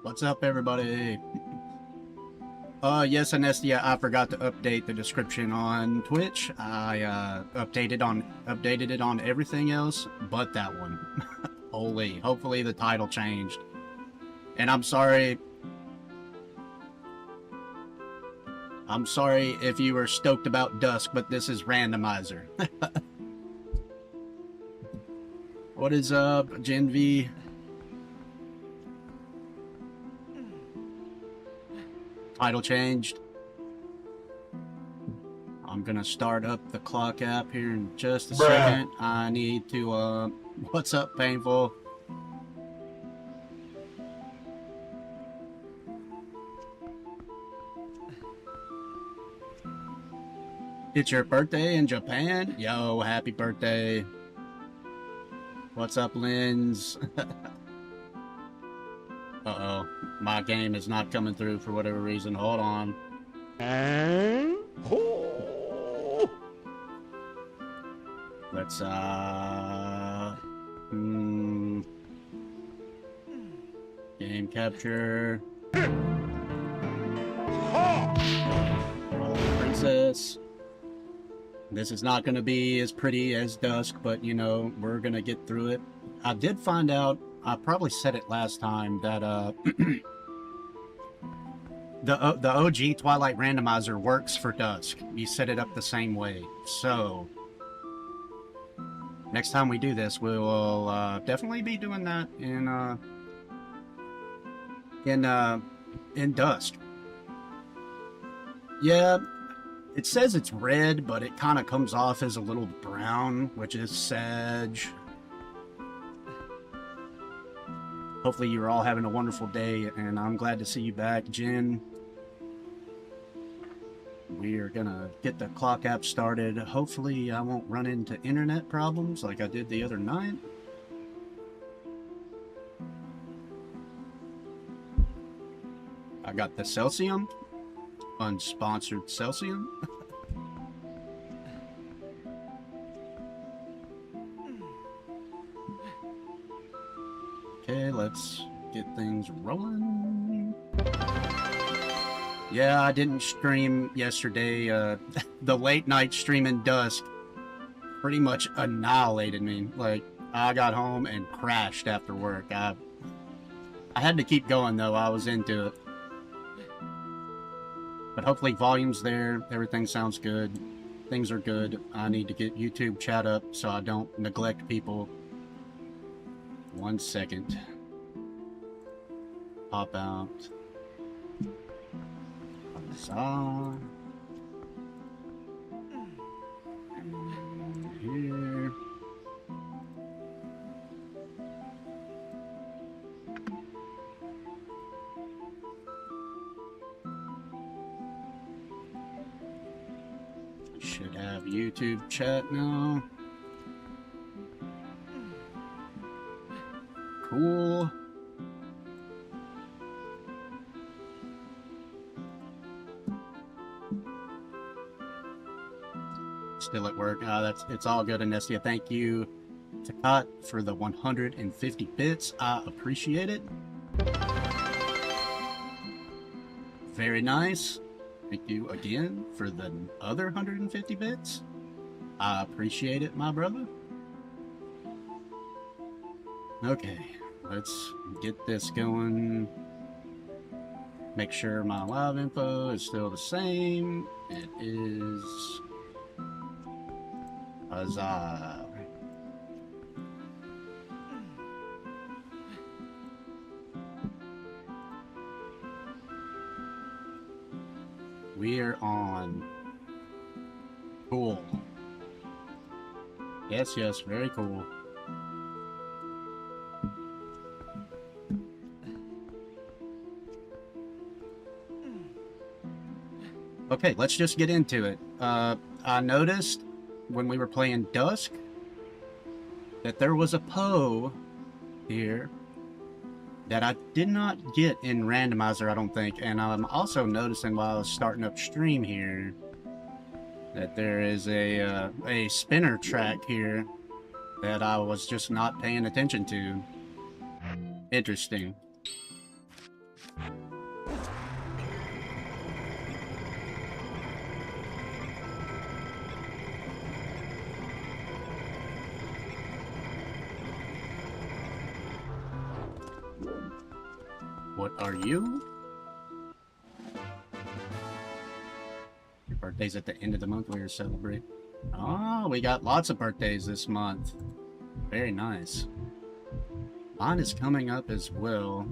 What's up, everybody? Yes, NESTALGIA, I forgot to update the description on Twitch. I updated it on everything else but that one. Holy, hopefully the title changed. And I'm sorry if you were stoked about Dusk, but this is Randomizer. What is up, Gen V? Title changed. I'm gonna start up the clock app here in just a second. I need to, what's up, Painful? It's your birthday in Japan? Yo, happy birthday. What's up, Linz? Uh-oh. My game is not coming through for whatever reason. Hold on. Let's, game capture. Princess. This is not going to be as pretty as Dusk, but, you know, we're going to get through it. I did find out, I probably said it last time, that, the OG Twilight randomizer works for Dusk. You set it up the same way. So next time we do this, we'll definitely be doing that in Dusk. Yeah, it says it's red, but it kind of comes off as a little brown, which is Sag. Hopefully you're all having a wonderful day, and I'm glad to see you back, Jen. We are gonna get the clock app started. Hopefully I won't run into internet problems like I did the other night. I got the Celsium, unsponsored Celsium. Okay, let's get things rolling. Yeah, I didn't stream yesterday. The late night stream in Dusk pretty much annihilated me. Like, I got home and crashed after work. I had to keep going though. I was into it. But hopefully volume's there. Everything sounds good. Things are good. I need to get YouTube chat up so I don't neglect people. 1 second. Pop out. Huzzah. And here. Should have YouTube chat now. Cool. Still at work. It's all good, NESTALGIA. Thank you, Takat, for the 150 bits. I appreciate it. Very nice. Thank you again for the other 150 bits. I appreciate it, my brother. Okay, let's get this going. Make sure my live info is still the same. It is. Huzzah. We are on. Cool. Yes, yes, very cool. Okay, let's just get into it. I noticed when we were playing Dusk that there was a Poe here that I did not get in Randomizer, I don't think. And I'm also noticing while I was starting up stream here that there is a spinner track here that I was just not paying attention to. Interesting. What are you? Your birthday's at the end of the month. We're celebrating. Oh, we got lots of birthdays this month. Very nice. Mine is coming up as well.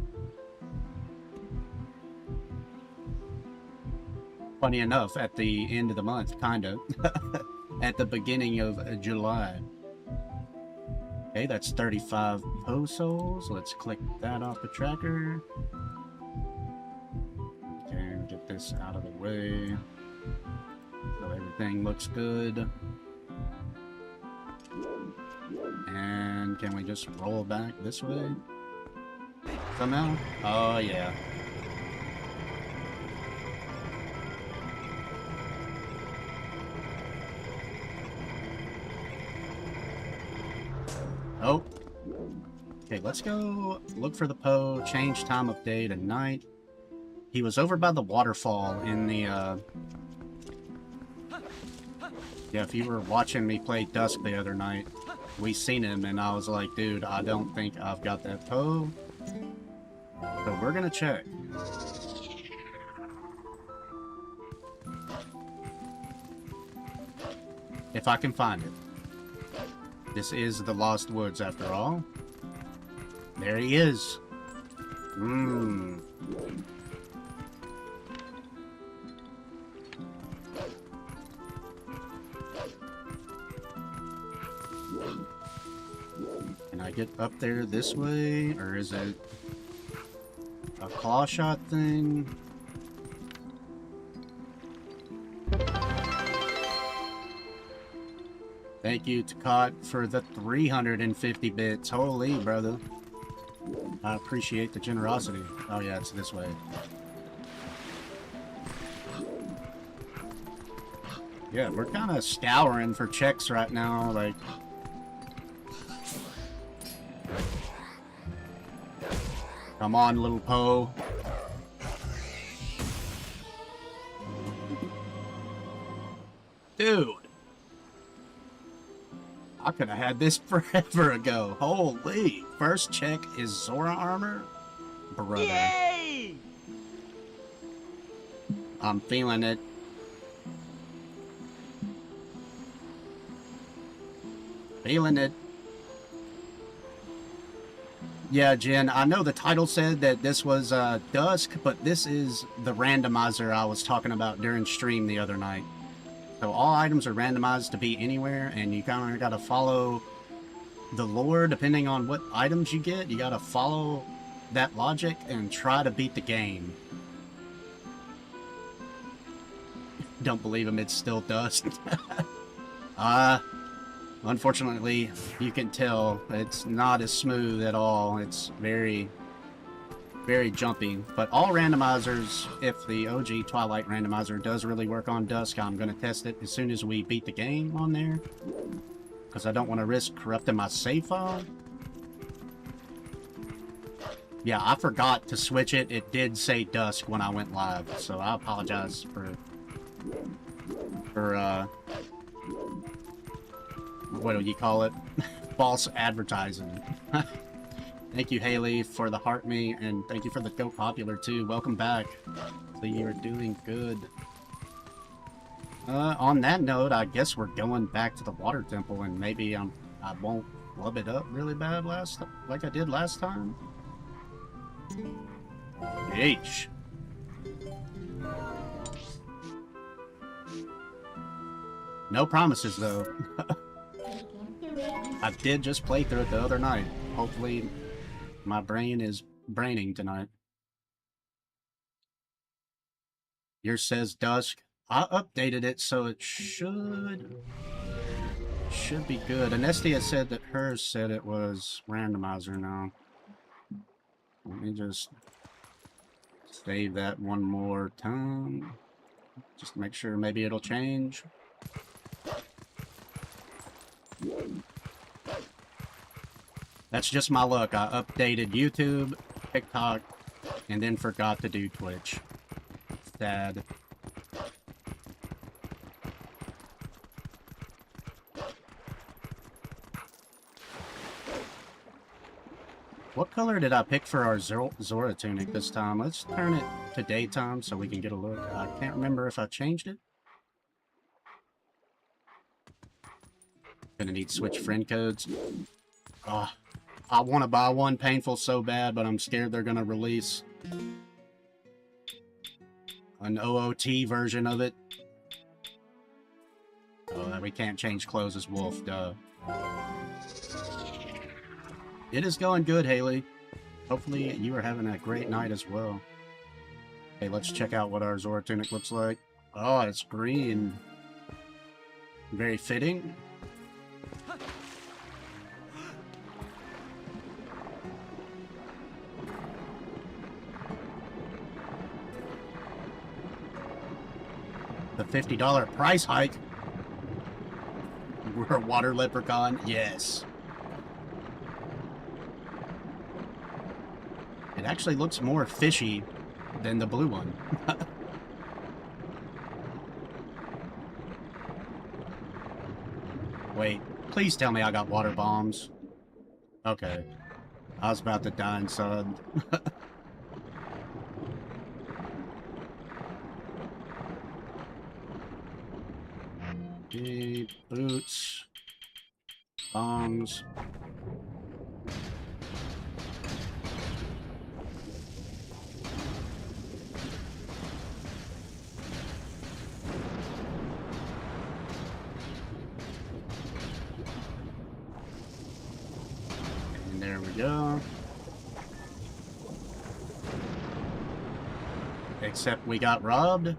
Funny enough, at the end of the month, kind of. At the beginning of July. Okay, that's 35 Poe souls. Let's click that off the tracker. Okay, get this out of the way. So everything looks good. And can we just roll back this way? Somehow? Oh, yeah. Oh. Okay, let's go look for the Poe. Change time of day to night. He was over by the waterfall in the, Yeah, if you were watching me play Dusk the other night, we seen him, and I was like, dude, I don't think I've got that Poe. So we're gonna check. If I can find it. This is the Lost Woods, after all. There he is. Mmm. Can I get up there this way? Or is it a claw shot thing? Thank you, Takot, for the 350 bits. Holy, brother. I appreciate the generosity. Oh, yeah, it's this way. Yeah, we're kind of scouring for checks right now, like... Come on, little Poe. Dude! I could have had this forever ago. Holy! First check is Zora armor? Brother. Yay! I'm feeling it. Feeling it. Yeah, Jen, I know the title said that this was Dusk, but this is the randomizer I was talking about during stream the other night. So all items are randomized to be anywhere, and you kind of got to follow the lore depending on what items you get. You got to follow that logic and try to beat the game. Don't believe him, it's still Dusk. Unfortunately, you can tell it's not as smooth at all. It's very, very jumpy. But all randomizers, if the OG Twilight randomizer does really work on Dusk, I'm going to test it as soon as we beat the game on there. Because I don't want to risk corrupting my save file. Yeah, I forgot to switch it. It did say Dusk when I went live. So I apologize for what do you call it? False advertising. Thank you, Haley, for the heart me, and thank you for the Go Popular, too. Welcome back. So you're doing good. On that note, I guess we're going back to the Water Temple, and maybe I won't flub it up really bad like I did last time. Yeesh. No promises, though. I did just play through it the other night. Hopefully, my brain is braining tonight. Yours says Dusk. I updated it, so it should be good. Anestia said that hers said it was randomizer now. Let me just save that one more time. Just to make sure maybe it'll change. That's just my luck. I updated YouTube, TikTok, and then forgot to do Twitch. Sad. What color did I pick for our Zora tunic this time? Let's turn it to daytime so we can get a look. I can't remember if I changed it. Gonna need to switch friend codes. Oh, I want to buy one Painful so bad, but I'm scared they're gonna release an OOT version of it. Oh, we can't change clothes as Wolf, duh. It is going good, Haley. Hopefully you are having a great night as well. Hey, let's check out what our Zora tunic looks like. Oh, it's green. Very fitting. The $50 price hike. We're a water leprechaun. Yes. It actually looks more fishy than the blue one. Wait, please tell me I got water bombs. Okay. I was about to die inside. Okay, boots. Bombs. And there we go. Except we got robbed.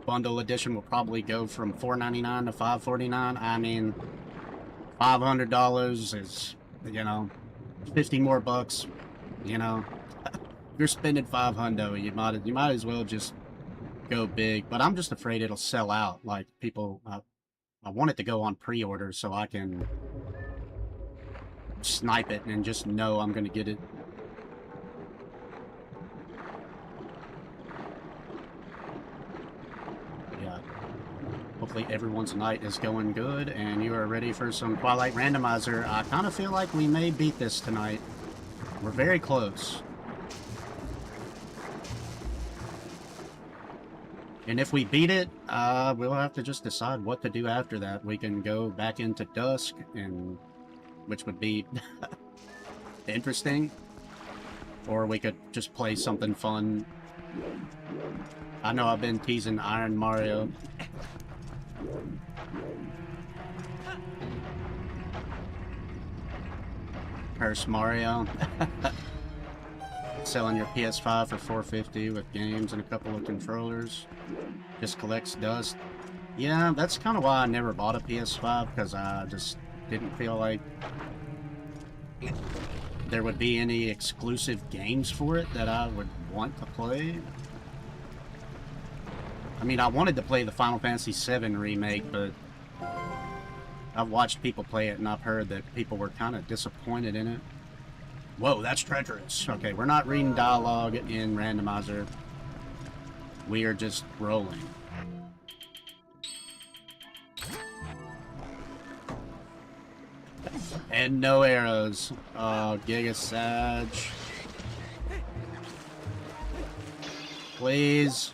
Bundle edition will probably go from $4.99 to $5.49. I mean, $500 is, you know, 50 more bucks. You know, if you're spending $500, you might as well just go big. But I'm just afraid it'll sell out. Like people, I want it to go on pre-order so I can snipe it and just know I'm gonna get it. Hopefully everyone's night is going good and you are ready for some Twilight Randomizer. I kind of feel like we may beat this tonight. We're very close. And if we beat it, we'll have to just decide what to do after that. We can go back into Dusk, and which would be interesting. Or we could just play something fun. I know I've been teasing Iron Mario. Curse Mario. Selling your PS5 for $450 with games and a couple of controllers. Just collects dust. Yeah, that's kind of why I never bought a PS5, because I just didn't feel like there would be any exclusive games for it that I would want to play. I mean, I wanted to play the Final Fantasy VII remake, but I've watched people play it and I've heard that people were kind of disappointed in it. Whoa, that's treacherous. Okay, we're not reading dialogue in Randomizer. We are just rolling. And no arrows. Oh, Giga Sag. Please.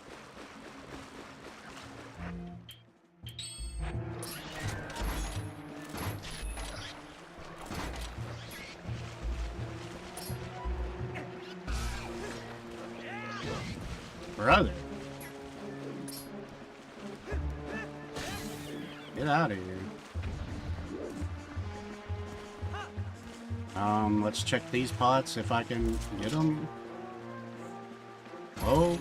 Brother. Get out of here. Let's check these pots if I can get them. Oh.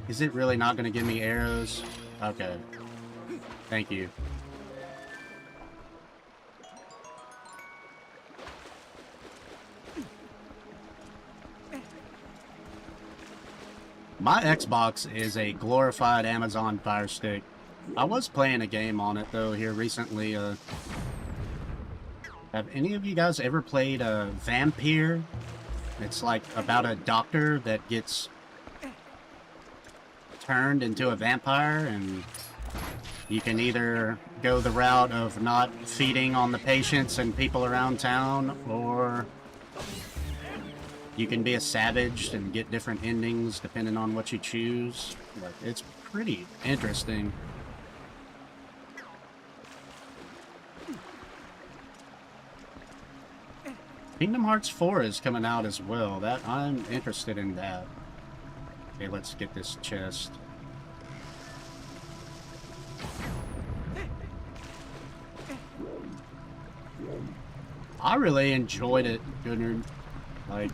Is it really not going to give me arrows? Okay. Thank you. My Xbox is a glorified Amazon Fire Stick. I was playing a game on it, though, here recently. Have any of you guys ever played Vampire? It's like about a doctor that gets turned into a vampire, and you can either go the route of not feeding on the patients and people around town, or you can be a savage and get different endings depending on what you choose. But it's pretty interesting. Kingdom Hearts 4 is coming out as well. That I'm interested in that. Okay, let's get this chest. I really enjoyed it, Goodnerd. Like,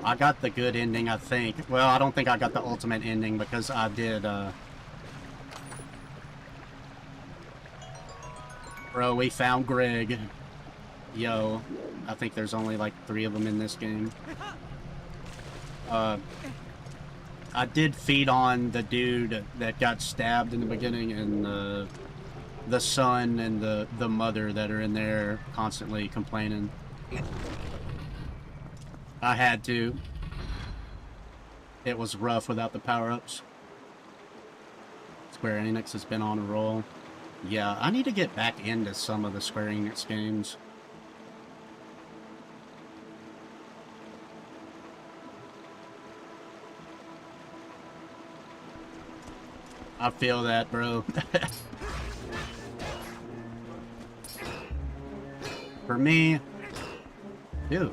I got the good ending, I think. Well, I don't think I got the ultimate ending because I did, Bro, we found Greg. Yo, I think there's only like 3 of them in this game. I did feed on the dude that got stabbed in the beginning, and the son and the mother that are in there constantly complaining. I had to. It was rough without the power-ups. Square Enix has been on a roll. Yeah, I need to get back into some of the Square Enix games. I feel that, bro. For me, dude.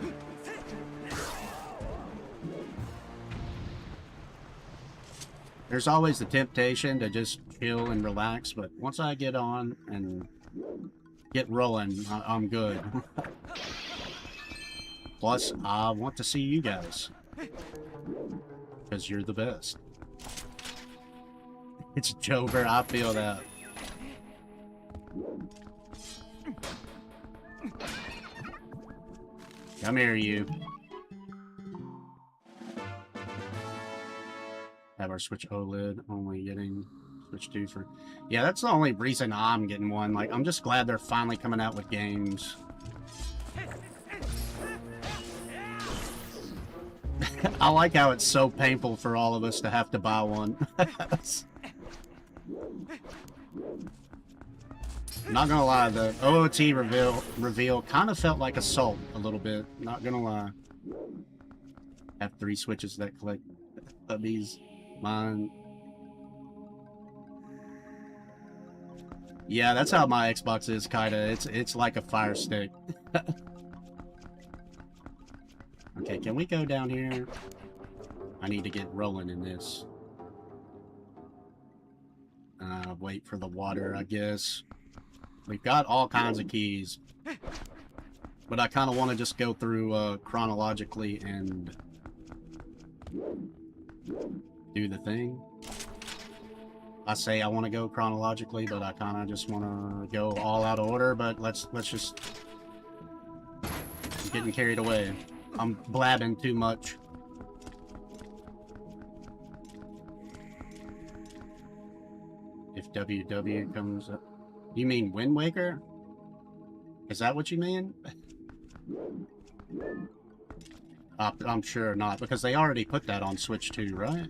There's always the temptation to just chill and relax, but once I get on and get rolling, I'm good. Plus, I want to see you guys. Because you're the best. It's Jover, I feel that. Come here, you. Have our Switch OLED, only getting Switch 2 for... Yeah, that's the only reason I'm getting one. Like, I'm just glad they're finally coming out with games. I like how it's so painful for all of us to have to buy one. Not gonna lie, the OOT reveal kind of felt like Assault a little bit. Not gonna lie. Have 3 Switches that collect these. Mine. Yeah, that's how my Xbox is, kinda. It's like a Fire Stick. Okay, can we go down here? I need to get rolling in this. Wait for the water, I guess. We've got all kinds of keys. But I kind of want to just go through chronologically and do the thing. I say I want to go chronologically, but I kind of just want to go all out of order, but let's just... I'm getting carried away. I'm blabbing too much. If WW comes up... You mean Wind Waker? Is that what you mean? I'm sure not, because they already put that on Switch 2, right?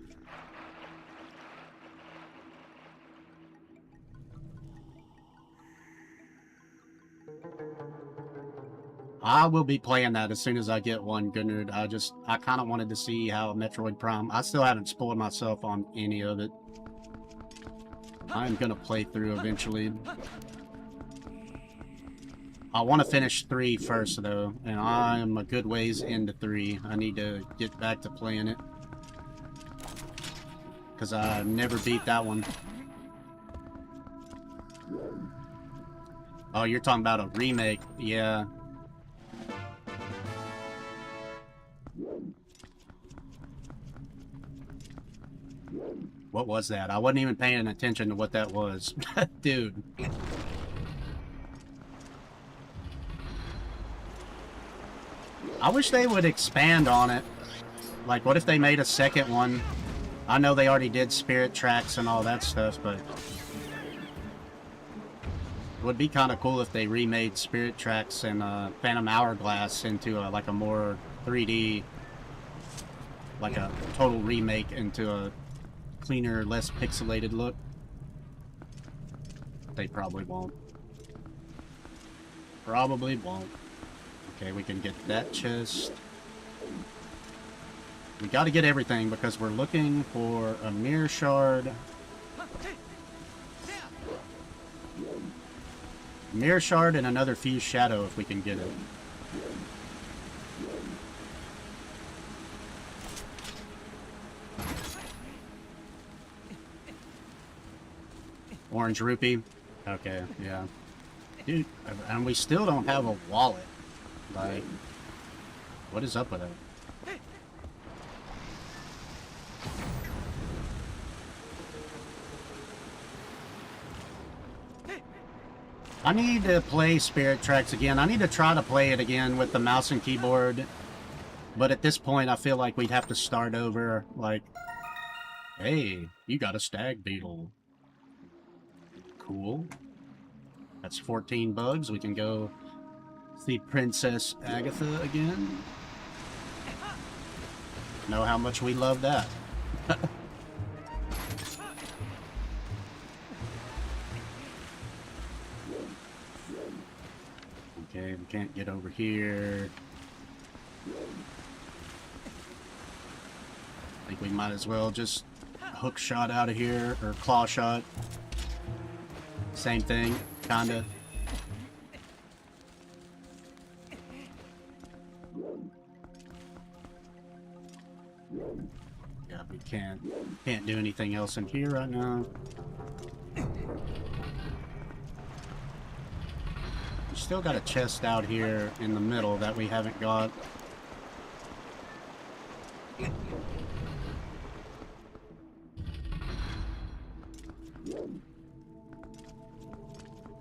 I will be playing that as soon as I get one, Goodnerd. I kind of wanted to see how Metroid Prime... I still haven't spoiled myself on any of it. I'm gonna play through eventually. I want to finish 3 first, though, and I'm a good ways into 3. I need to get back to playing it. Because I never beat that one. Oh, you're talking about a remake? Yeah. What was that? I wasn't even paying attention to what that was. Dude. I wish they would expand on it. Like, what if they made a second one? I know they already did Spirit Tracks and all that stuff, but... It would be kind of cool if they remade Spirit Tracks and Phantom Hourglass into like a more 3D... Like a total remake into a cleaner, less pixelated look. They probably won't. Probably won't. Okay, we can get that chest. We gotta get everything because we're looking for a mirror shard. Mirror shard and another fused shadow if we can get it. Orange rupee. Okay, yeah. Dude, and we still don't have a wallet. Like, what is up with it? I need to play Spirit Tracks again. I need to try to play it again with the mouse and keyboard. But at this point, I feel like we'd have to start over. Like, hey, you got a stag beetle. Cool. That's 14 bugs. We can go see Princess Agatha again. Know how much we love that. Okay, we can't get over here. I think we might as well just hook shot out of here, or claw shot. Same thing, kinda. Yeah, we can't do anything else in here right now. We still got a chest out here in the middle that we haven't got.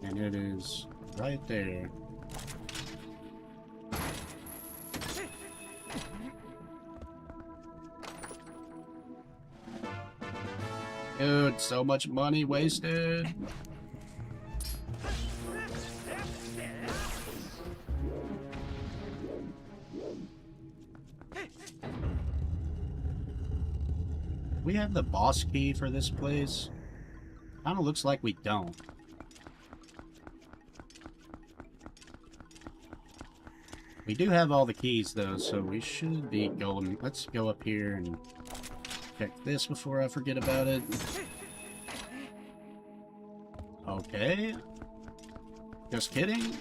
And it is right there. Dude, so much money wasted. We have the boss key for this place. Kinda looks like we don't. We do have all the keys though, so we should be going. Let's go up here and check this before I forget about it. Okay. Just kidding.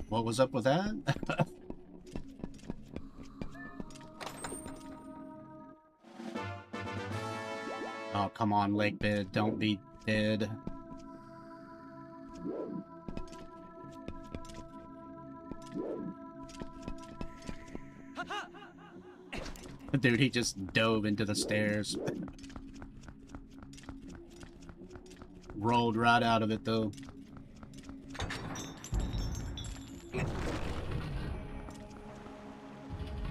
What was up with that? Oh, come on, Lake Bed, don't be dead. Dude, he just dove into the stairs. Rolled right out of it, though.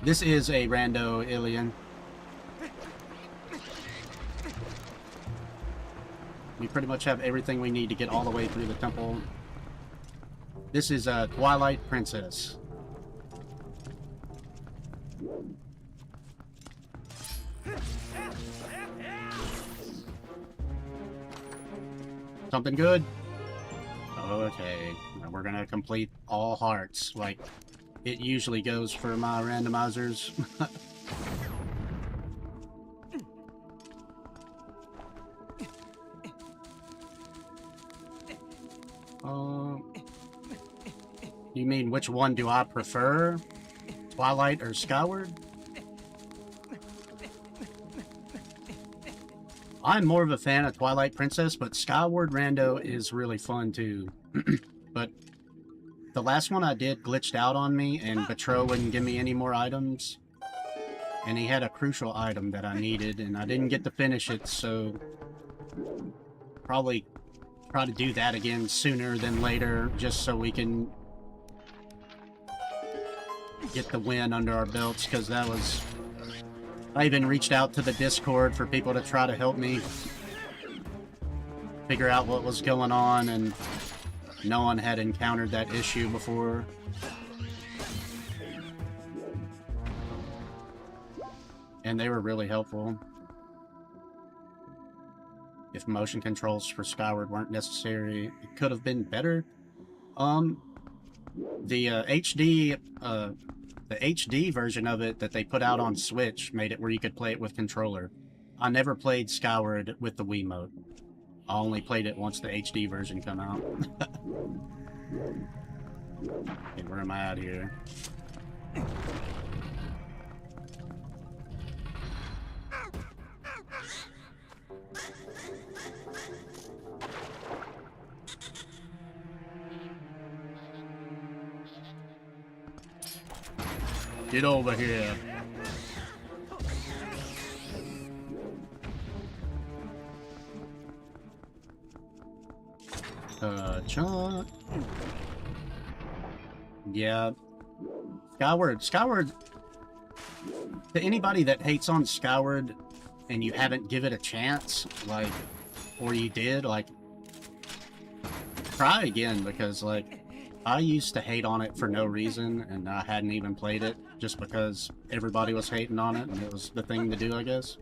This is a rando alien. We pretty much have everything we need to get all the way through the temple. This is a Twilight Princess. Something good? Okay, now we're gonna complete all hearts, like it usually goes for my randomizers. You mean which one do I prefer? Twilight or Skyward? I'm more of a fan of Twilight Princess, but Skyward Rando is really fun too. But the last one I did glitched out on me, and Betro wouldn't give me any more items. And he had a crucial item that I needed, and I didn't get to finish it, so probably try to do that again sooner than later, just so we can get the win under our belts, because that was... I even reached out to the Discord for people to try to help me figure out what was going on, and no one had encountered that issue before. And they were really helpful. If motion controls for Skyward weren't necessary, it could have been better. The HD version of it that they put out on Switch made it where you could play it with controller. I never played Skyward with the Wiimote. I only played it once the HD version come out. Okay, where am I at here? Get over here. Chunk. Yeah. Skyward. To anybody that hates on Skyward and you haven't give it a chance, like, or you did, like, try again, because, like, I used to hate on it for no reason, and I hadn't even played it just because everybody was hating on it, and it was the thing to do, I guess.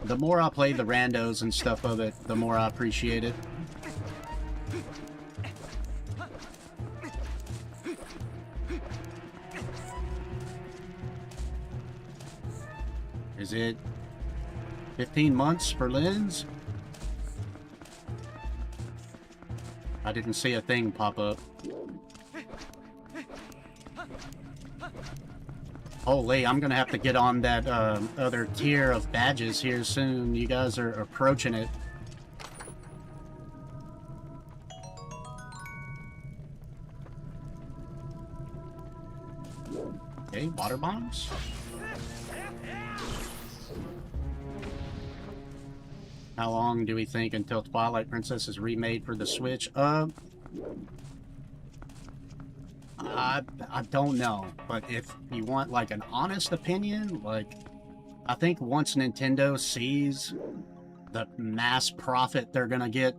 The more I play the randos and stuff of it, the more I appreciate it. Is it 15 months for Lynn's? I didn't see a thing pop up. Holy, I'm gonna have to get on that other tier of badges here soon. You guys are approaching it. Okay, water bombs. How long do we think until Twilight Princess is remade for the Switch? I don't know, but if you want like an honest opinion, like I think once Nintendo sees the mass profit they're gonna get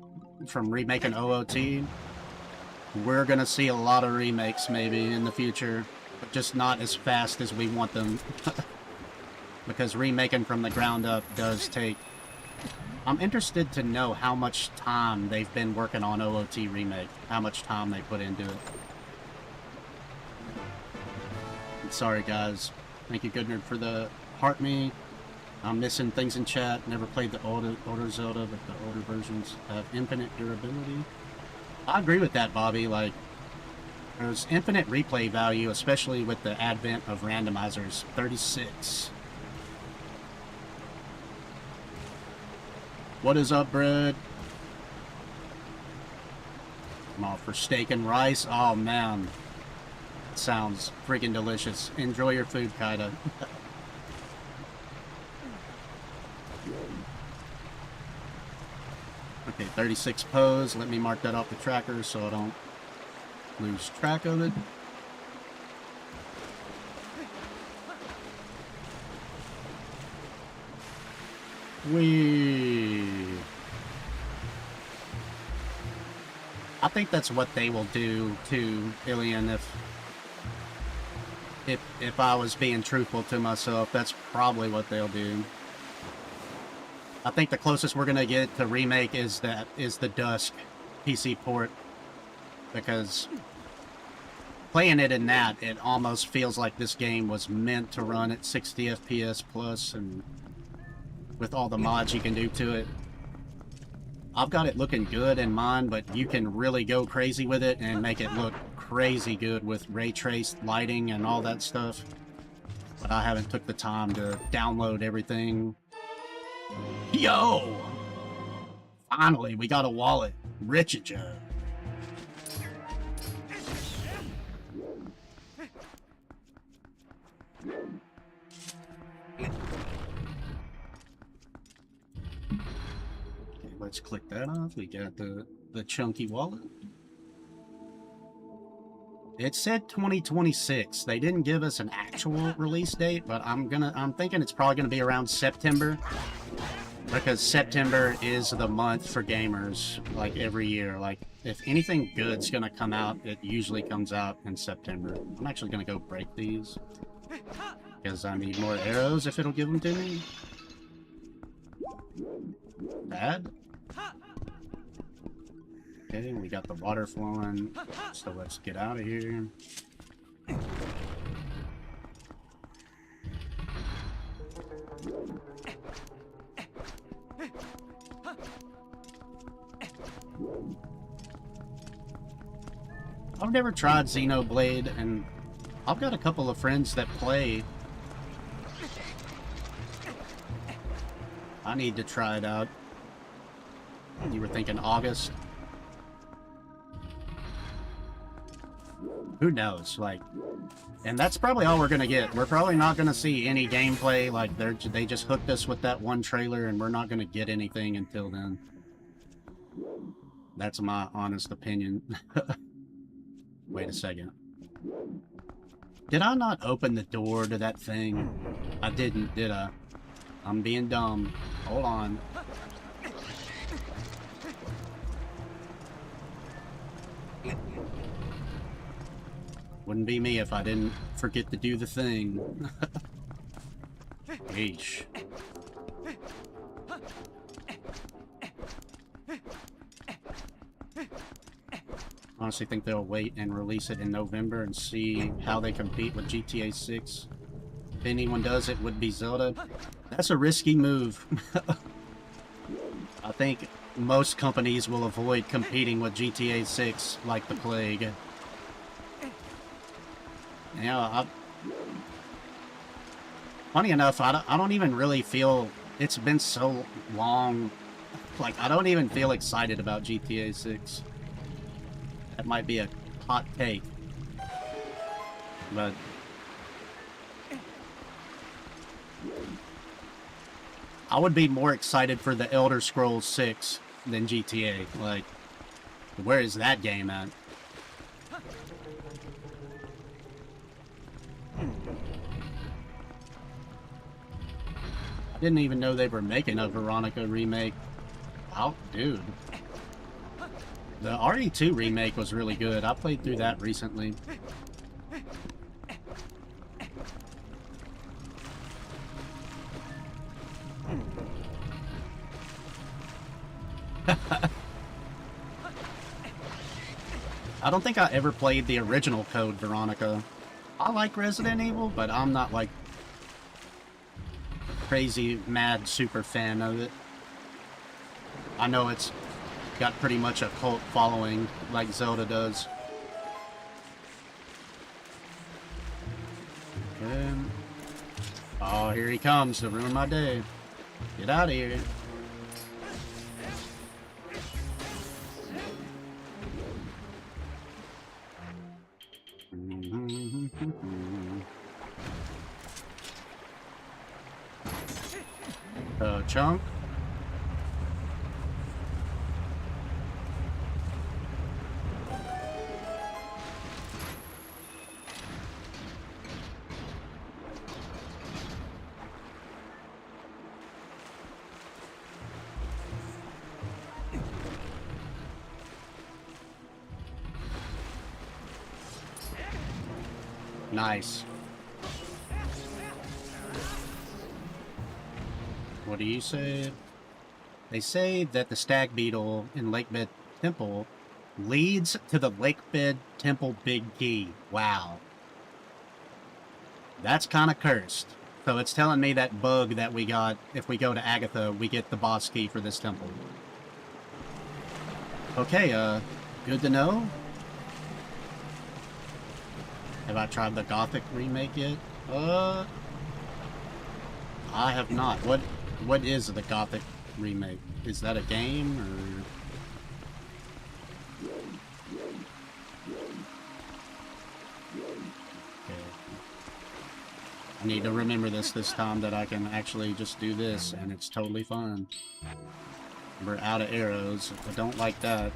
from remaking OOT, we're gonna see a lot of remakes maybe in the future, but just not as fast as we want them. Because remaking from the ground up does take... I'm interested to know how much time they've been working on OOT Remake, how much time they put into it. Sorry guys, thank you Goodnerd for the heart me. I'm missing things in chat. Never played the older Zelda, but the older versions have infinite durability. I agree with that, Bobby. Like, there's infinite replay value, especially with the advent of randomizers. 36. What is up, Bread? I'm all for steak and rice. Oh man. Sounds freaking delicious. Enjoy your food, Kaida. Okay, 36 pose. Let me mark that off the tracker so I don't lose track of it. I think that's what they will do to Ilian if I was being truthful to myself. That's probably what they'll do. I think the closest we're gonna get to remake is the Dusk PC port, because playing it in that, it almost feels like this game was meant to run at 60 FPS plus, and with all the mods you can do to it. I've got it looking good in mine, but you can really go crazy with it and make it look crazy good with ray traced lighting and all that stuff. But I haven't took the time to download everything. Yo! Finally, we got a wallet. Richaja. Let's click that off. We got the chunky wallet. It said 2026. They didn't give us an actual release date, but I'm thinking it's probably gonna be around September, because September is the month for gamers, like every year. Like if anything good's gonna come out, it usually comes out in September. I'm actually gonna go break these because I need more arrows if it'll give them to me. Bad. Okay, we got the water flowing, so let's get out of here. I've never tried Xenoblade, and I've got a couple of friends that play. I need to try it out. You were thinking August? Who knows, like, and that's probably all we're gonna get. We're probably not gonna see any gameplay. Like, they just hooked us with that one trailer, and we're not gonna get anything until then. That's my honest opinion. Wait a second. Did I not open the door to that thing? I didn't, did I? I'm being dumb. Hold on. Wouldn't be me if I didn't forget to do the thing. Yeesh. Honestly think they'll wait and release it in November and see how they compete with GTA 6. If anyone does, it would be Zelda. That's a risky move. I think most companies will avoid competing with GTA 6 like the plague. Yeah, funny enough, I don't even really feel... It's been so long. Like, I don't even feel excited about GTA 6. That might be a hot take. But... I would be more excited for the Elder Scrolls 6 than GTA. Like, where is that game at? I didn't even know they were making a Veronica remake. Oh, dude. The RE2 remake was really good. I played through that recently. I don't think I ever played the original Code Veronica. I like Resident Evil, but I'm not like crazy, mad, super fan of it. I know it's got pretty much a cult following like Zelda does. Okay. Oh, here he comes to ruin my day. Get out of here. Chunk. Nice. What do you say? They say that the stag beetle in Lakebed Temple leads to the Lakebed Temple Big Key. Wow. That's kind of cursed. So it's telling me that bug that we got, if we go to Agatha, we get the boss key for this temple. Okay, good to know. Have I tried the Gothic remake yet? I have not. What is the Gothic remake? Is that a game, or...? Okay. I need to remember this time that I can actually just do this, and it's totally fine. We're out of arrows. I don't like that.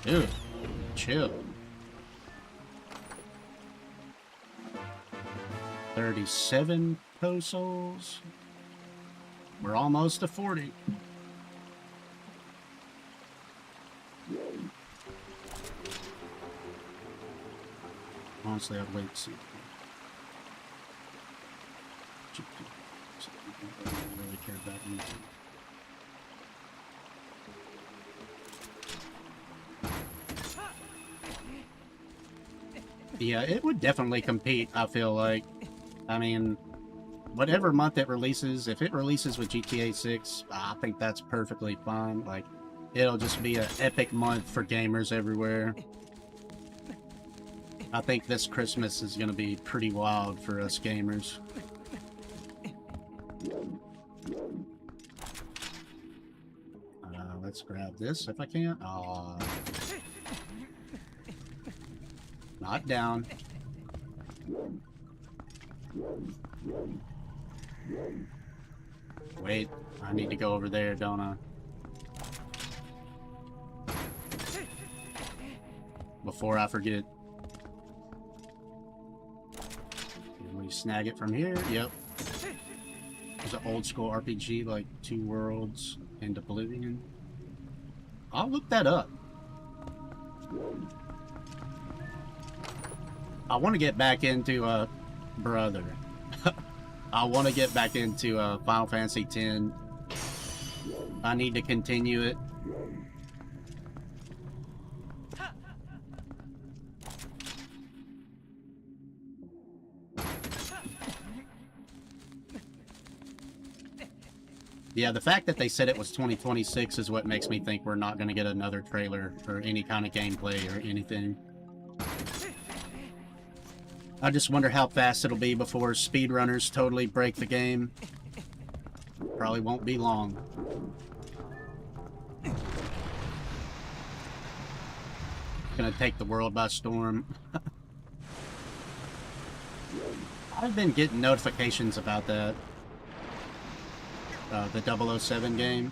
Dude, chill. 37 pesos. We're almost to 40. Honestly, I'd wait to see. I don't really care about music. Yeah, it would definitely compete, I feel like. I mean, whatever month it releases, if it releases with GTA 6, I think that's perfectly fine. Like, it'll just be an epic month for gamers everywhere. I think this Christmas is going to be pretty wild for us gamers. Let's grab this if I can. Aw. Not down. Wait, I need to go over there, don't I? Before I forget. Can we snag it from here? Yep. It's an old school RPG like Two Worlds and Oblivion. I'll look that up. I want to get back into brother. I want to get back into Final Fantasy X. I need to continue it. Yeah, the fact that they said it was 2026 is what makes me think we're not going to get another trailer or any kind of gameplay or anything. I just wonder how fast it'll be before speedrunners totally break the game. Probably won't be long. Gonna take the world by storm. I've been getting notifications about that. The 007 game.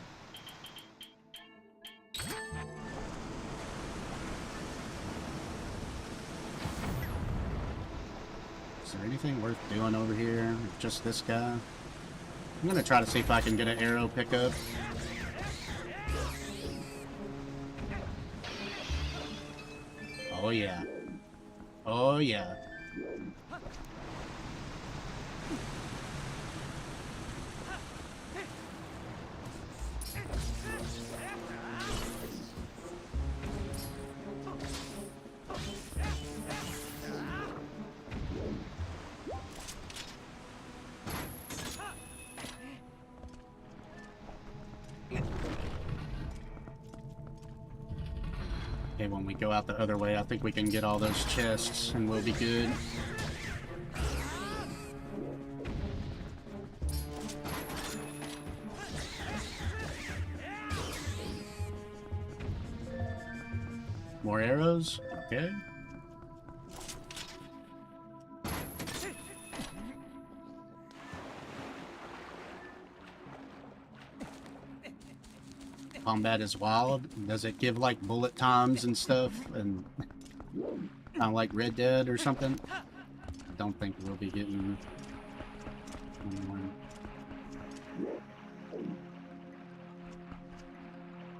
Is there anything worth doing over here? Just this guy? I'm gonna try to see if I can get an arrow pickup. Oh yeah. Oh yeah. Okay, when we go out the other way, I think we can get all those chests and we'll be good. More arrows? Okay. Combat is wild. Does it give like bullet times and stuff and kind of like Red Dead or something? I don't think we'll be getting one.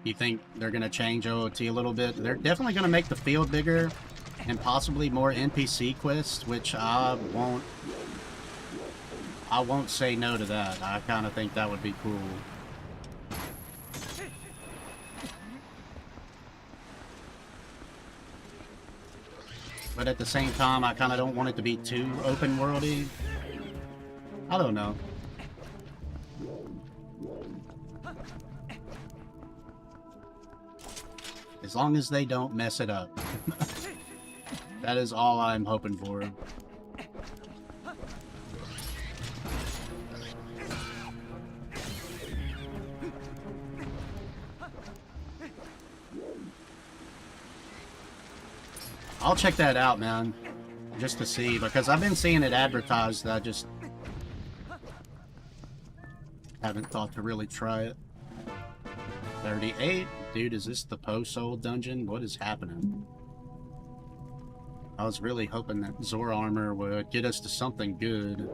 You think they're gonna change OOT a little bit? They're definitely gonna make the field bigger and possibly more NPC quests, which I won't say no to that. I kind of think that would be cool. But at the same time, I kind of don't want it to be too open-worldy. I don't know. As long as they don't mess it up. That is all I'm hoping for. I'll check that out, man. Just to see, because I've been seeing it advertised. I just haven't thought to really try it. 38? Dude, is this the post-soul dungeon? What is happening? I was really hoping that Zor armor would get us to something good.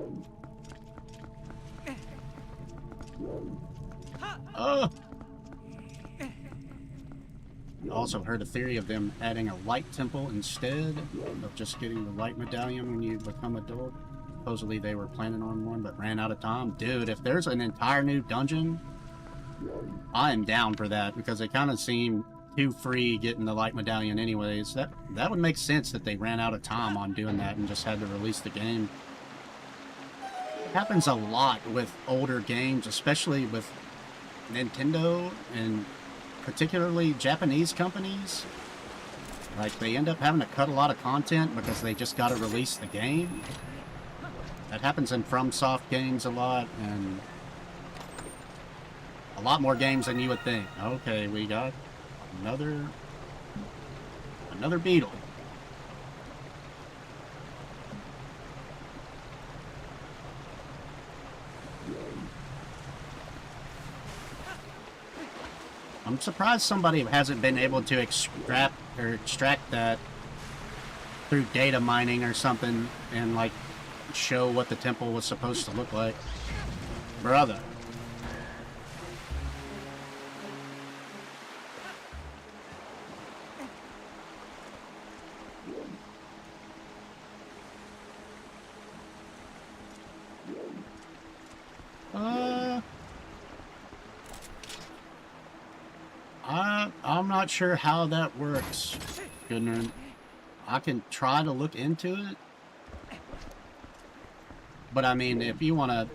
Oh! Also heard a theory of them adding a light temple instead of just getting the light medallion when you become adult. Supposedly they were planning on one, but ran out of time. Dude, if there's an entire new dungeon, I am down for that, because it kind of seemed too free getting the light medallion anyways. That would make sense that they ran out of time on doing that and just had to release the game. It happens a lot with older games, especially with Nintendo and particularly Japanese companies. Like, they end up having to cut a lot of content because they just got to release the game. That happens in FromSoft games a lot, and a lot more games than you would think. Okay, we got another beetle. I'm surprised somebody hasn't been able to extract that through data mining or something and like show what the temple was supposed to look like. Brother. I'm not sure how that works, Goodner. I can try to look into it. But I mean, if you want to...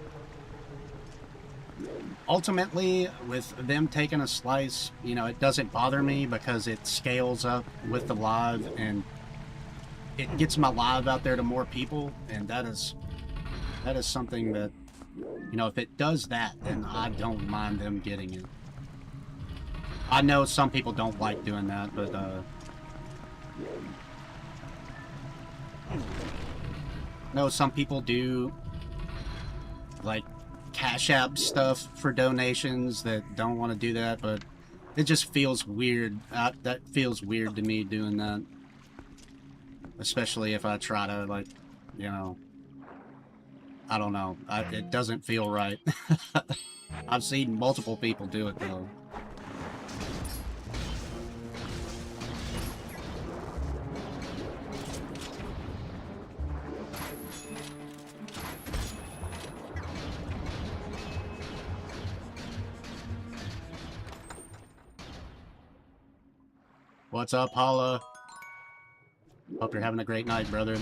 Ultimately, with them taking a slice, you know, it doesn't bother me because it scales up with the live and it gets my live out there to more people, and that is something that, you know, if it does that, then I don't mind them getting it. I know some people don't like doing that, but no, some people do like Cash App stuff for donations that don't want to do that, but it just feels weird. That feels weird to me doing that, especially if I try to, like, you know, I don't know. It doesn't feel right. I've seen multiple people do it though. What's up, Holla? Hope you're having a great night, brother.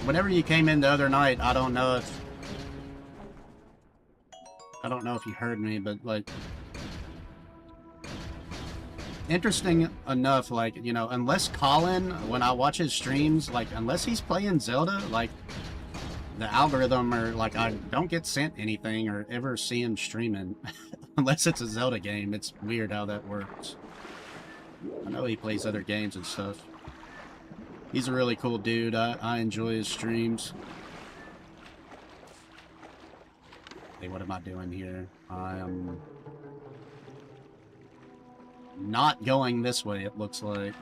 Whenever you came in the other night, I don't know if you heard me, but like, interesting enough, like, you know, unless Colin, when I watch his streams, like, unless he's playing Zelda, like, the algorithm, or like, I don't get sent anything or ever see him streaming unless it's a Zelda game. It's weird how that works. I know he plays other games and stuff. He's a really cool dude. I enjoy his streams. Hey, what am I doing here? I am not going this way, it looks like.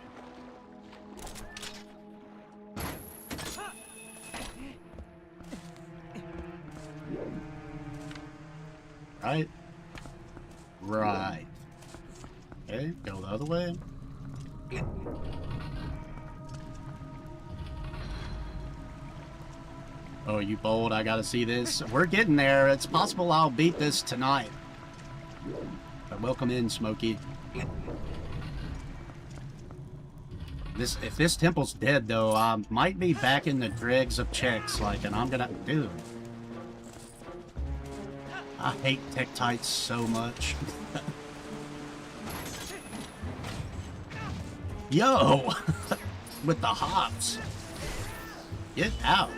Right? Right. Okay, go the other way. Oh, you bold, I gotta see this. We're getting there. It's possible I'll beat this tonight. But welcome in, Smokey. If this temple's dead, though, I might be back in the dregs of checks, like, and I'm gonna... Dude. I hate Tektites so much. Yo! With the hops. Get out.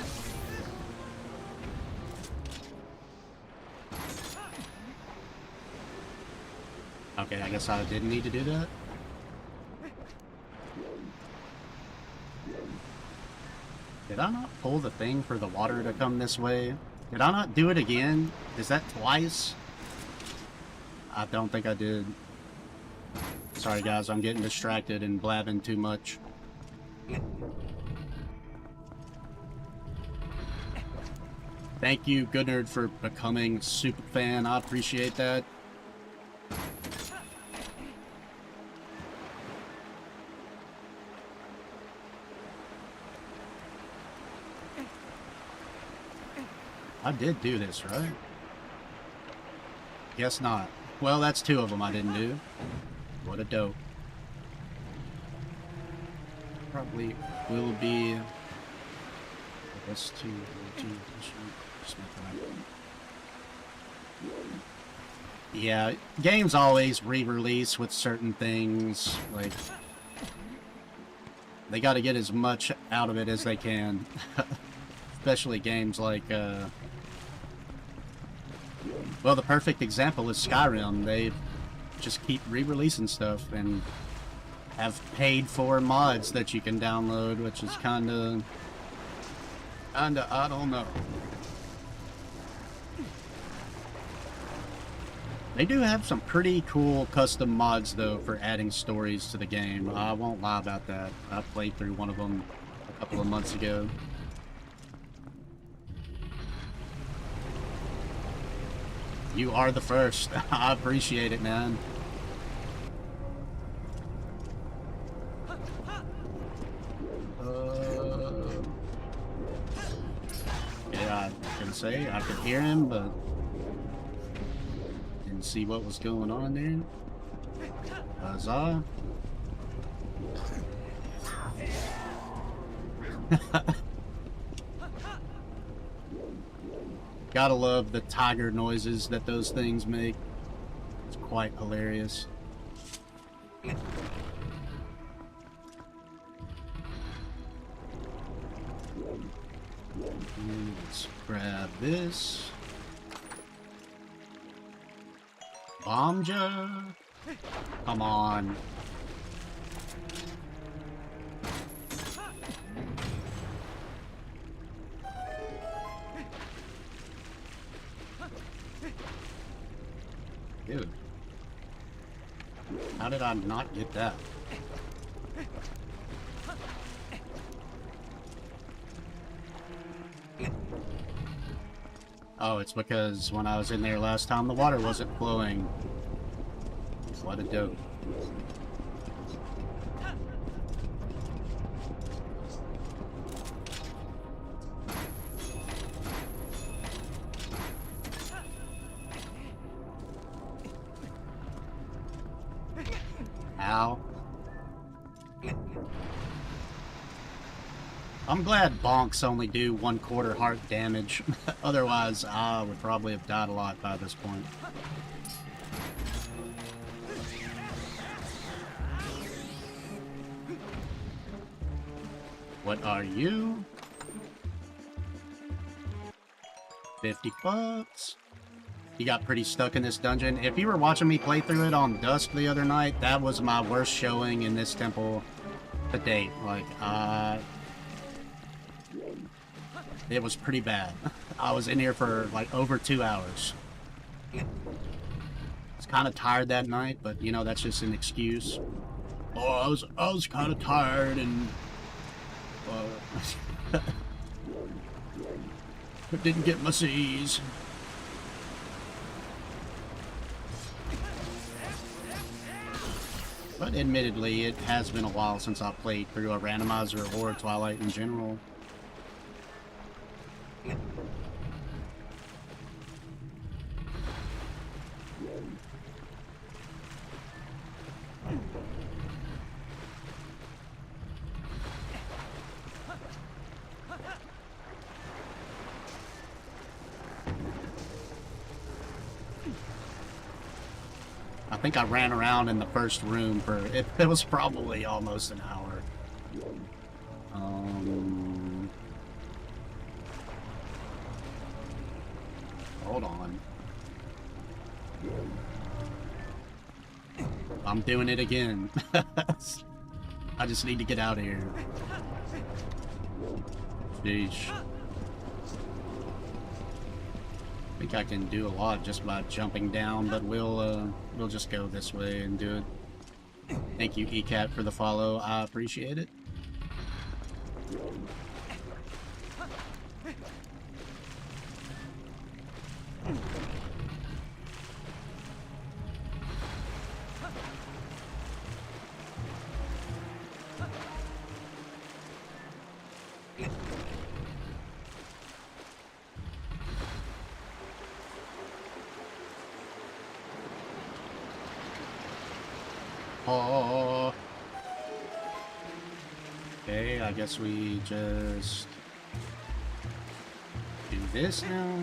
Okay, I guess I didn't need to do that. Did I not pull the thing for the water to come this way? Did I not do it again? Is that twice? I don't think I did. Sorry guys, I'm getting distracted and blabbing too much. Thank you, Goodnerd, for becoming super fan. I appreciate that. I did do this, right? Guess not. Well, that's two of them I didn't do. What a dope. Probably will be... That's two. Yeah, games always re-release with certain things. Like, they got to get as much out of it as they can. Especially games like, well, the perfect example is Skyrim. They just keep re-releasing stuff and have paid for mods that you can download, which is kinda, I don't know. They do have some pretty cool custom mods, though, for adding stories to the game. I won't lie about that. I played through one of them a couple of months ago. You are the first. I appreciate it, man. Yeah, I can say I could hear him, but didn't see what was going on there. Huzzah. Gotta love the tiger noises that those things make. It's quite hilarious. Let's grab this. Bombja. Come on. Dude. How did I not get that? Oh, it's because when I was in there last time, the water wasn't flowing. What a dope. Ow. I'm glad bonks only do 1/4 heart damage. Otherwise, I would probably have died a lot by this point. What are you? 50 bucks. You got pretty stuck in this dungeon. If you were watching me play through it on Dusk the other night, that was my worst showing in this temple to date. Like, it was pretty bad. I was in here for like over 2 hours. I was kind of tired that night, but you know, that's just an excuse. Oh, I was kind of tired and but didn't get my C's. But admittedly, it has been a while since I played through a randomizer or Twilight in general. I think I ran around in the first room for it was probably almost an hour. Hold on. I'm doing it again. I just need to get out of here. Sheesh. I think I can do a lot just by jumping down, but we'll just go this way and do it. Thank you, ECAT, for the follow. I appreciate it. Oh. Okay, I guess we just do this now.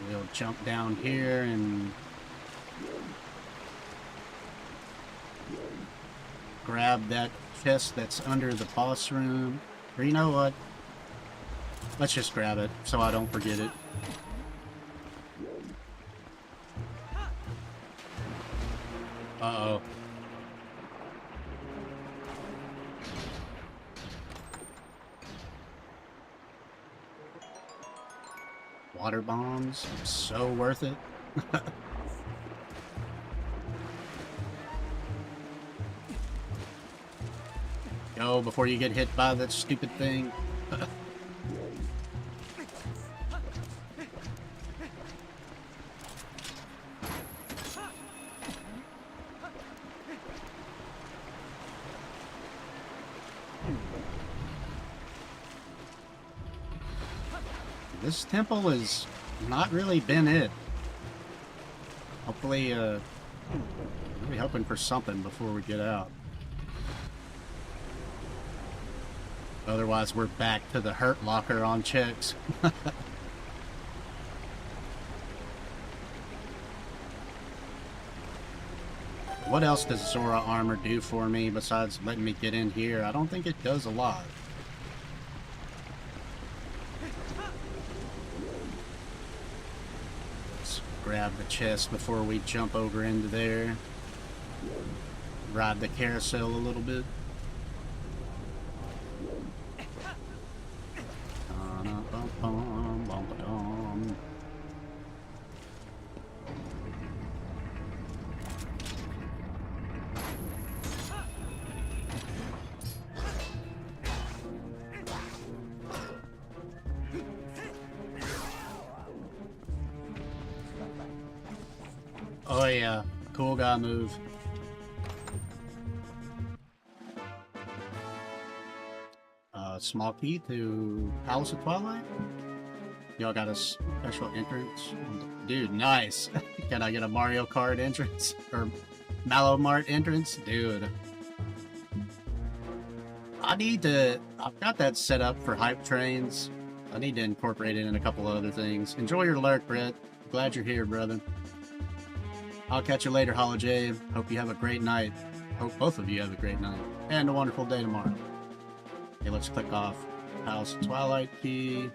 We'll jump down here and grab that chest that's under the boss room. Or you know what? Let's just grab it so I don't forget it. Uh-oh. Water bombs, so worth it. Go before you get hit by that stupid thing. This temple has not really been it. Hopefully, we'll be hoping for something before we get out. Otherwise, we're back to the hurt locker on checks. What else does Zora armor do for me besides letting me get in here? I don't think it does a lot. Let's grab the chest before we jump over into there. Ride the carousel a little bit. Oh yeah, cool guy move. Small key to Palace of Twilight. Y'all got a special entrance? Dude, nice. Can I get a Mario Kart entrance? Or Mallow Mart entrance? Dude. I've got that set up for hype trains. I need to incorporate it in a couple of other things. Enjoy your lurk, Brett. Glad you're here, brother. I'll catch you later, Hollow J. Hope you have a great night. Hope both of you have a great night. And a wonderful day tomorrow. Okay, let's click off Palace of Twilight key.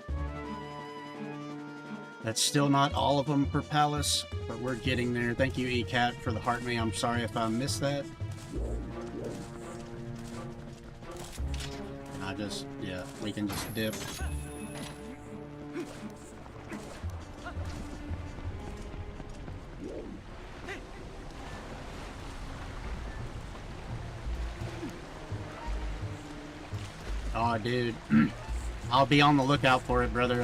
That's still not all of them per palace, but we're getting there. Thank you, ECAT, for the heart me. I'm sorry if I missed that. Yeah, we can just dip. Oh, dude. I'll be on the lookout for it, brother.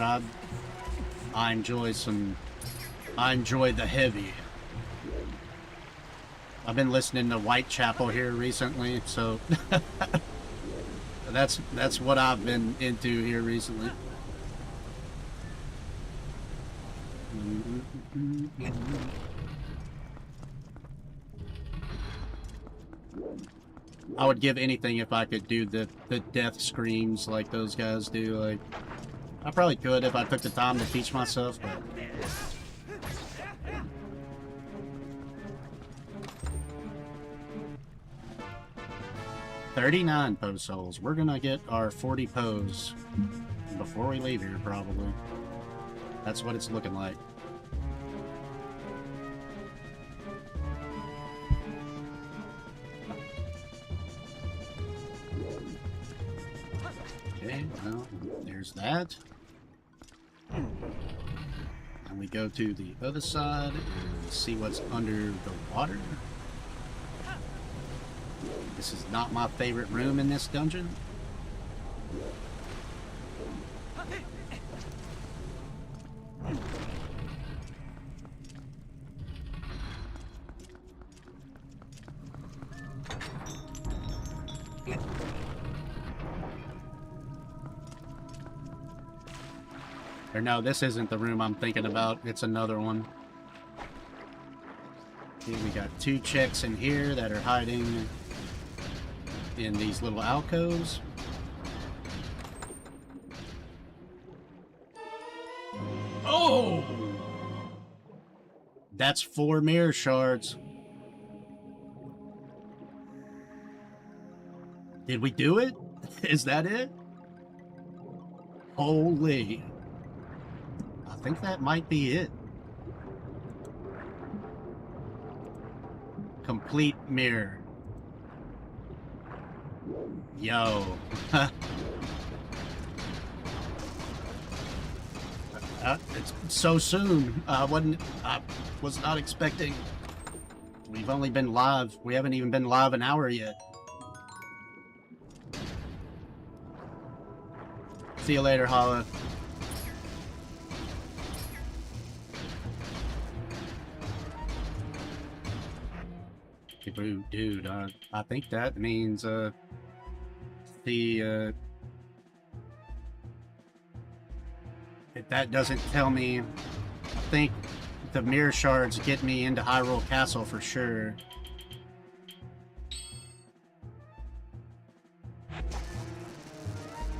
I enjoy the heavy. I've been listening to Whitechapel here recently, so that's what I've been into here recently. I would give anything if I could do the death screams like those guys do. Like, I probably could if I took the time to teach myself, but... $39 pose souls. We're gonna get our 40 pose before we leave here, probably. That's what it's looking like. Okay, well, there's that. And we go to the other side and see what's under the water. This is not my favorite room in this dungeon. Or no, this isn't the room I'm thinking about. It's another one. Okay, we got two chicks in here that are hiding in these little alcoves. Oh! That's 4 mirror shards. Did we do it? Is that it? Holy. I think that might be it. Complete mirror. Yo. It's so soon. I was not expecting. We've only been live. We haven't even been live an hour yet. See you later, Holla. Dude, I think that means, if that doesn't tell me, I think the mirror shards get me into Hyrule Castle for sure.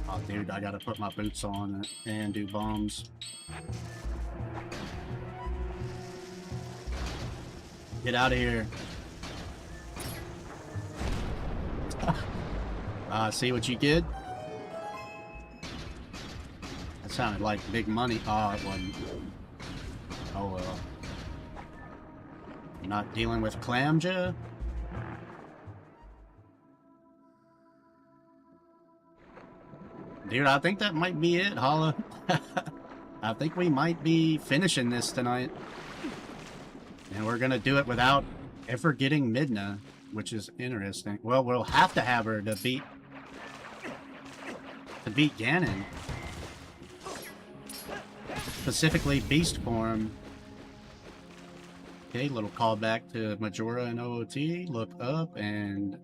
Oh, dude, I gotta put my boots on and do bombs. Get out of here. See what you did? That sounded like big money. Oh, it wasn't. Oh well. You're not dealing with Clamja? Dude, I think that might be it, Holla. I think we might be finishing this tonight. And we're gonna do it without ever getting Midna, which is interesting. Well, we'll have to have her to beat Ganon. Specifically Beast form. Okay, little callback to Majora and OOT. Look up and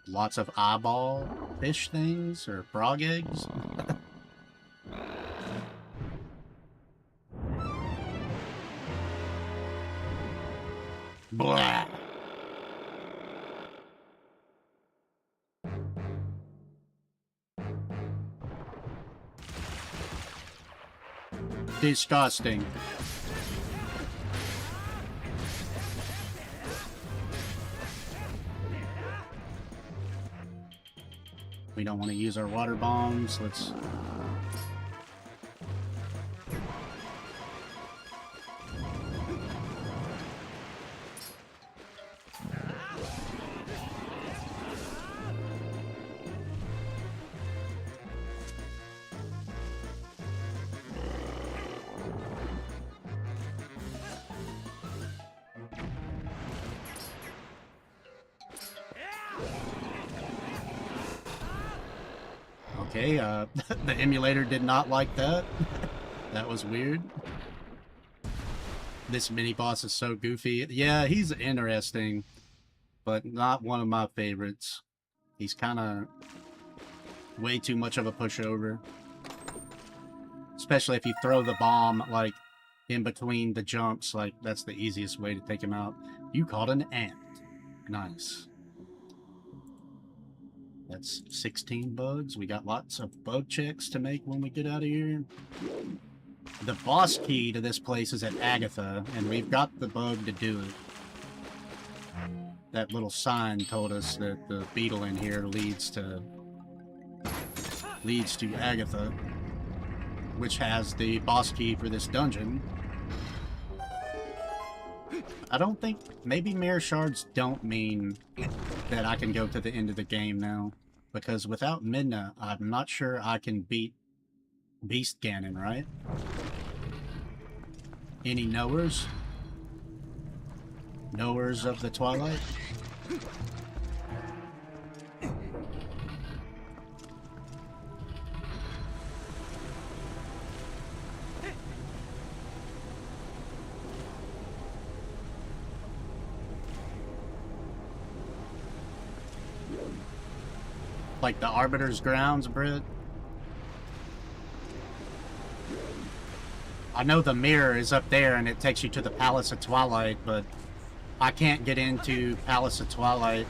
lots of eyeball fish things or frog eggs. Blah. Disgusting. We don't want to use our water bombs. Let's... Okay, the emulator did not like that. That was weird. This mini-boss is so goofy. Yeah, he's interesting, but not one of my favorites. He's kind of way too much of a pushover. Especially if you throw the bomb, like, in between the jumps. Like, that's the easiest way to take him out. You caught an ant. Nice. That's 16 bugs. We got lots of bug checks to make when we get out of here. The boss key to this place is at Agatha, and we've got the bug to do it. That little sign told us that the beetle in here leads to Agatha, which has the boss key for this dungeon. I don't think... Maybe mirror shards don't mean that I can go to the end of the game now. Because without Midna, I'm not sure I can beat Beast Ganon, right? Any knowers? Knowers of the Twilight? Like the Arbiter's Grounds, Britt? I know the mirror is up there and it takes you to the Palace of Twilight, but I can't get into Palace of Twilight.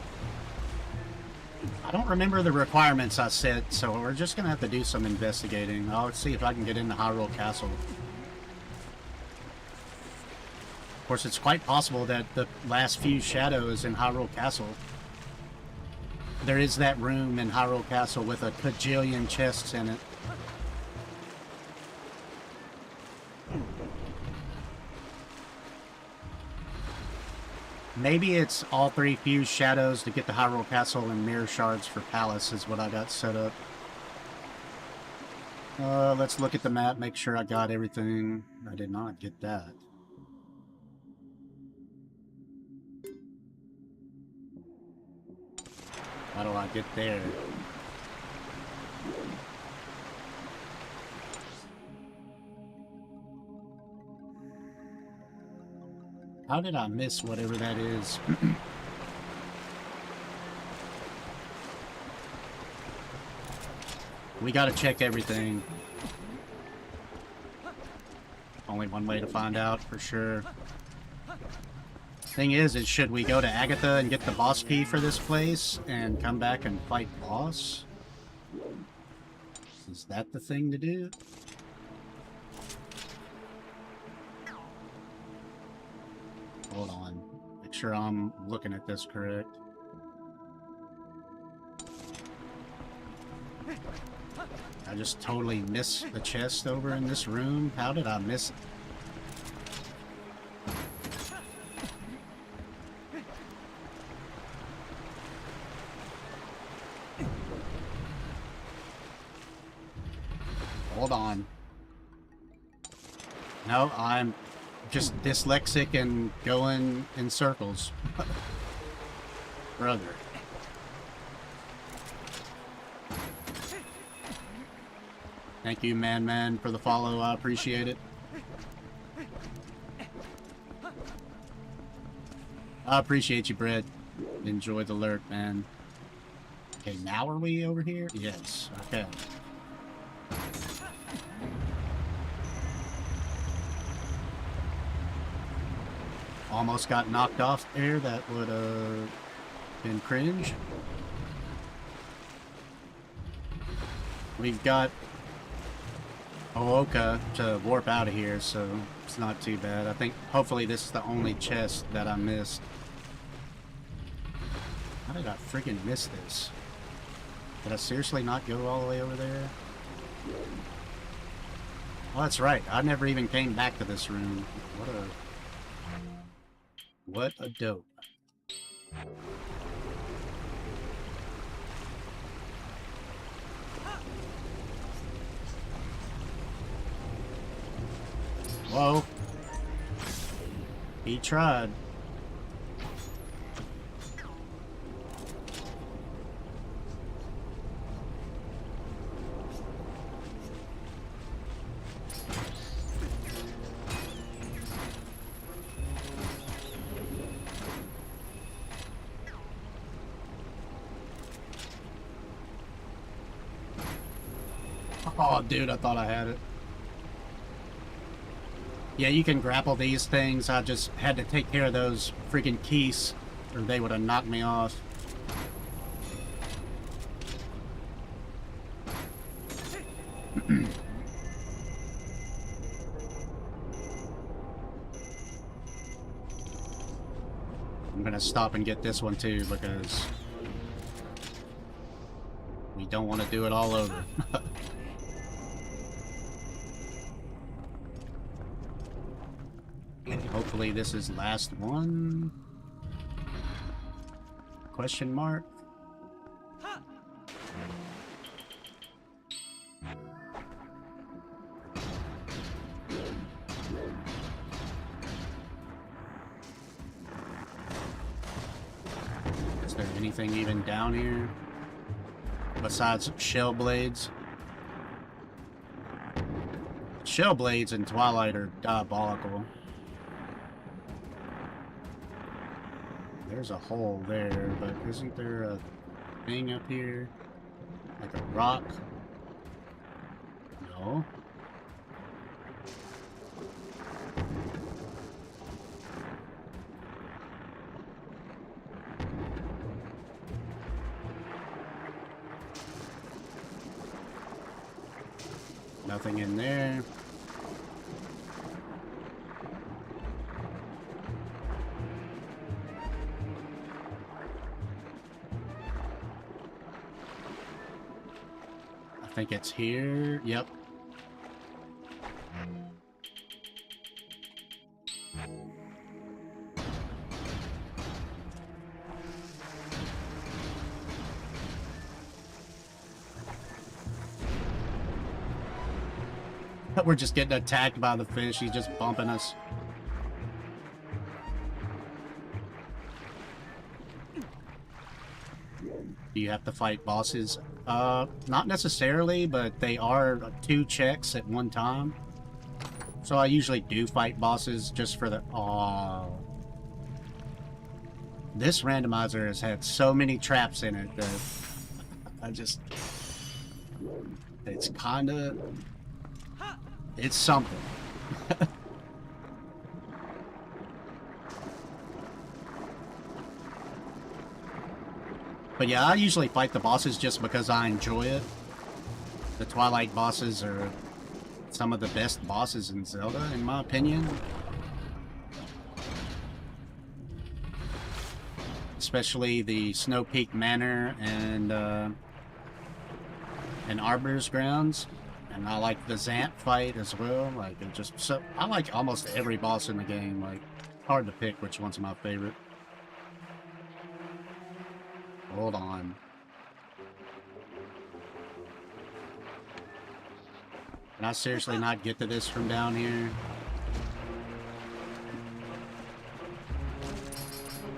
I don't remember the requirements I set, so we're just gonna have to do some investigating. I'll see if I can get into Hyrule Castle. Of course, it's quite possible that the last few shadows in Hyrule Castle. There is that room in Hyrule Castle with a kajillion chests in it. Maybe it's all three fused shadows to get to Hyrule Castle and mirror shards for Palace is what I got set up. Let's look at the map, make sure I got everything. I did not get that. How do I get there? How did I miss whatever that is? We gotta check everything. Only one way to find out for sure. Thing is should we go to Agatha and get the boss key for this place and come back and fight boss? Is that the thing to do? Hold on. Make sure I'm looking at this correct. I just totally missed the chest over in this room. How did I miss it? Hold on. No, I'm just dyslexic and going in circles. Brother. Thank you, Man, for the follow. I appreciate it. I appreciate you, Brett. Enjoy the lurk, man. Okay, now are we over here? Yes. Okay. Almost got knocked off there. That would have been cringe. We've got Ooka to warp out of here, so it's not too bad. I think hopefully this is the only chest that I missed. How did I freaking miss this? Did I seriously not go all the way over there? Oh, that's right. I never even came back to this room. What a dope. Whoa. He tried. Oh, dude, I thought I had it. Yeah, you can grapple these things. I just had to take care of those freaking keys, or they would have knocked me off. I'm gonna stop and get this one too, because we don't want to do it all over. Hopefully this is last one? Question mark? Is there anything even down here besides shell blades? Shell blades in Twilight are diabolical. There's a hole there, but isn't there a thing up here? Like a rock? No. Nothing in there. I think it's here. Yep. We're just getting attacked by the fish. He's just bumping us. Do you have to fight bosses? Not necessarily, but they are 2 checks at one time. So I usually do fight bosses just for the... Aww. This randomizer has had so many traps in it that I just... It's kinda... It's something. But yeah, I usually fight the bosses just because I enjoy it. The Twilight bosses are some of the best bosses in Zelda, in my opinion. Especially the Snow Peak Manor and Arbor's Grounds. And I like the Zant fight as well. Like, it just so I like almost every boss in the game. Like, hard to pick which one's my favorite. Hold on. Can I seriously not get to this from down here?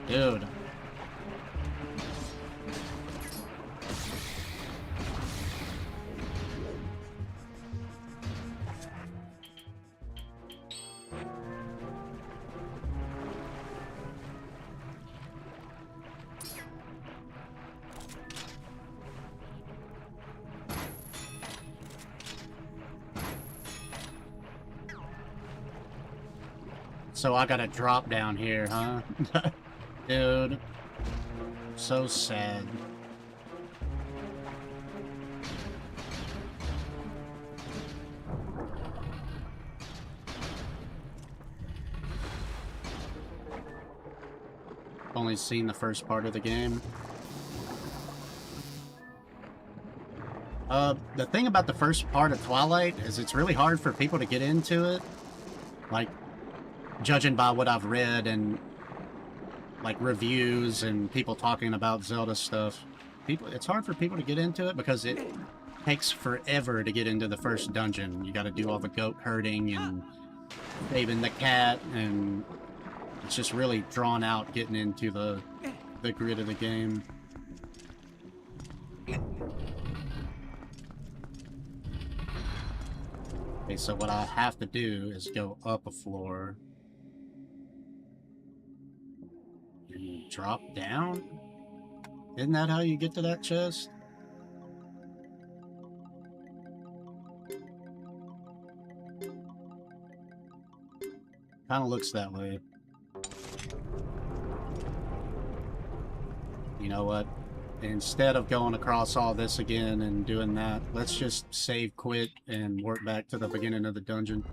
Dude. So I gotta drop down here, huh? Dude. So sad. Only seen the first part of the game. The thing about the first part of Twilight is it's really hard for people to get into it. Like, judging by what I've read and like reviews and people talking about Zelda stuff, it's hard for people to get into it because it takes forever to get into the first dungeon. You got to do all the goat herding and saving the cat, and it's just really drawn out getting into the grid of the game. Okay, so what I have to do is go up a floor. Drop down? Isn't that how you get to that chest? Kinda looks that way. You know what? Instead of going across all this again and doing that, let's just save, quit, and work back to the beginning of the dungeon.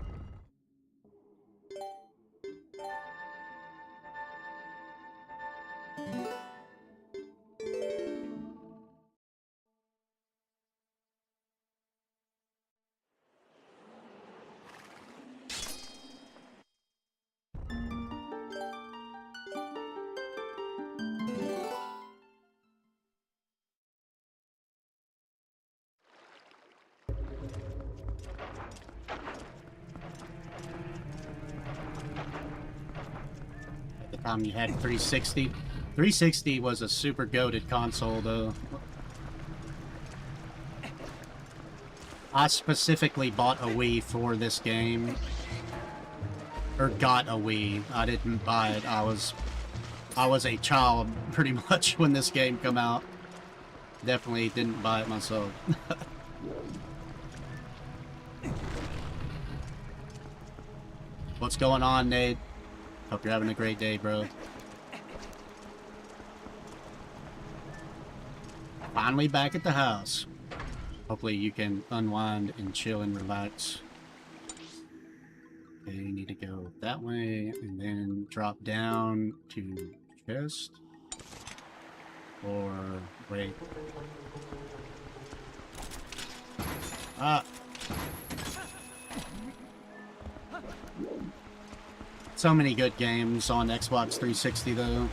You had 360. 360 was a super goated console, though. I specifically bought a Wii for this game. Or got a Wii. I didn't buy it. I was a child, pretty much, when this game came out. Definitely didn't buy it myself. What's going on, Nate? Hope you're having a great day, bro. Finally back at the house. Hopefully you can unwind and chill and relax. Okay, you need to go that way and then drop down to chest. Or wait. Ah. So many good games on Xbox 360, though.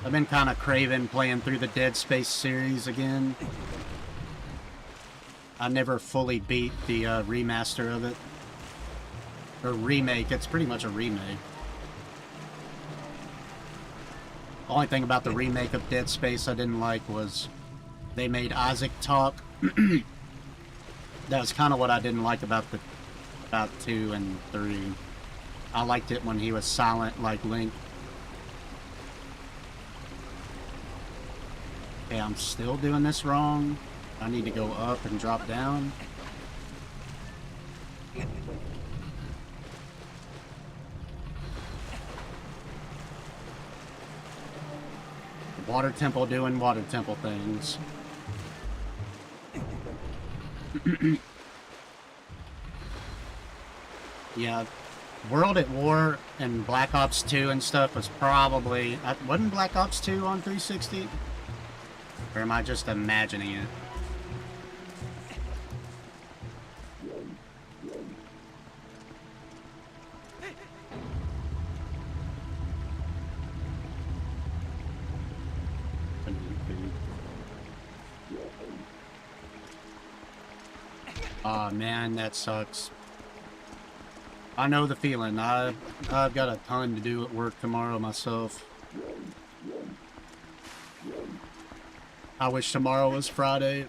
I've been kind of craving playing through the Dead Space series again. I never fully beat the remaster of it. Or remake, it's pretty much a remake. Only thing about the remake of Dead Space I didn't like was they made Isaac talk. That was kind of what I didn't like about 2 and 3. I liked it when he was silent like Link. Okay, I'm still doing this wrong. I need to go up and drop down. Water temple doing water temple things. Yeah, World at War and Black Ops 2 and stuff was probably... wasn't Black Ops 2 on 360? Or am I just imagining it? Aw, man, that sucks. I know the feeling. I've got a ton to do at work tomorrow myself. I wish tomorrow was Friday.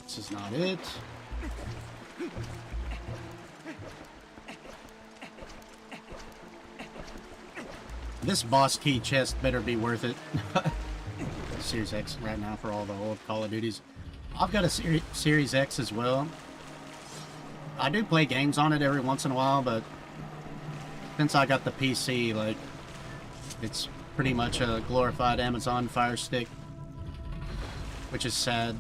This is not it. This boss key chest better be worth it. Series X right now for all the old Call of Duties. I've got a Series X as well. I do play games on it every once in a while, but since I got the PC, like, it's pretty much a glorified Amazon Fire Stick, which is sad.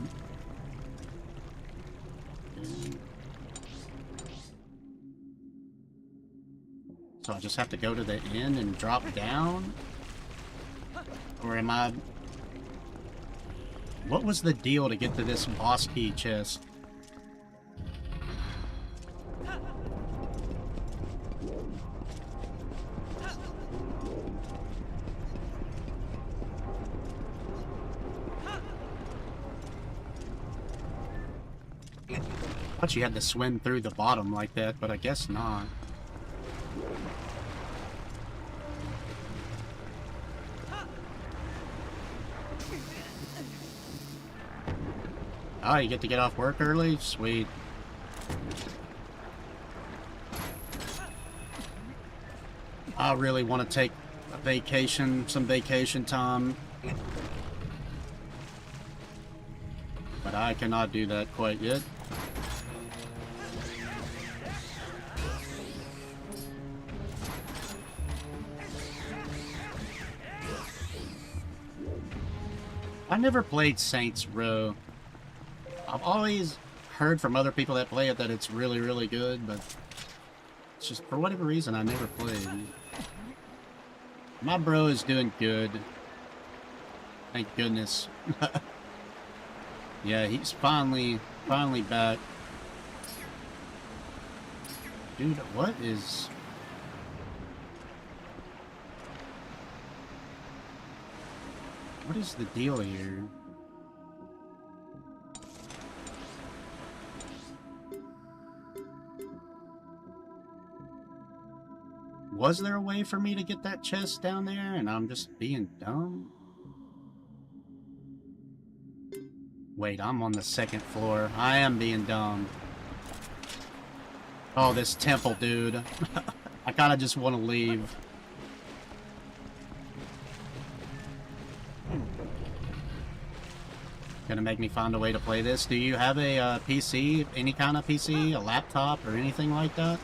So I just have to go to the end and drop down? Or am I... What was the deal to get to this boss key chest? I thought you had to swim through the bottom like that, but I guess not. Oh, you get to get off work early? Sweet. I really want to take a vacation, some vacation time. But I cannot do that quite yet. I never played Saints Row. I've always heard from other people that play it that it's really, really good, but it's just, for whatever reason, I never played. My bro is doing good. Thank goodness. Yeah, he's finally back. Dude, what is... What is the deal here? Was there a way for me to get that chest down there and I'm just being dumb? Wait, I'm on the second floor. I am being dumb. Oh, this temple, dude. I kinda just want to leave. Gonna make me find a way to play this. Do you have a PC? Any kind of PC? A laptop or anything like that?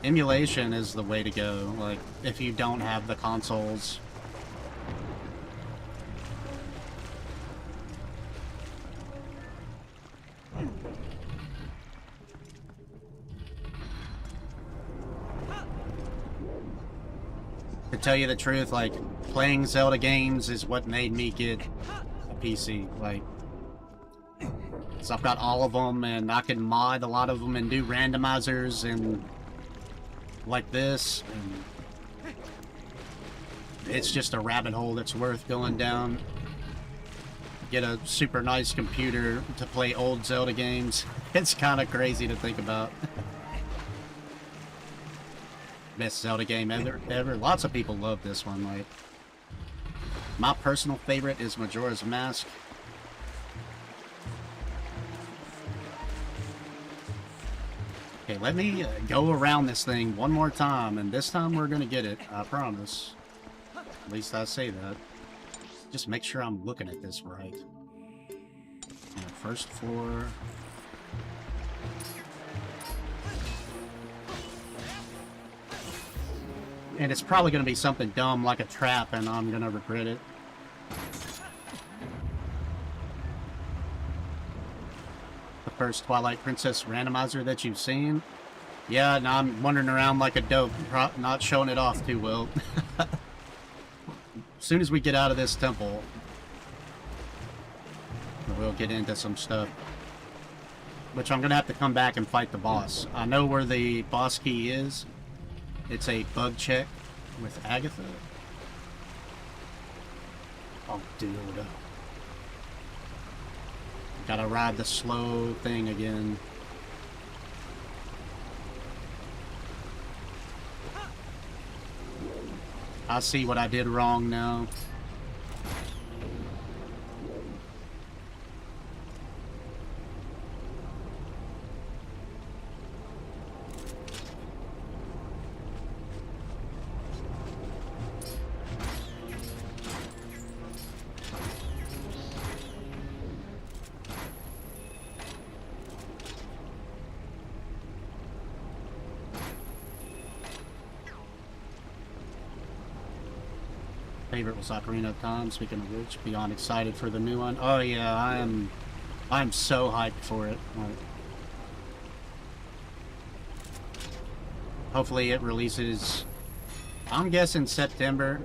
Emulation is the way to go, like, if you don't have the consoles. To tell you the truth, like, playing Zelda games is what made me get a PC, like, so I've got all of them, and I can mod a lot of them and do randomizers, and like this, and it's just a rabbit hole that's worth going down. Get a super nice computer to play old Zelda games. It's kind of crazy to think about. Best Zelda game ever. Lots of people love this one. Like, my personal favorite is Majora's Mask. Okay, let me go around this thing one more time, and this time we're gonna get it. I promise. At least I say that. Just make sure I'm looking at this right. First floor. And it's probably going to be something dumb like a trap, and I'm going to regret it. The first Twilight Princess randomizer that you've seen? Yeah, and I'm wandering around like a dope, not showing it off too well. As soon as we get out of this temple, we'll get into some stuff. Which I'm going to have to come back and fight the boss. I know where the boss key is. It's a bug check with Agatha. Oh, dude. Gotta ride the slow thing again. I see what I did wrong now. Favorite was Ocarina of Time. Speaking of which, beyond excited for the new one. Oh yeah, I'm so hyped for it. Like, hopefully it releases, I'm guessing September.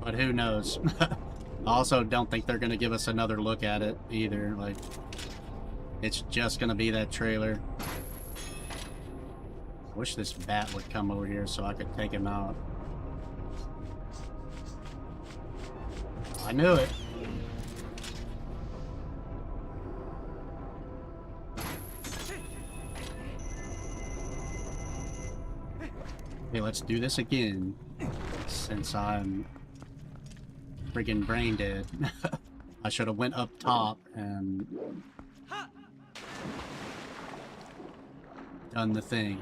But who knows? I also don't think they're gonna give us another look at it either. Like, it's just gonna be that trailer. I wish this bat would come over here so I could take him out. I knew it. Okay, let's do this again. Since I'm freaking brain dead. I should have went up top and done the thing.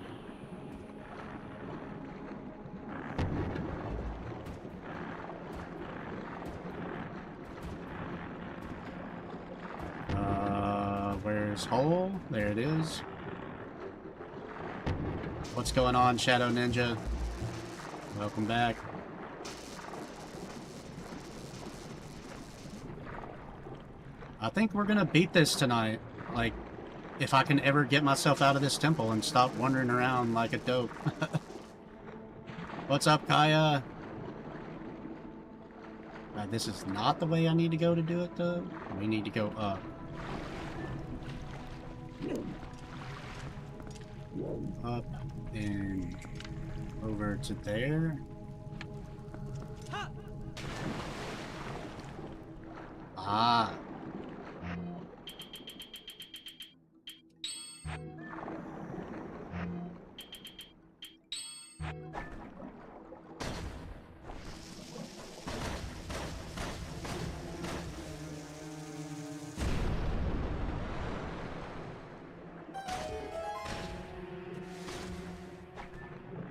Where's Hole? There it is. What's going on, Shadow Ninja? Welcome back. I think we're gonna beat this tonight. Like, if I can ever get myself out of this temple and stop wandering around like a dope. What's up, Kaya? This is not the way I need to go to do it, though. We need to go up. Up and over to there. Ah.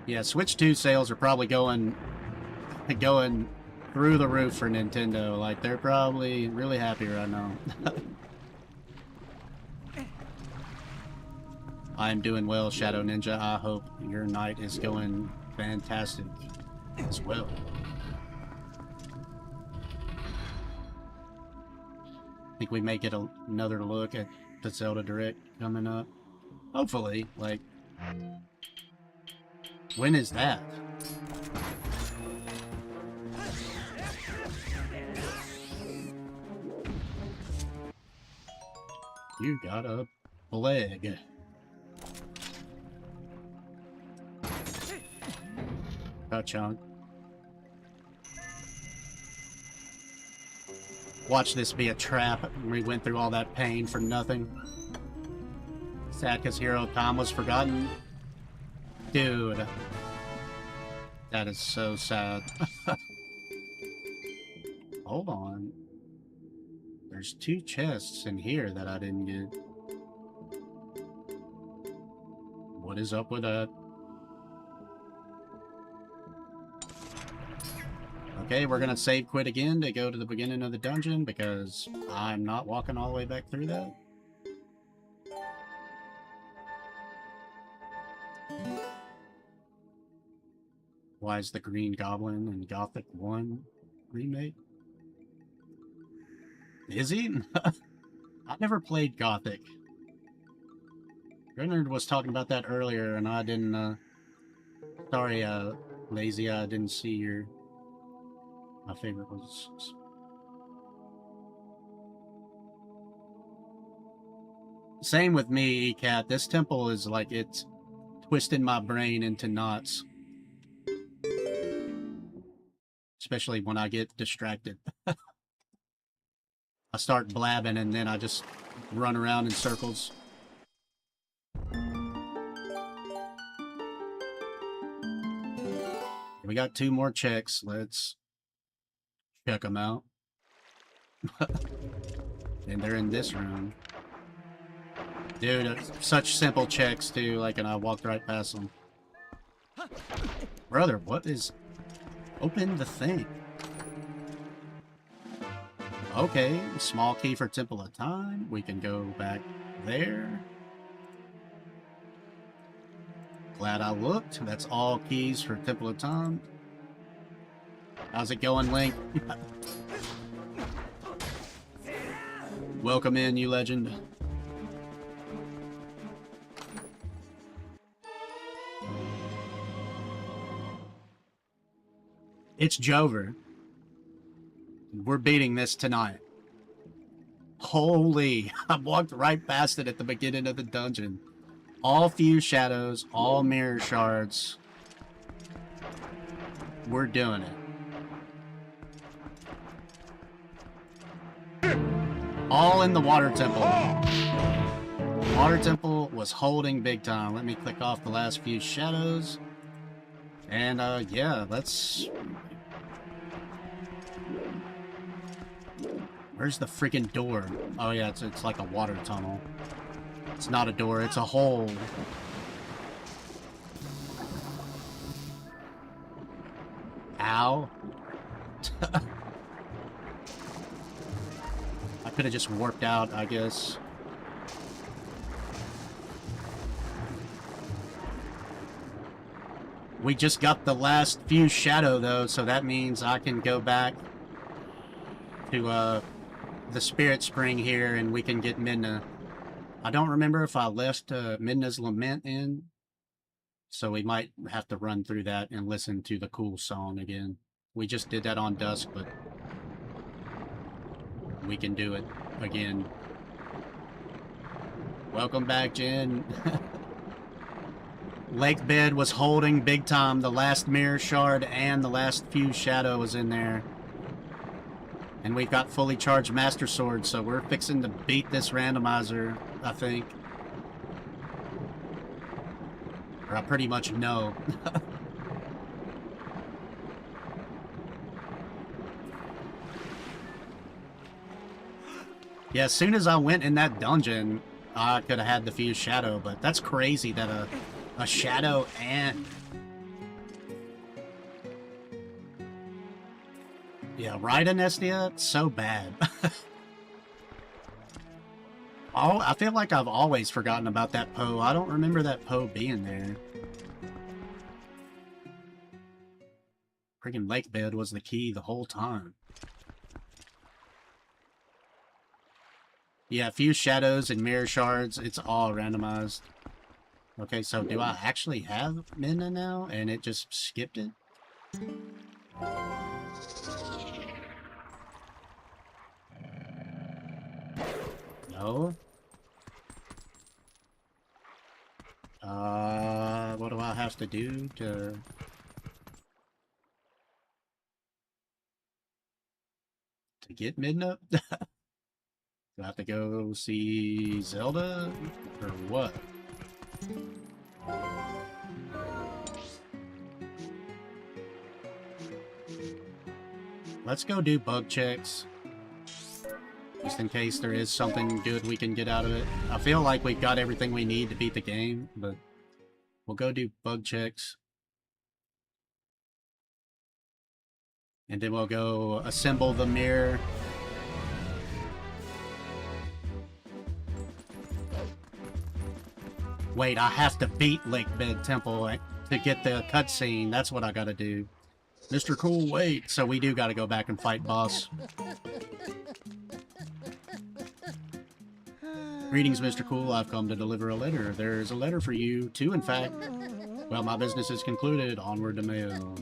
Yeah, Switch 2 sales are probably going through the roof for Nintendo. Like, they're probably really happy right now. I'm doing well, Shadow Ninja. I hope your night is going fantastic as well. I think we may get another look at the Zelda Direct coming up. Hopefully, like... When is that? You got a leg. Chunk. Watch this be a trap. We went through all that pain for nothing. Sad because Hero Tom was forgotten. Dude. That is so sad. Hold on. There's 2 chests in here that I didn't get. What is up with that? Okay, we're gonna save quit again to go to the beginning of the dungeon because I'm not walking all the way back through that. Why is the Green Goblin in Gothic 1 remake? Is he? I never played Gothic. Renard was talking about that earlier and I didn't, sorry, Lazy, I didn't see your... My favorite was... Same with me, Cat. This temple is like, it's twisting my brain into knots. Especially when I get distracted. I start blabbing and then I just run around in circles. We got 2 more checks. Let's check them out. And they're in this room. Dude, such simple checks too, like, and I walked right past them. Brother, what is... Open the thing. Okay, small key for Temple of Time. We can go back there. Glad I looked. That's all keys for Temple of Time. How's it going, Link? Welcome in, you legend. It's Jover. We're beating this tonight. Holy, I walked right past it at the beginning of the dungeon. All fused shadows, all mirror shards. We're doing it. All in the water temple. Water temple was holding big time. Let me click off the last few shadows. And, yeah, let's... Where's the freaking door? Oh, yeah, it's like a water tunnel. It's not a door, it's a hole. Ow. I could have just warped out, I guess. We just got the last fused shadow, though, so that means I can go back to, the Spirit Spring here, and we can get Midna. I don't remember if I left Midna's Lament in, so we might have to run through that and listen to the cool song again. We just did that on Dusk, but we can do it again. Welcome back, Jen. Lake Bed was holding big time. The last mirror shard and the last fused shadow was in there. And we've got fully charged Master Sword, so we're fixing to beat this randomizer, I think. Or I pretty much know. Yeah, as soon as I went in that dungeon, I could have had the fused shadow, but that's crazy that a shadow and... Yeah, right, Anestia? So bad. Oh, I feel like I've always forgotten about that Poe. I don't remember that Poe being there. Freaking Lake Bed was the key the whole time. Yeah, fused shadows and mirror shards, it's all randomized. Okay, so do I actually have Midna now? And it just skipped it? No. What do I have to do to get Midna? Do I have to go see Zelda or what? Let's go do bug checks. Just in case there is something good we can get out of it. I feel like we've got everything we need to beat the game, but we'll go do bug checks. And then we'll go assemble the mirror. Wait, I have to beat Lakebed Temple to get the cutscene. That's what I gotta do. Mr. Cool, wait. So we do gotta go back and fight boss. Greetings, Mr. Cool. I've come to deliver a letter. There's a letter for you, too, in fact. Well, my business is concluded. Onward to mail.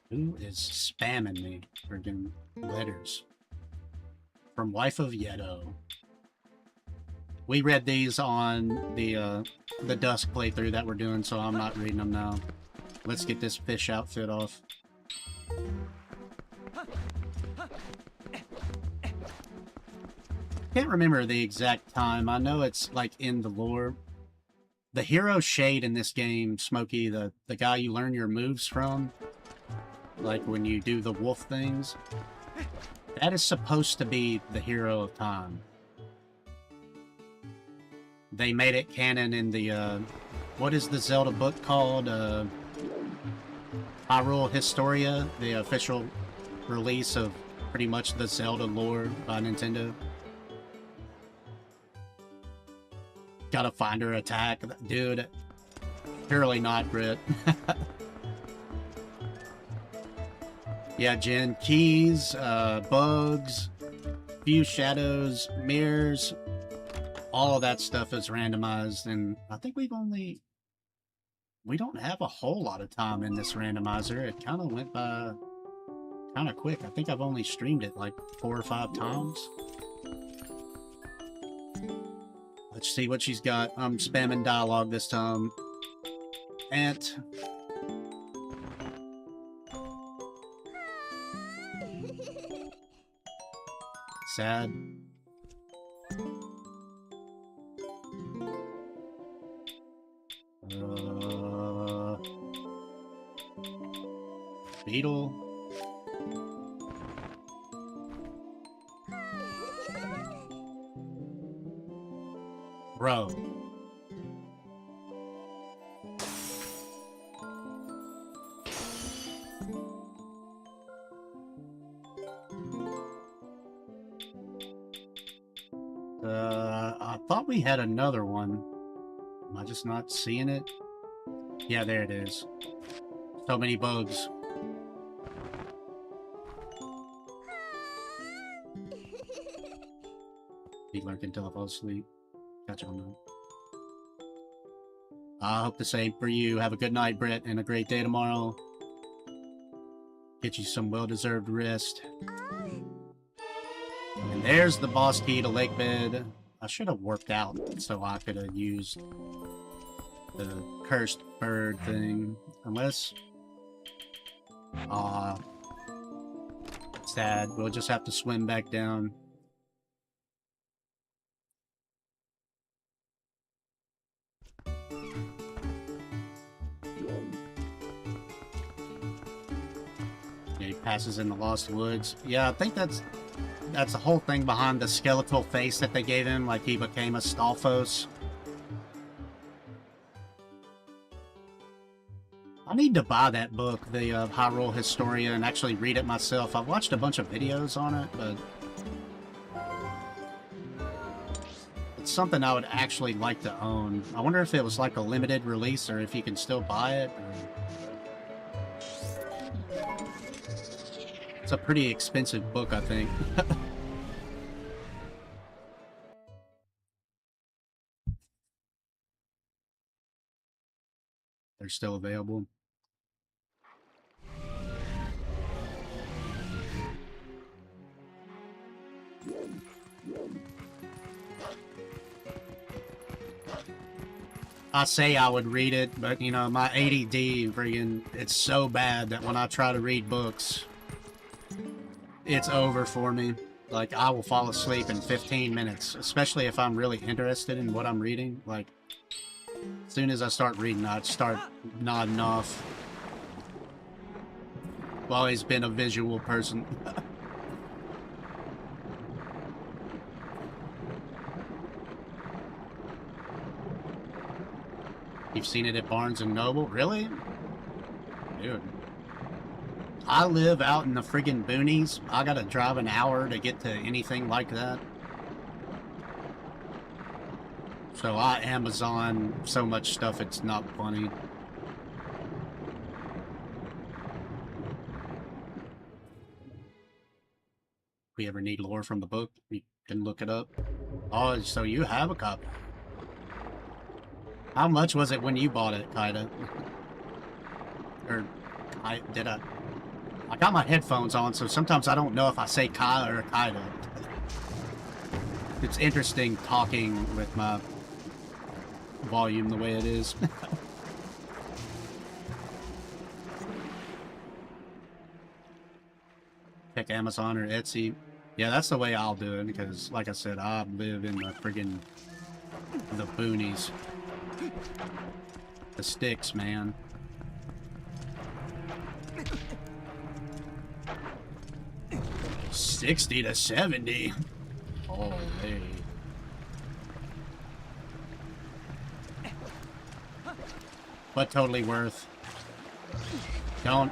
Who is spamming me? Friggin' letters. From Wife of Yeto. We read these on the Dusk playthrough that we're doing, so I'm not reading them now. Let's get this fish outfit off. Can't remember the exact time. I know it's like in the lore. The hero shade in this game, Smokey, the guy you learn your moves from, like when you do the wolf things, that is supposed to be the hero of time. They made it canon in the, what is the Zelda book called? Hyrule Historia, the official release of pretty much the Zelda lore by Nintendo. Gotta find her attack. Dude, surely not, Brit. Yeah, Jen. Keys, bugs, few shadows, mirrors, all of that stuff is randomized, and I think we don't have a whole lot of time in this randomizer. It kind of went by kind of quick. I think I've only streamed it like 4 or 5 times. Let's see what she's got. I'm spamming dialogue this time. Ant. Sad. Beetle. Bro. I thought we had another one. Am I just not seeing it? Yeah, there it is. So many bugs. He lurked until I fall asleep. Catch on that. I hope the same for you. Have a good night, Brett, and a great day tomorrow. Get you some well-deserved rest. And there's the boss key to Lakebed. I should have worked out so I could have used the cursed bird thing. Unless... sad. We'll just have to swim back down. Yeah, he passes in the Lost Woods. Yeah, I think that's the whole thing behind the skeletal face that they gave him, like he became a Stalfos. I need to buy that book, the Hyrule Historia, and actually read it myself. I've watched a bunch of videos on it, but it's something I would actually like to own. I wonder if it was like a limited release or if you can still buy it. It's a pretty expensive book, I think. They're still available. I say I would read it, but you know, my ADD friggin' it's so bad that when I try to read books, it's over for me. Like, I will fall asleep in 15 minutes, especially if I'm really interested in what I'm reading. Like, as soon as I start reading, I start nodding off. I've always been a visual person. You've seen it at Barnes & Noble? Really? Dude. I live out in the friggin' boonies. I gotta drive an hour to get to anything like that. So I Amazon so much stuff it's not funny. If we ever need lore from the book, we can look it up. Oh, so you have a copy. How much was it when you bought it, Kaida? Or I got my headphones on, so sometimes I don't know if I say Kai or Kaida. It's interesting talking with my volume the way it is. Pick Amazon or Etsy. Yeah, that's the way I'll do it, because, like I said, I live in the friggin' the boonies. The sticks, man. $60 to $70. Holy. But totally worth. Don't.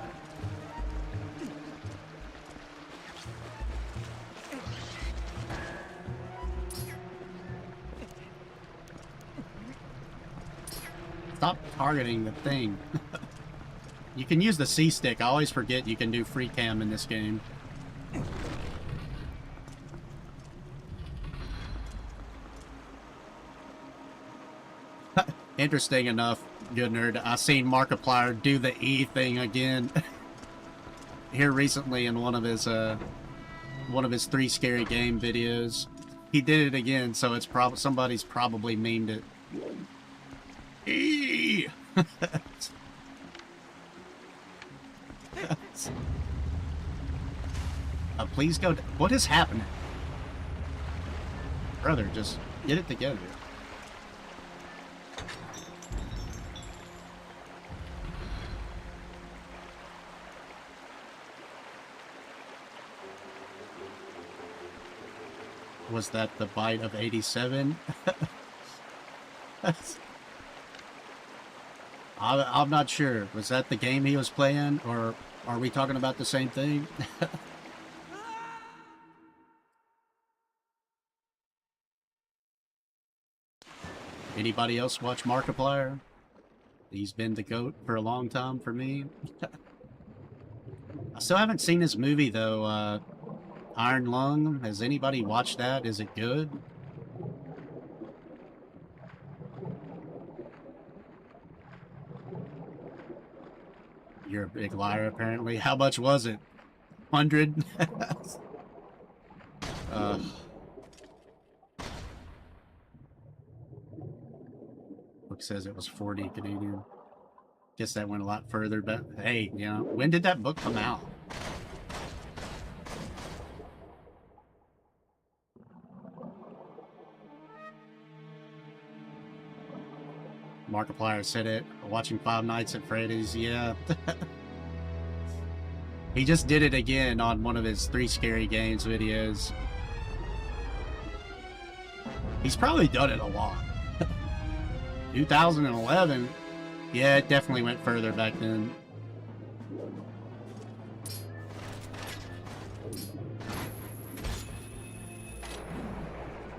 Stop targeting the thing. You can use the C stick. I always forget you can do free cam in this game. Interesting enough, good nerd, I seen Markiplier do the E thing again here recently in one of his 3 scary game videos. He did it again, so it's somebody's probably memed it. E. Please go. What is happening, brother? Just get it together. Was that the bite of 87? I'm not sure. Was that the game he was playing, or are we talking about the same thing? Anybody else watch Markiplier? He's been the GOAT for a long time for me. I still haven't seen his movie, though. Iron Lung. Has anybody watched that? Is it good? You're a big liar, apparently. How much was it? 100? Book says it was 40 Canadian. Guess that went a lot further, but hey, you know, when did that book come out? Markiplier said it. Watching Five Nights at Freddy's, yeah. He just did it again on one of his 3 Scary Games videos. He's probably done it a lot. 2011? Yeah, it definitely went further back then.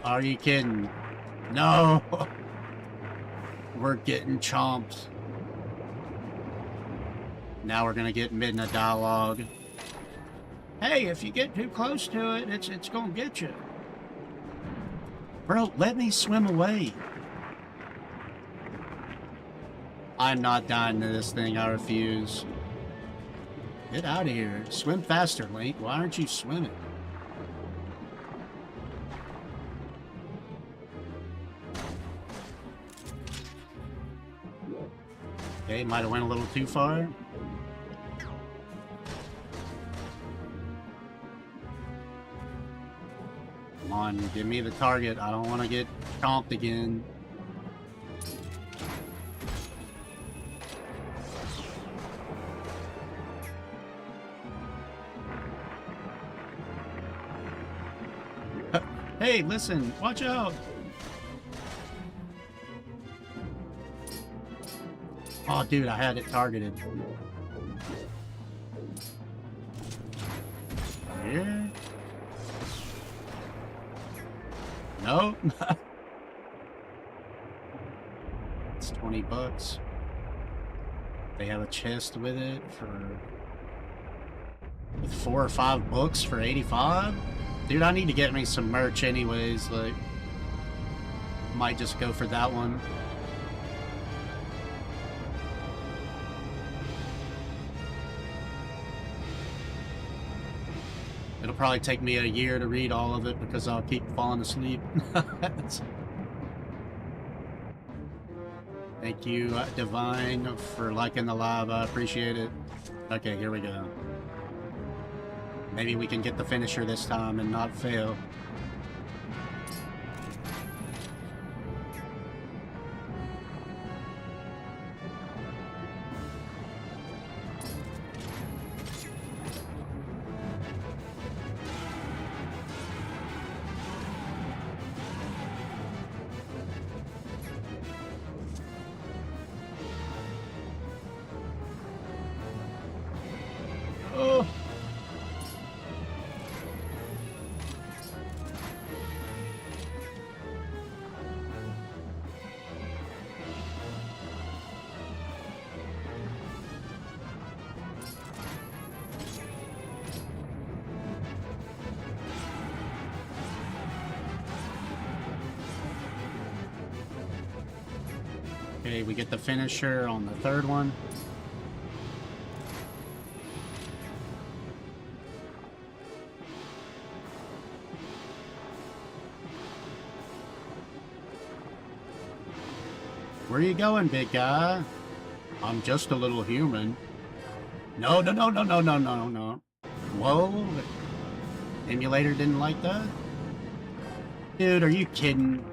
Are you kidding? No! We're getting chomped. Now we're gonna get Midna dialogue. Hey, if you get too close to it, it's gonna get you. Bro, let me swim away. I'm not dying to this thing, I refuse. Get out of here. Swim faster, Link. Why aren't you swimming? Okay, might have went a little too far. Come on, give me the target. I don't want to get chomped again. Hey, listen, watch out! Oh, dude, I had it targeted. Here? Nope. It's 20 bucks. They have a chest with it with 4 or 5 books for 85? Dude, I need to get me some merch anyways, like, might just go for that one. It'll probably take me a year to read all of it because I'll keep falling asleep. Thank you, Divine, for liking the live. I appreciate it. Okay, here we go. Maybe we can get the finisher this time and not fail. Oh. Okay, we get the finisher on the third one. Where are you going, big guy? I'm just a little human. No, no, no, no, no, no, no, no. Whoa. Emulator didn't like that? Dude, are you kidding?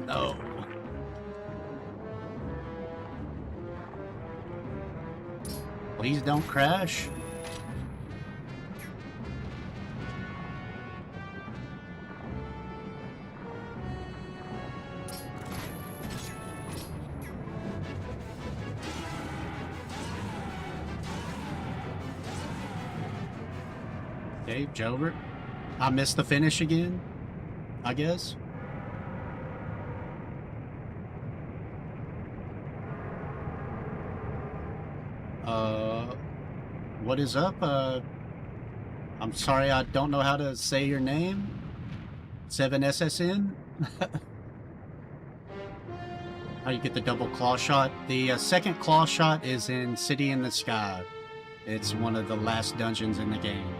No. Please don't crash. Okay, Jobert. I missed the finish again, I guess. What is up? I'm sorry, I don't know how to say your name. 7SSN? How you get the double claw shot? The second claw shot is in City in the Sky. It's one of the last dungeons in the game.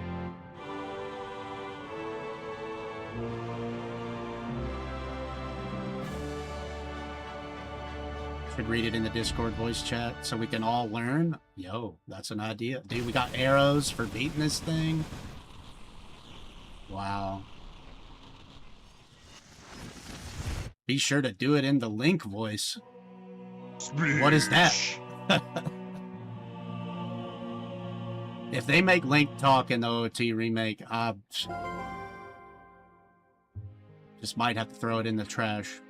Should read it in the Discord voice chat so we can all learn. Yo, that's an idea. Dude, we got arrows for beating this thing. Wow. Be sure to do it in the Link voice. Speech. What is that? If they make Link talk in the OT remake, I just might have to throw it in the trash.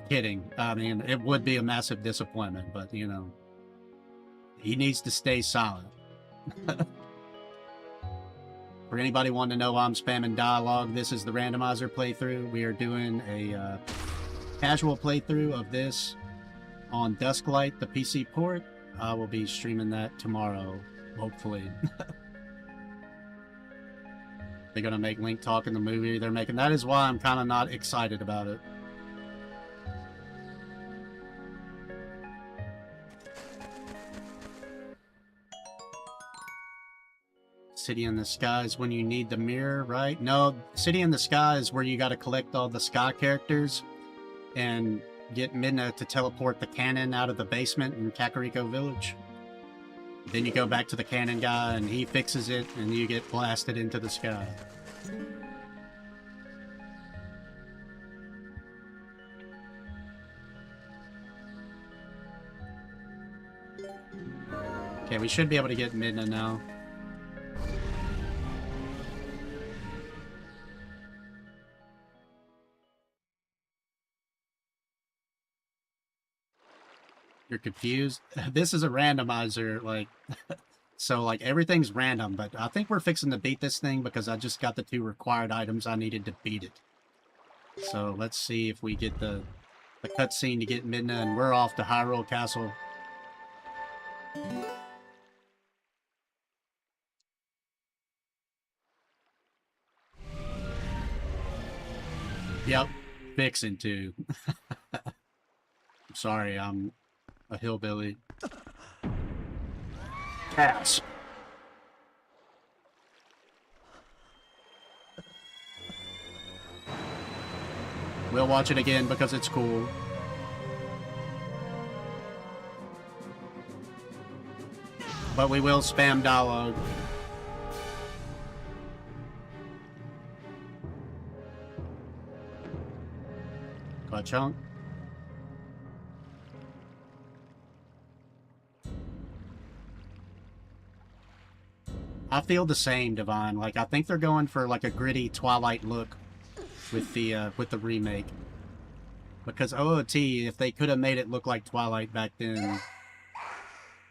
Kidding. I mean, it would be a massive disappointment, but, you know, he needs to stay silent. For anybody wanting to know why I'm spamming dialogue, this is the randomizer playthrough. We are doing a casual playthrough of this on Dusklight, the PC port. I will be streaming that tomorrow, hopefully. They're going to make Link talk in the movie they're making. That is why I'm kind of not excited about it. City in the Sky is when you need the mirror, right? No, City in the Sky is where you got to collect all the Sky characters and get Midna to teleport the cannon out of the basement in Kakariko Village. Then you go back to the cannon guy and he fixes it and you get blasted into the sky. Okay, we should be able to get Midna now. You're confused? This is a randomizer, like, so, like, everything's random, but I think we're fixing to beat this thing because I just got the 2 required items I needed to beat it. So, let's see if we get the cutscene to get Midna, and we're off to Hyrule Castle. Yep, fixing to. I'm sorry, I'm a hillbilly. Cats. We'll watch it again because it's cool. But we will spam dialogue. Ka-chunk. I feel the same, Divine. Like, I think they're going for like a gritty Twilight look with the remake. Because OOT, if they could have made it look like Twilight back then,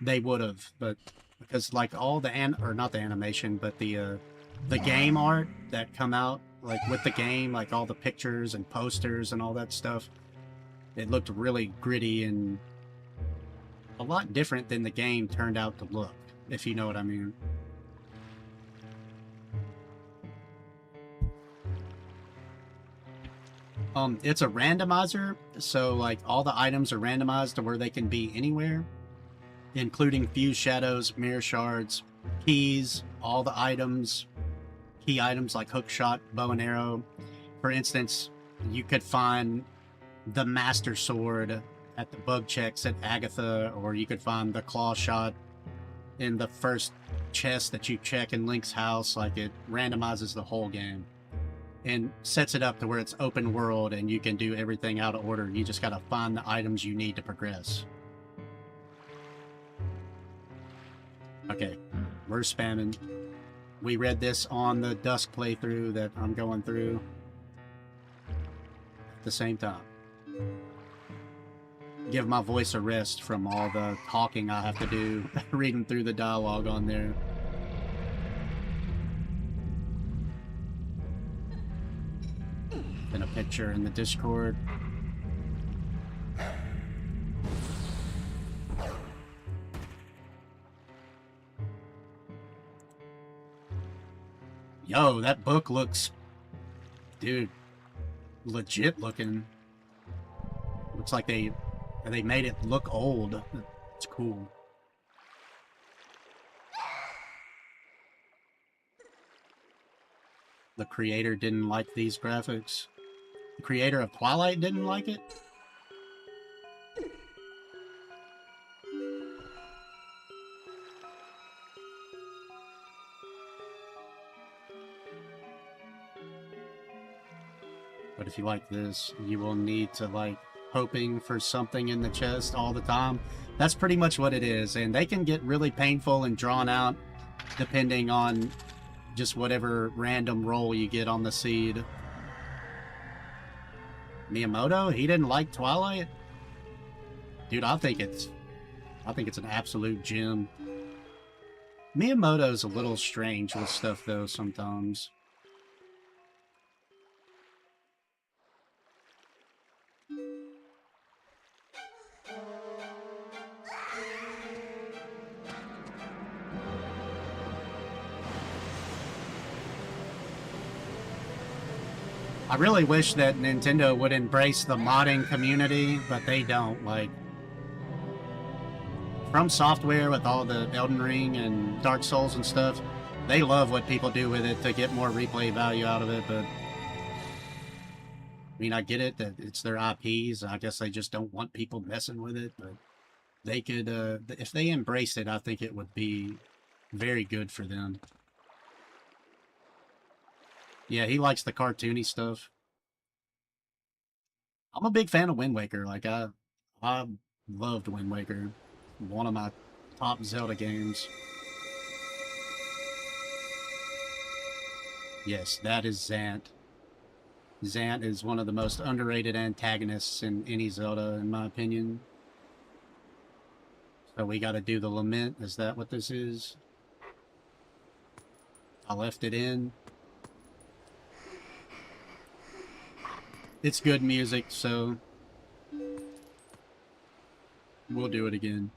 they would have. But because like all the not the animation, but the game art that come out like with the game, like all the pictures and posters and all that stuff, it looked really gritty and a lot different than the game turned out to look, if you know what I mean. It's a randomizer, so like all the items are randomized to where they can be anywhere, including fused shadows, mirror shards, keys, all the items, key items like hook shot, bow and arrow. For instance, you could find the master sword at the bug checks at Agatha, or you could find the claw shot in the first chest that you check in Link's house. Like, it randomizes the whole game and sets it up to where it's open world and you can do everything out of order. You just gotta find the items you need to progress. Okay, we're spamming. We read this on the Dusk playthrough that I'm going through at the same time. Give my voice a rest from all the talking I have to do, reading through the dialogue on there. In a picture in the Discord. Yo, that book looks, dude, legit looking. Looks like they made it look old. It's cool. The creator didn't like these graphics. The creator of Twilight didn't like it? But if you like this, you will need to, like, hoping for something in the chest all the time. That's pretty much what it is, and they can get really painful and drawn out depending on just whatever random roll you get on the seed. Miyamoto, he didn't like Twilight? Dude, I think it's an absolute gem. Miyamoto's a little strange with stuff though sometimes. I really wish that Nintendo would embrace the modding community, but they don't. Like, From Software with all the Elden Ring and Dark Souls and stuff, they love what people do with it to get more replay value out of it, but I mean, I get it that it's their IPs. I guess they just don't want people messing with it, but they could, if they embraced it, I think it would be very good for them. Yeah, he likes the cartoony stuff. I'm a big fan of Wind Waker. Like, I loved Wind Waker. One of my top Zelda games. Yes, that is Zant. Zant is one of the most underrated antagonists in any Zelda, in my opinion. So we gotta do the Lament. Is that what this is? I left it in. It's good music, so we'll do it again.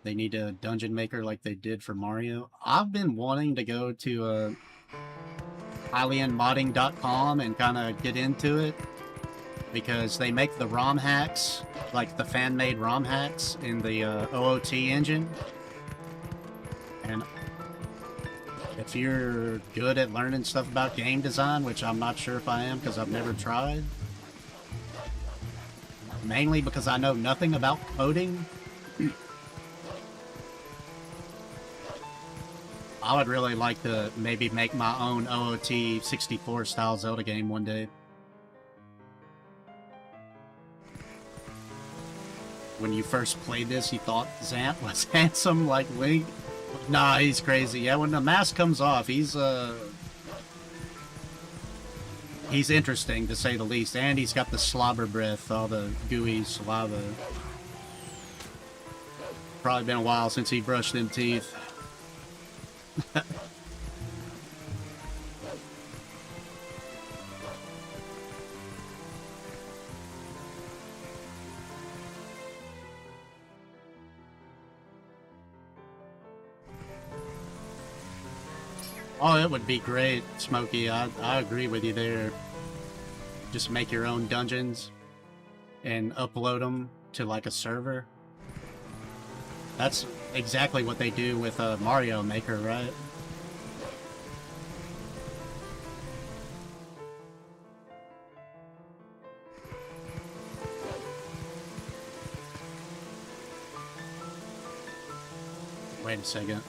They need a dungeon maker like they did for Mario. I've been wanting to go to alienmodding.com and kind of get into it because they make the ROM hacks, like the fan-made ROM hacks in the OOT engine. And if you're good at learning stuff about game design, which I'm not sure if I am because I've never tried, mainly because I know nothing about coding, I would really like to maybe make my own OOT 64 style Zelda game one day. When you first played this, you thought Zant was handsome like Link? Nah, he's crazy. Yeah, when the mask comes off, he's interesting to say the least. And he's got the slobber breath, all the gooey saliva. Probably been a while since he brushed them teeth. Oh, it would be great, Smokey. I agree with you there. Just make your own dungeons and upload them to like a server. That's exactly what they do with Mario Maker, right? Wait a second.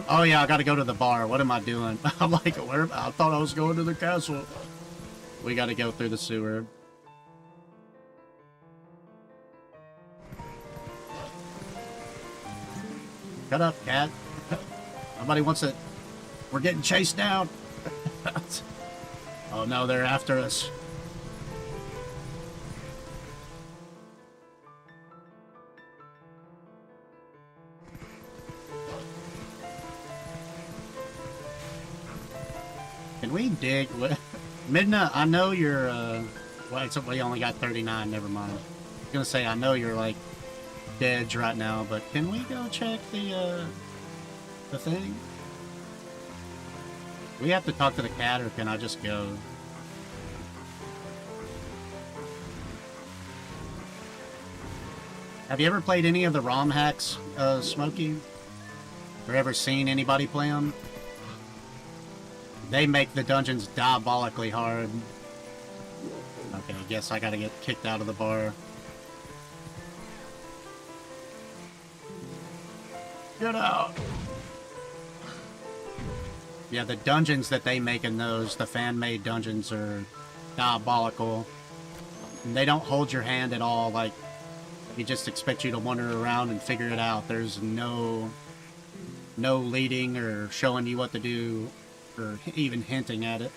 Oh yeah, I gotta go to the bar. What am I doing? I'm like, where? I thought I was going to the castle. We gotta go through the sewer. Shut up, cat. Nobody wants it. We're getting chased down. Oh no, they're after us. Can we dig? Midna, I know you're, well, except we only got 39, never mind. I was gonna say, I know you're, like, dead right now, but can we go check the thing? We have to talk to the cat, or can I just go? Have you ever played any of the ROM hacks, Smokey? Or ever seen anybody play them? They make the dungeons diabolically hard. Okay, I guess I gotta get kicked out of the bar. Get out! Yeah, the dungeons that they make in those, the fan-made dungeons, are diabolical. And they don't hold your hand at all, like, they just expect you to wander around and figure it out. There's no leading or showing you what to do, or even hinting at it.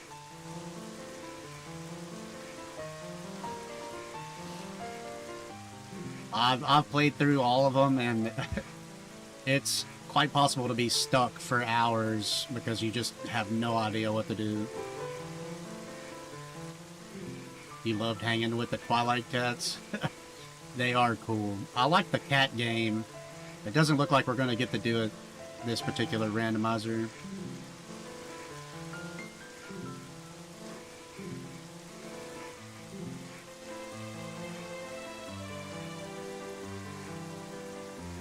I've played through all of them, and it's quite possible to be stuck for hours because you just have no idea what to do. You loved hanging with the Twilight cats? They are cool. I like the cat game. It doesn't look like we're going to get to do it this particular randomizer.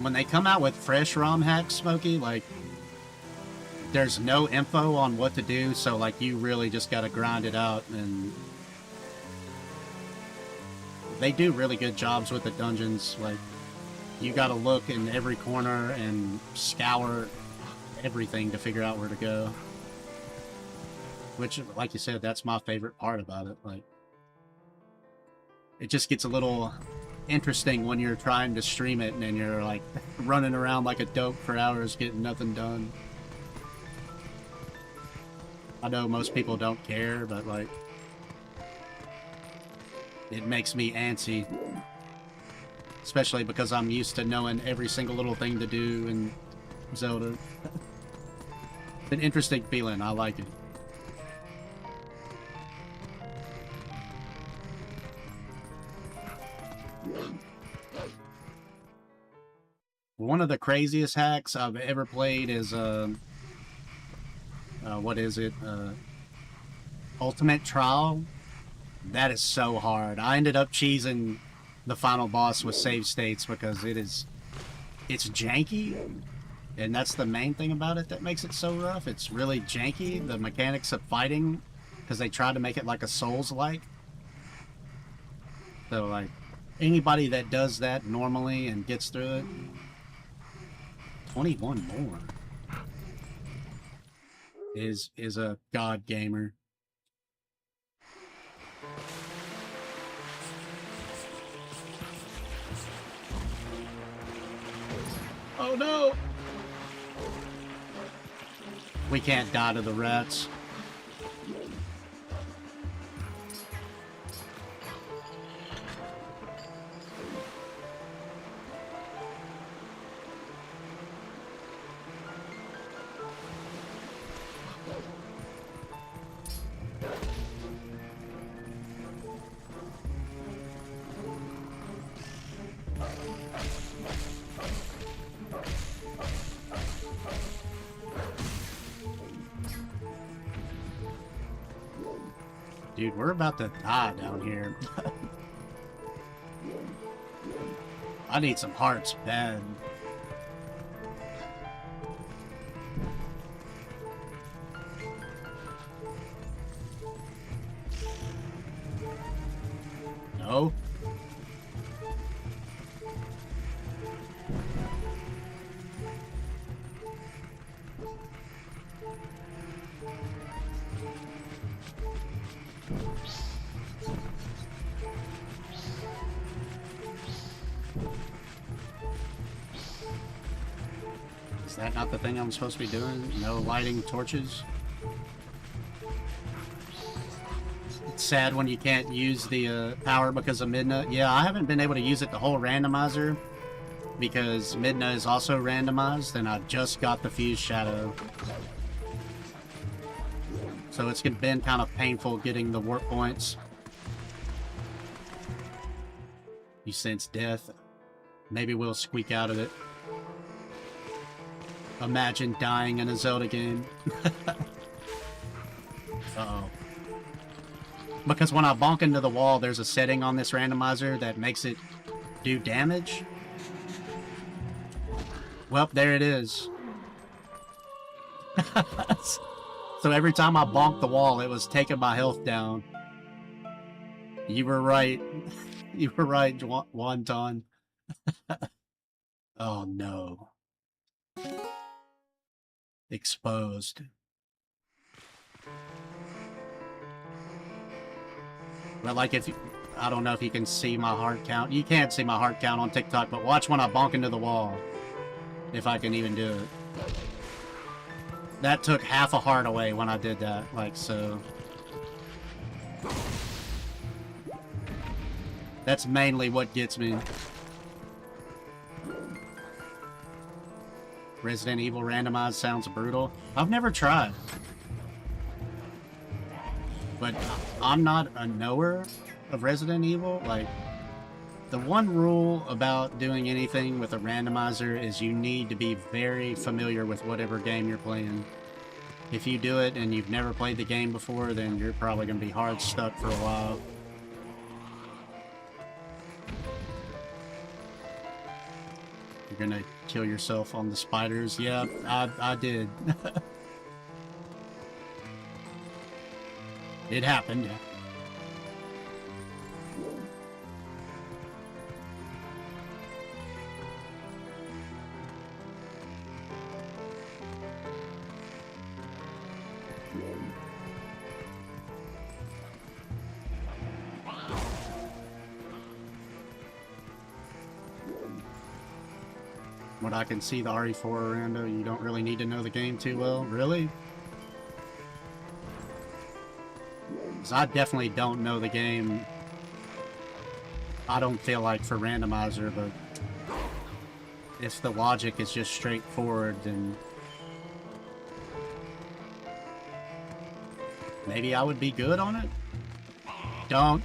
when they come out with fresh ROM hacks, Smokey, like, there's no info on what to do, so, like, you really just gotta grind it out, and they do really good jobs with the dungeons. Like, you gotta look in every corner and scour everything to figure out where to go. Which, like you said, that's my favorite part about it. Like, it just gets a little interesting when you're trying to stream it and you're, like, running around like a dope for hours getting nothing done. I know most people don't care, but, like, it makes me antsy. Especially because I'm used to knowing every single little thing to do in Zelda. It's an interesting feeling. I like it. One of the craziest hacks I've ever played is, what is it? Ultimate Trial. That is so hard. I ended up cheesing the final boss with save states because it's janky, and that's the main thing about it that makes it so rough. It's really janky, the mechanics of fighting, because they tried to make it like a Souls-like. So, like, anybody that does that normally and gets through it, 21 more, is a god gamer. Oh no! We can't die to the rats. Dude, we're about to die down here. I need some hearts bad. No? Is that not the thing I'm supposed to be doing? No lighting torches? It's sad when you can't use the power because of Midna. Yeah, I haven't been able to use it the whole randomizer because Midna is also randomized, and I just got the Fused Shadow. So it's been kind of painful getting the warp points. You sense death. Maybe we'll squeak out of it. Imagine dying in a Zelda game. Uh-oh. Because when I bonk into the wall, there's a setting on this randomizer that makes it do damage. Well, there it is. So every time I bonked the wall, it was taking my health down. You were right. You were right, Wonton. Oh no. Exposed. But like if you, I don't know if you can see my heart count. You can't see my heart count on TikTok, but watch when I bonk into the wall. If I can even do it. That took half a heart away when I did that, like so. That's mainly what gets me. Resident Evil randomized sounds brutal. I've never tried. But I'm not a knower of Resident Evil. Like, the one rule about doing anything with a randomizer is you need to be very familiar with whatever game you're playing. If you do it and you've never played the game before, then you're probably going to be hard stuck for a while. You're gonna kill yourself on the spiders. Yeah, I did. It happened, yeah. What I can see, the RE4 Orlando, you don't really need to know the game too well. Really? Because I definitely don't know the game. I don't feel like for randomizer, but if the logic is just straightforward, then maybe I would be good on it? Don't.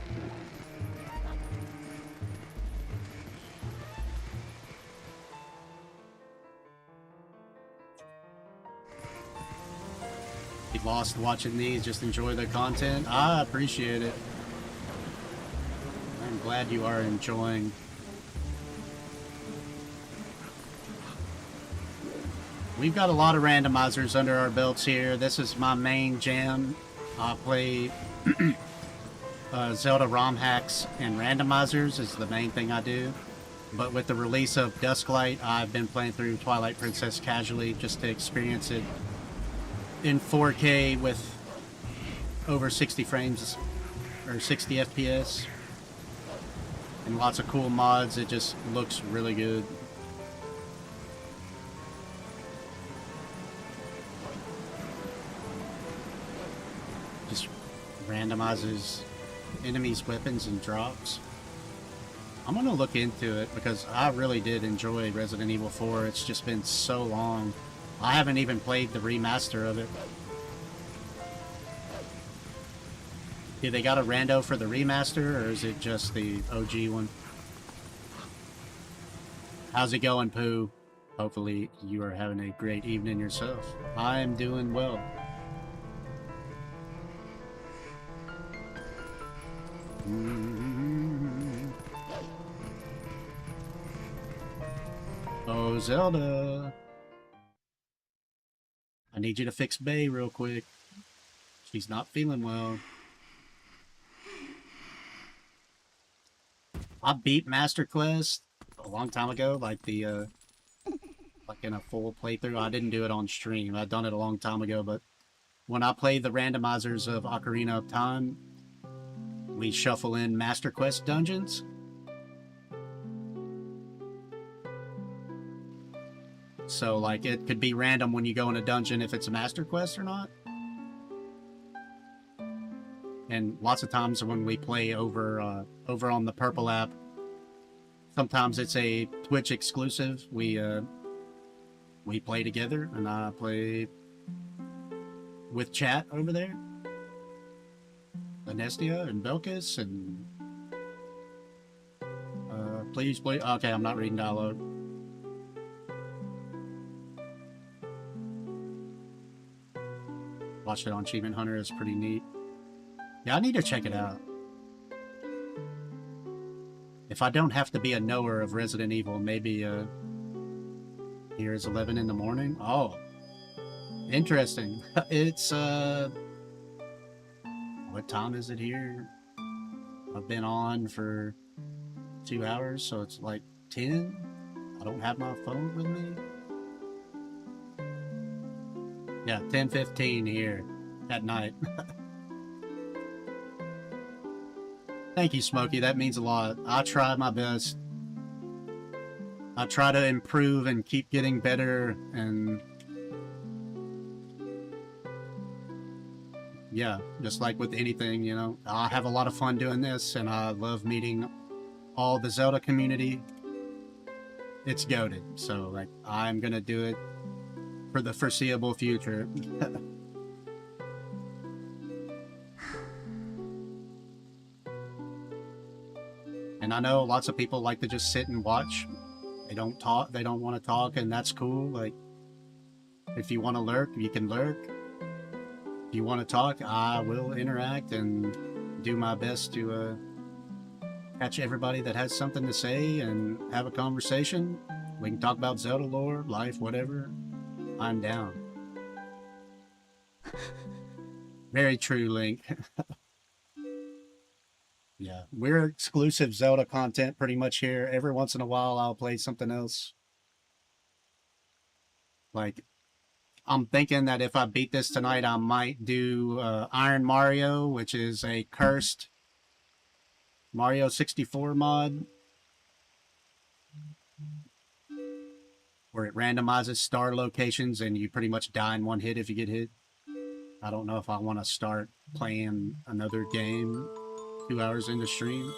If you lost watching these, just enjoy the content. I appreciate it. I'm glad you are enjoying. We've got a lot of randomizers under our belts here. This is my main jam. I play Zelda ROM hacks and randomizers is the main thing I do. But with the release of Dusklight, I've been playing through Twilight Princess casually just to experience it in 4K with over 60 frames or 60 FPS and lots of cool mods. It just looks really good. Just randomizes enemies, weapons, and drops. I'm gonna look into it because I really did enjoy Resident Evil 4. It's just been so long. I haven't even played the remaster of it. Do they got a rando for the remaster, or is it just the OG one? How's it going, Pooh? Hopefully you are having a great evening yourself. I am doing well. Oh, Zelda. I need you to fix Bay real quick. She's not feeling well. I beat Master Quest a long time ago, like the, like in a full playthrough. I didn't do it on stream. I'd done it a long time ago, but when I play the randomizers of Ocarina of Time, we shuffle in Master Quest dungeons. So, like, it could be random when you go in a dungeon if it's a Master Quest or not. And lots of times when we play over on the Purple app, sometimes it's a Twitch exclusive. We play together, and I play with chat over there. Anestia and Belkis and please play. Okay, I'm not reading dialogue. Watched it on Achievement Hunter. It's pretty neat. Yeah, I need to check it out. If I don't have to be a knower of Resident Evil, maybe here is 11 in the morning. Oh, interesting. It's what time is it here? I've been on for 2 hours, so it's like 10. I don't have my phone with me. Yeah, 10:15 here at night. Thank you, Smokey. That means a lot. I try my best. I try to improve and keep getting better, and yeah, just like with anything, you know, I have a lot of fun doing this, and I love meeting all the Zelda community. It's goated, so like I'm gonna do it for the foreseeable future. And I know lots of people like to just sit and watch. They don't talk, they don't want to talk, and that's cool. Like, if you want to lurk, you can lurk. If you want to talk, I will interact and do my best to catch everybody that has something to say and have a conversation. We can talk about Zelda lore, life, whatever. I'm down. Very true, Link. Yeah, we're exclusive Zelda content pretty much here. Every once in a while, I'll play something else. Like, I'm thinking that if I beat this tonight, I might do Iron Mario, which is a cursed Mario 64 mod, where it randomizes star locations and you pretty much die in one hit if you get hit. I don't know if I want to start playing another game 2 hours into stream.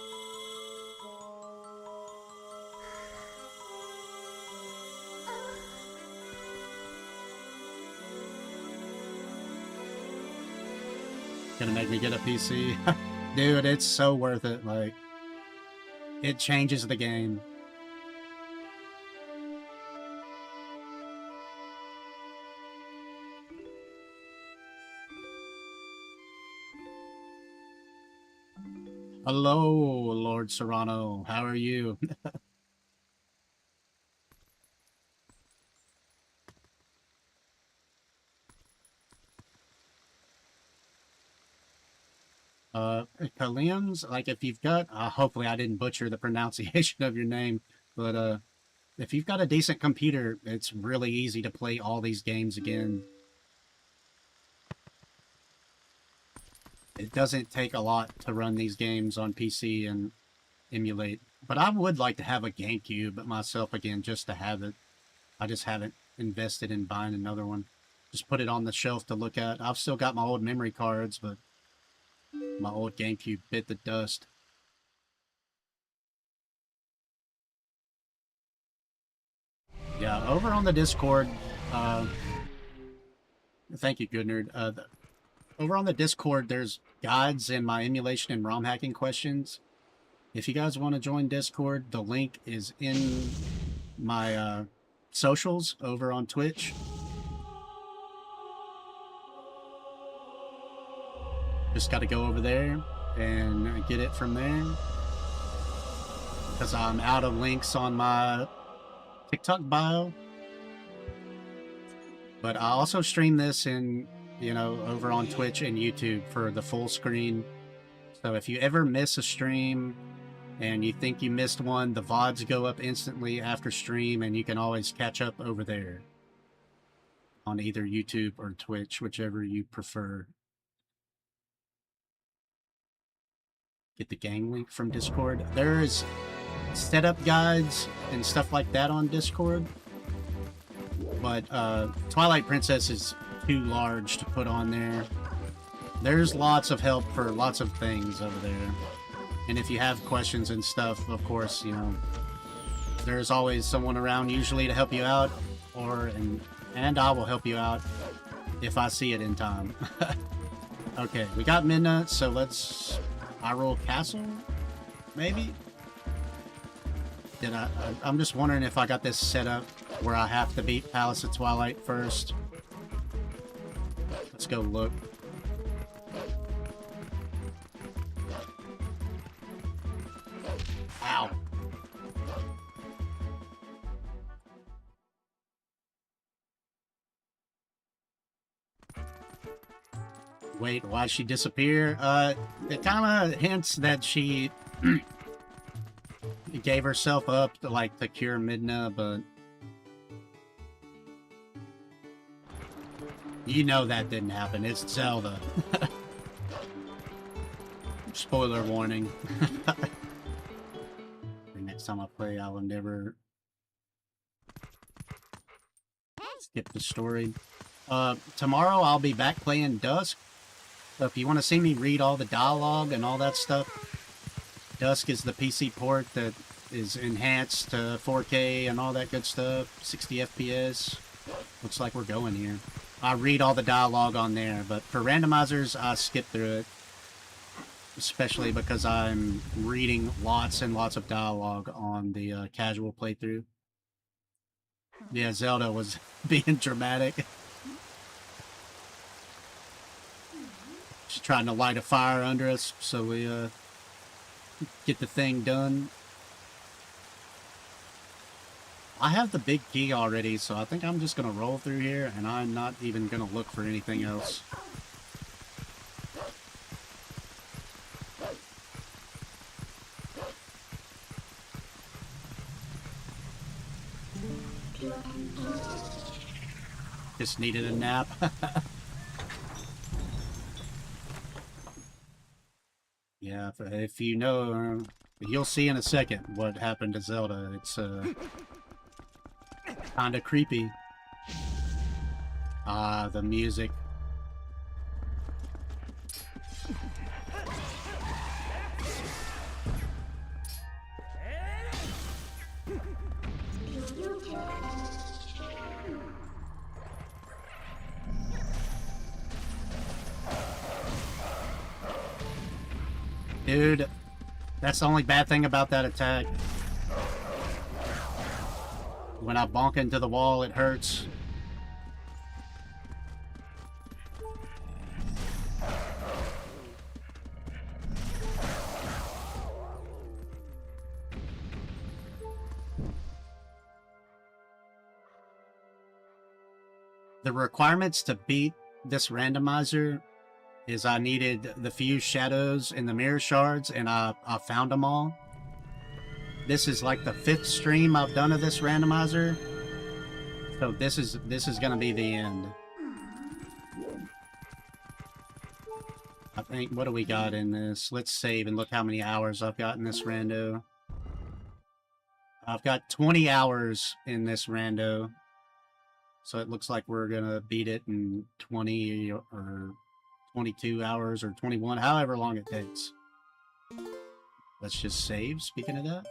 Gonna make me get a PC. Dude, it's so worth it. Like, it changes the game. Hello, Lord Serrano. How are you? Kalims, like if you've got, hopefully I didn't butcher the pronunciation of your name, but if you've got a decent computer, it's really easy to play all these games again. It doesn't take a lot to run these games on PC and emulate. But I would like to have a GameCube myself again, just to have it. I just haven't invested in buying another one. Just put it on the shelf to look at. I've still got my old memory cards, but my old GameCube bit the dust. Yeah, over on the Discord, thank you, Good Nerd. Over on the Discord, there's guides and my emulation and ROM hacking questions. If you guys want to join Discord, the link is in my socials over on Twitch. Just got to go over there and get it from there. Because I'm out of links on my TikTok bio. But I also stream this in, you know, over on Twitch and YouTube for the full screen. So if you ever miss a stream and you think you missed one, the VODs go up instantly after stream, and you can always catch up over there on either YouTube or Twitch, whichever you prefer. Get the gang link from Discord. There's setup guides and stuff like that on Discord, but Twilight Princess is too large to put on there. There's lots of help for lots of things over there, and if you have questions and stuff, of course, you know, there's always someone around usually to help you out, and I will help you out if I see it in time. Okay, we got Midna, so let's Hyrule Castle, maybe? I'm just wondering if I got this set up where I have to beat Palace of Twilight first. Let's go look. Ow. Wait, why'd she disappear? It kind of hints that she gave herself up to, like, to cure Midna, but you know that didn't happen. It's Zelda. Spoiler warning. Next time I play, I will never skip the story. Tomorrow I'll be back playing Dusk. So if you want to see me read all the dialogue and all that stuff, Dusk is the PC port that is enhanced to 4K and all that good stuff, 60 FPS. Looks like we're going here. I read all the dialogue on there, but for randomizers, I skip through it. Especially because I'm reading lots and lots of dialogue on the casual playthrough. Yeah, Zelda was being dramatic. She's trying to light a fire under us so we get the thing done. I have the big key already, so I think I'm just gonna roll through here, and I'm not even gonna look for anything else. Just needed a nap. Yeah, if you know, you'll see in a second what happened to Zelda. It's kind of creepy. Ah, the music. Dude, that's the only bad thing about that attack. When I bonk into the wall, it hurts. The requirements to beat this randomizer is I needed the fused shadows and the mirror shards, and I found them all. This is like the 5th stream I've done of this randomizer, so this is gonna be the end. I think, what do we got in this? Let's save and look how many hours I've got in this rando. I've got 20 hours in this rando, so it looks like we're gonna beat it in 20 or 22 hours or 21, however long it takes. Let's just save, speaking of that.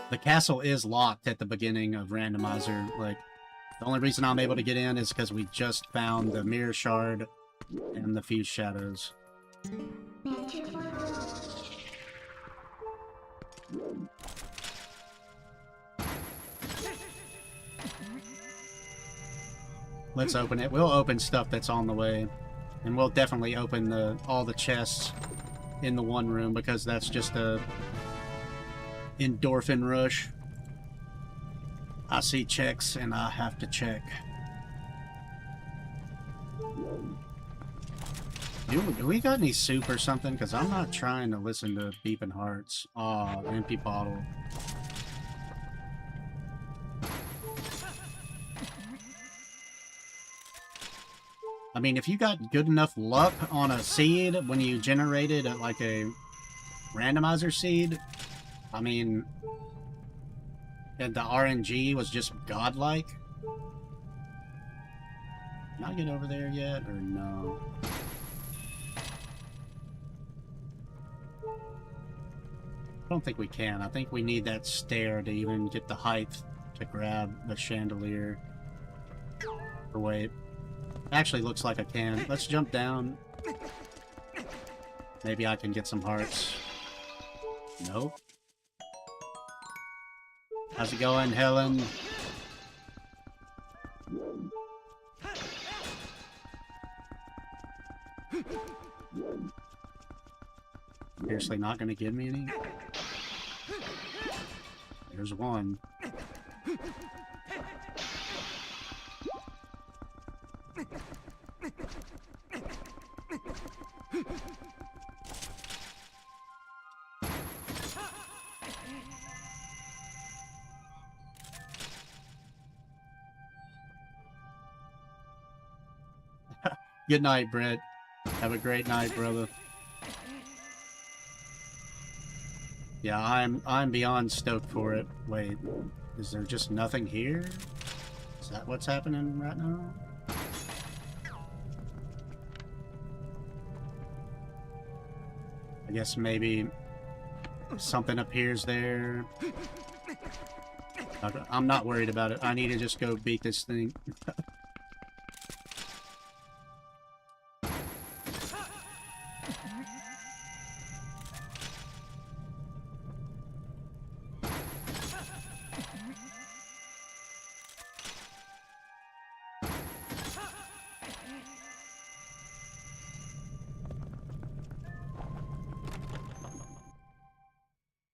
The castle is locked at the beginning of Randomizer. Like, the only reason I'm able to get in is because we just found the mirror shard and the fused shadows. Let's open it. We'll open stuff that's on the way. And we'll definitely open all the chests in the one room, because that's just a endorphin rush. I see checks and I have to check. Do we got any soup or something? Because I'm not trying to listen to beeping hearts. Aw, empty bottle. I mean, if you got good enough luck on a seed when you generated like a randomizer seed, I mean, and the RNG was just godlike. Can I get over there yet, or no? I don't think we can. I think we need that stair to even get the height to grab the chandelier. Or wait. Actually looks like I can. Let's jump down. Maybe I can get some hearts. Nope. How's it going, Helen? Seriously not gonna give me any? There's one. Good night, Brett. Have a great night, brother. Yeah, I'm beyond stoked for it. Wait, is there just nothing here? Is that what's happening right now? I guess maybe something appears there. Okay, I'm not worried about it. I need to just go beat this thing.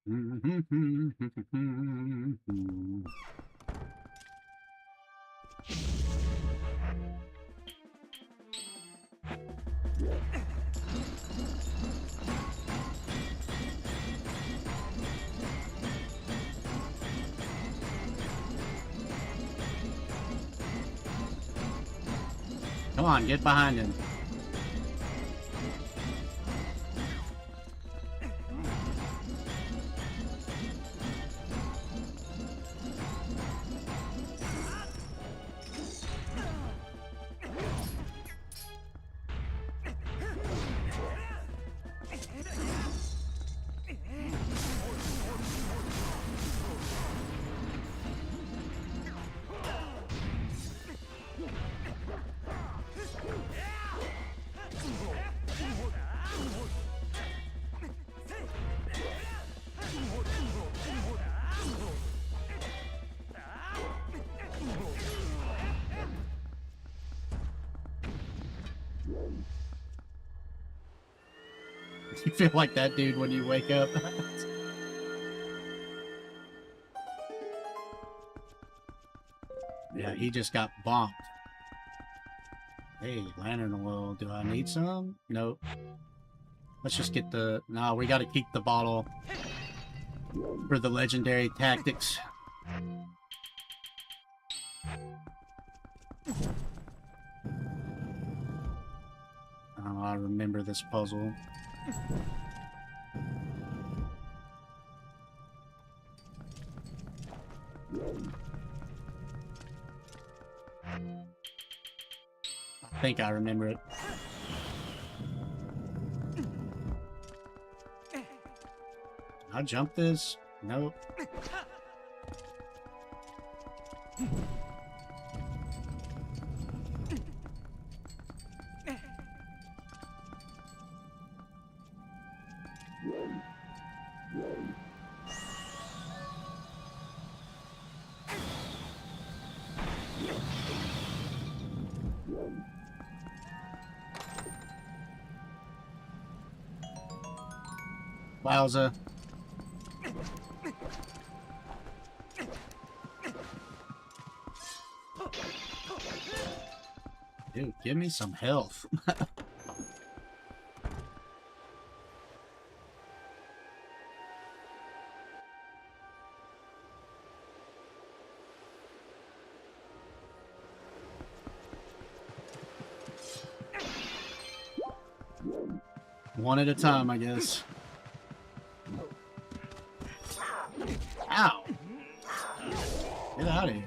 Come on, get behind him. You feel like that dude when you wake up. Yeah, he just got bonked. Hey, lantern oil. Do I need some? Nope. Let's just get the... No, we gotta keep the bottle for the legendary tactics. Oh, I remember this puzzle. I think I remember it. I jump this? Nope. Wowza. Dude, give me some health. One at a time, I guess. Ow! Get out of here.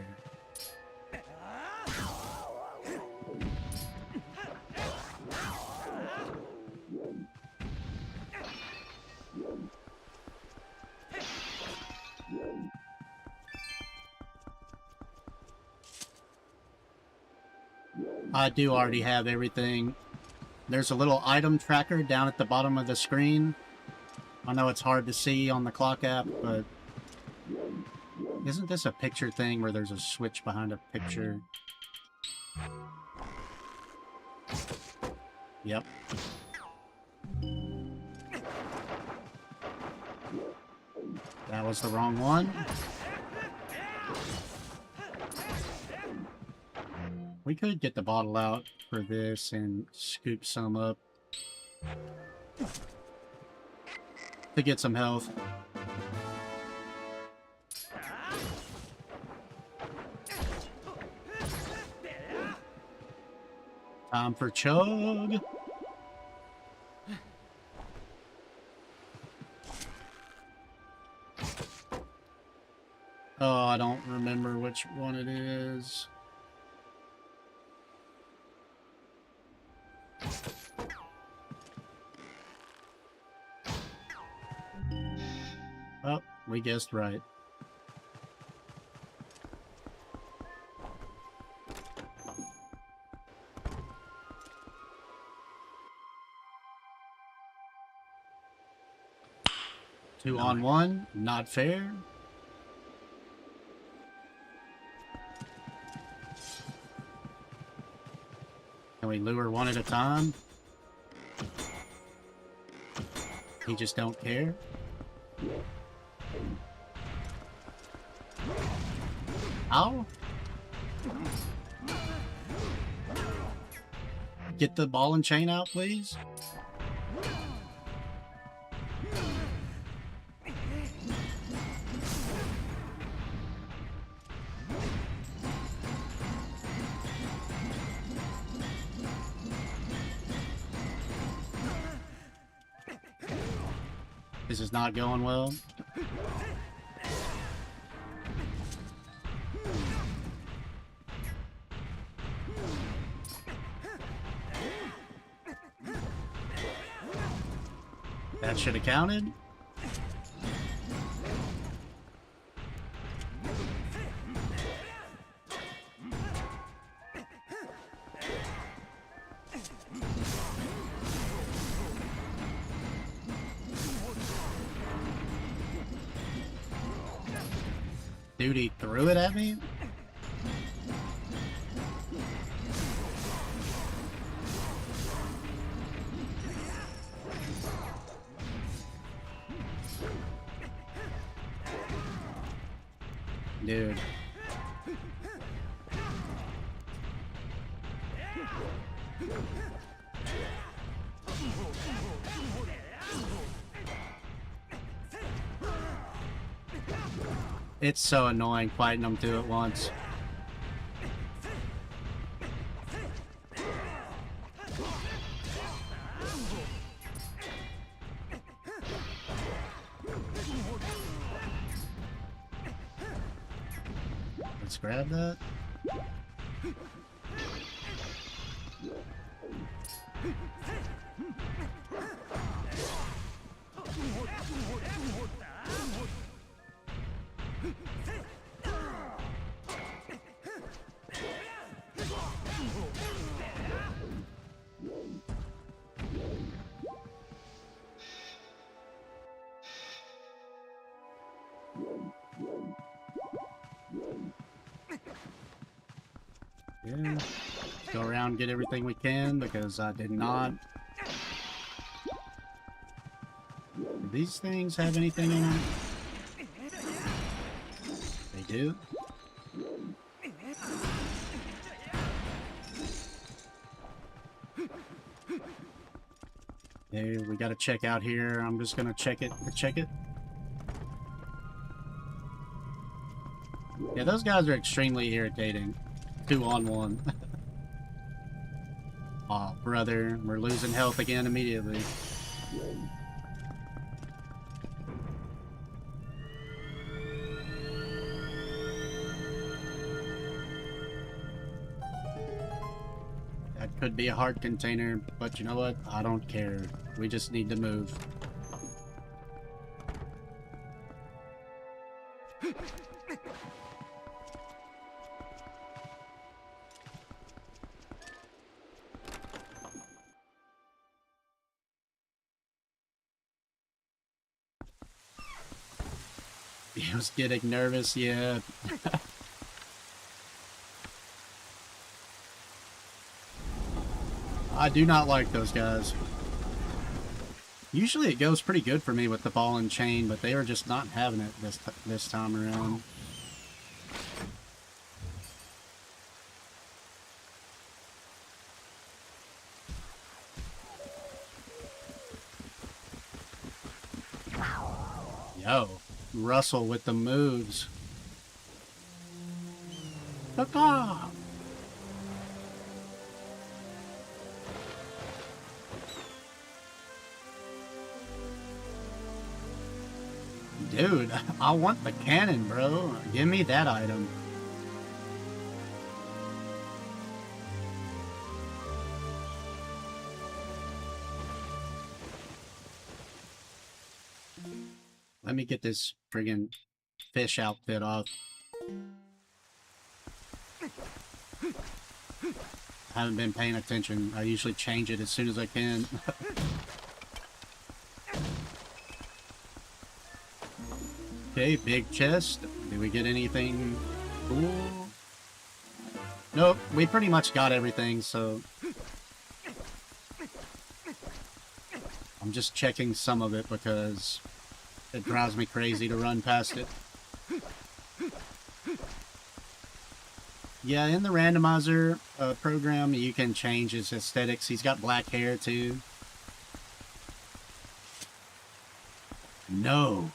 I do already have everything. There's a little item tracker down at the bottom of the screen. I know it's hard to see on the clock app, but isn't this a picture thing where there's a switch behind a picture? Yep. That was the wrong one. We could get the bottle out for this and scoop some up to get some health. Time for chug. Oh, I don't remember which one it is. Oh, we guessed right. Two on one, not fair. Can we lure one at a time? He just don't care. Ow! Get the ball and chain out, please. This is not going well. That should have counted. Dude, he threw it at me? Dude. It's so annoying fighting them two at once. Let's grab that. Yeah. Let's go around and get everything we can because I did not. Do these things have anything in them? They do. Hey, we gotta check out here. I'm just gonna check it. Yeah, those guys are extremely irritating. 2-on-1. Aw, brother, we're losing health again immediately. That could be a hard container, but you know what? I don't care. We just need to move. He was getting nervous, yeah. I do not like those guys. Usually it goes pretty good for me with the ball and chain, but they are just not having it this time around. Yo, Russell with the moves. Caw-caw! Dude, I want the cannon, bro. Give me that item. Let me get this friggin' fish outfit off. I haven't been paying attention. I usually change it as soon as I can. Okay, big chest. Did we get anything cool? Nope, we pretty much got everything, so... I'm just checking some of it because it drives me crazy to run past it. Yeah, in the randomizer program, you can change his aesthetics. He's got black hair, too. No.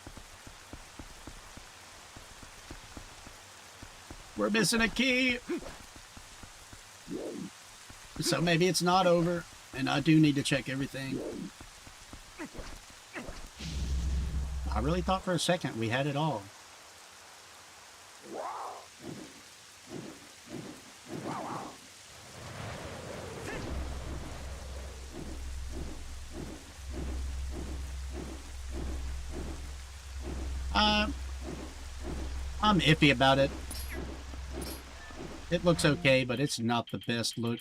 We're missing a key. So maybe it's not over, and I do need to check everything. I really thought for a second we had it all. I'm iffy about it. It looks okay, but it's not the best look.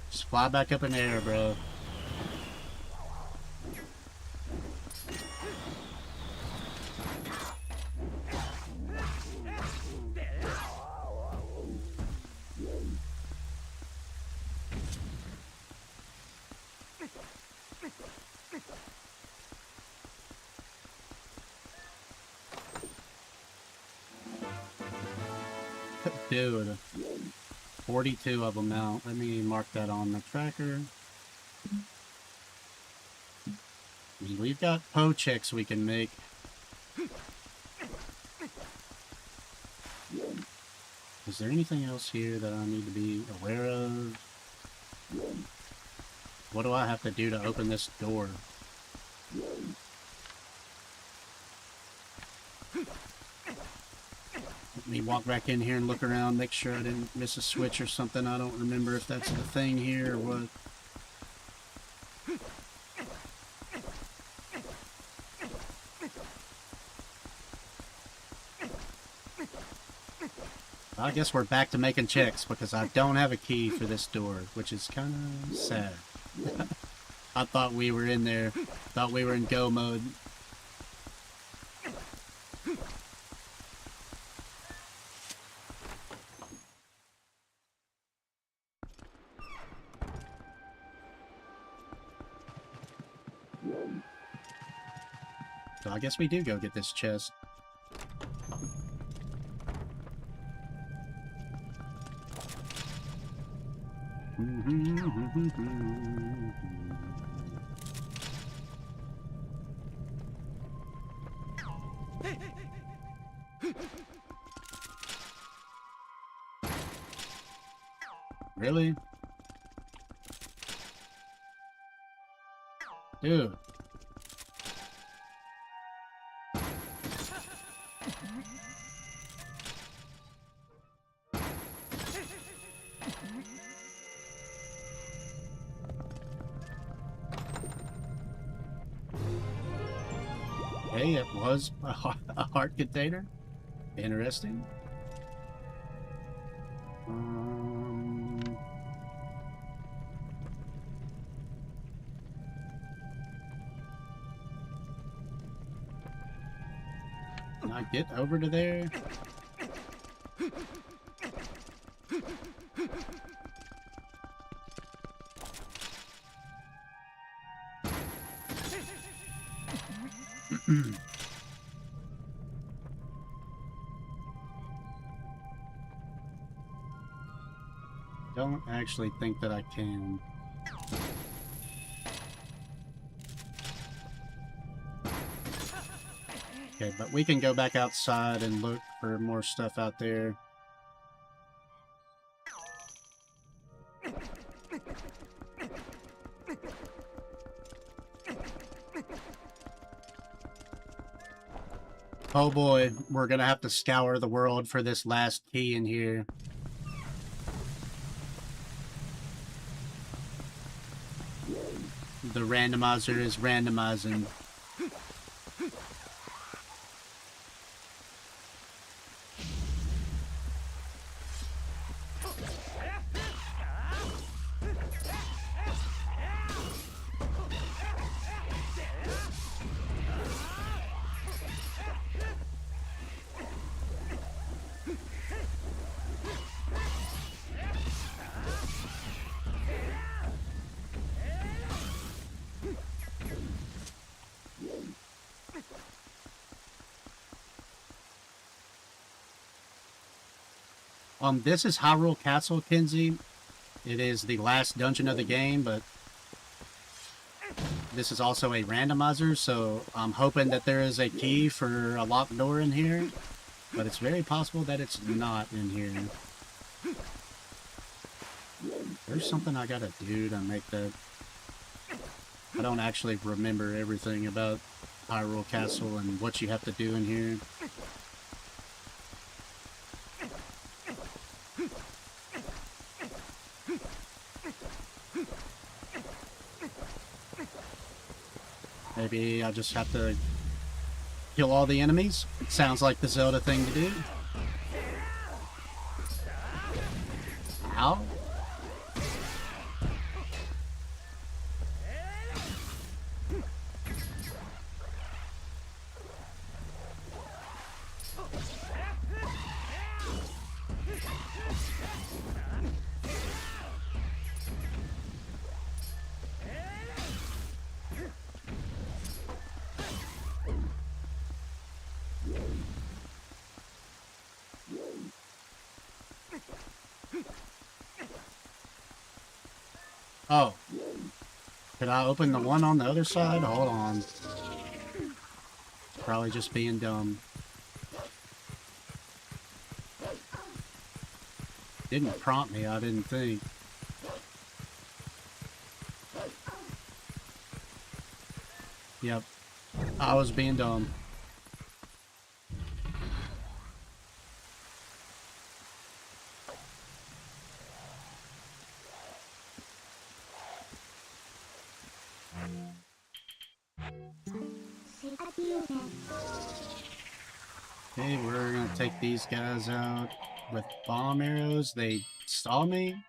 Just fly back up in the air, bro. Dude, 42 of them now. Let me mark that on the tracker. I mean, we've got Poe checks we can make. Is there anything else here that I need to be aware of? What do I have to do to open this door? Let me walk back in here and look around, make sure I didn't miss a switch or something. I don't remember if that's the thing here or what. I guess we're back to making checks because I don't have a key for this door, which is kind of sad. I thought we were in there. Thought we were in go mode. So I guess we do go get this chest. Really? Dude. Hey, it was a heart container. Interesting. Can I get over to there? Don't actually think that I can. Okay, but we can go back outside and look for more stuff out there. Oh boy, we're gonna have to scour the world for this last key in here. The randomizer is randomizing. This is Hyrule Castle, Kenzie. It is the last dungeon of the game, but this is also a randomizer, so I'm hoping that there is a key for a locked door in here, but it's very possible that it's not in here. There's something I gotta do to make that... I don't actually remember everything about Hyrule Castle and what you have to do in here. Maybe I just have to kill all the enemies. It sounds like the Zelda thing to do. Ow. Oh. Could I open the one on the other side? Hold on. Probably just being dumb. Didn't prompt me, I didn't think. Yep. I was being dumb. Okay, we're gonna take these guys out with bomb arrows. They saw me.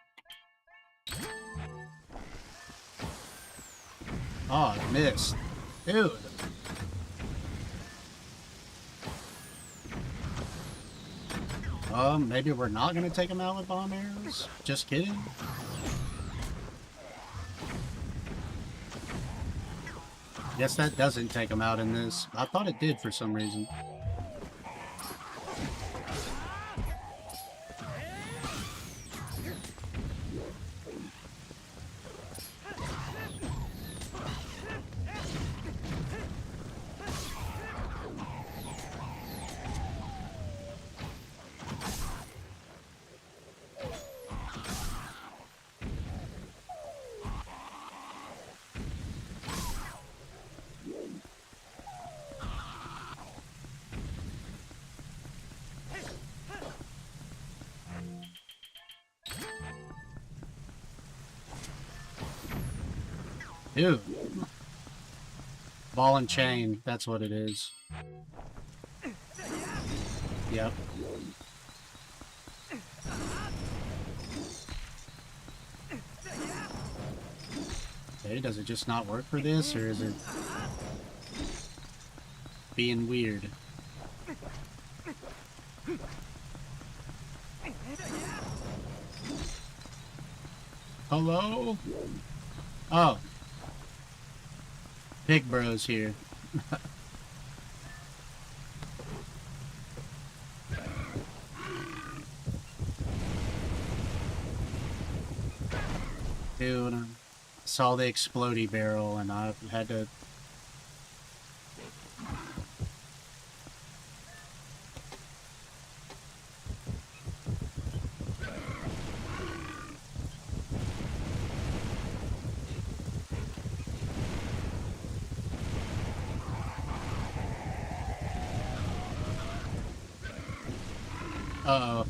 Oh, I missed. Dude. Maybe we're not gonna take them out with bomb arrows? Just kidding. Guess that doesn't take them out in this. I thought it did for some reason. Dude. Ball and chain, that's what it is. Yep. Okay, does it just not work for this, or is it being weird? Hello? Oh. Pig Bros here. Dude, I saw the explodey barrel and I had to... Uh-oh.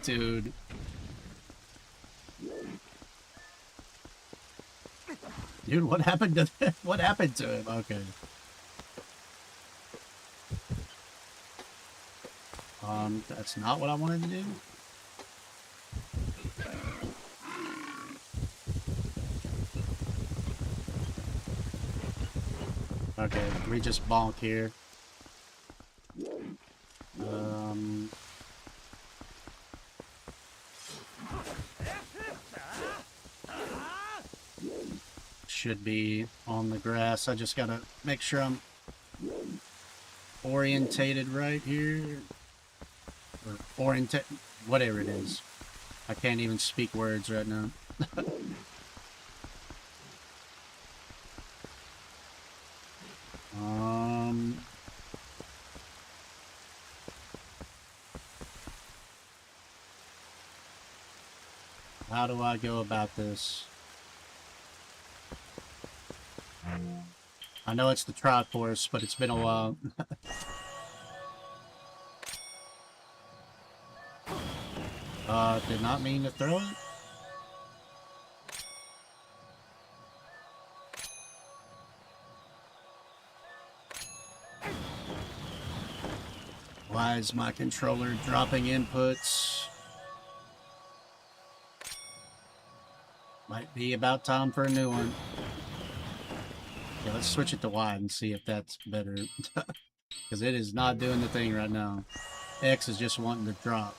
Dude. Dude, what happened to what happened to him? Okay. That's not what I wanted to do. Okay, we just bonk here. Should be on the grass. I just gotta make sure I'm orientated right here. Or whatever it is. I can't even speak words right now. How do I go about this? I know it's the Triforce, but it's been a while. Did not mean to throw it. Why is my controller dropping inputs? Might be about time for a new one. Yeah, let's switch it to Y and see if that's better. Because it is not doing the thing right now. X is just wanting to drop.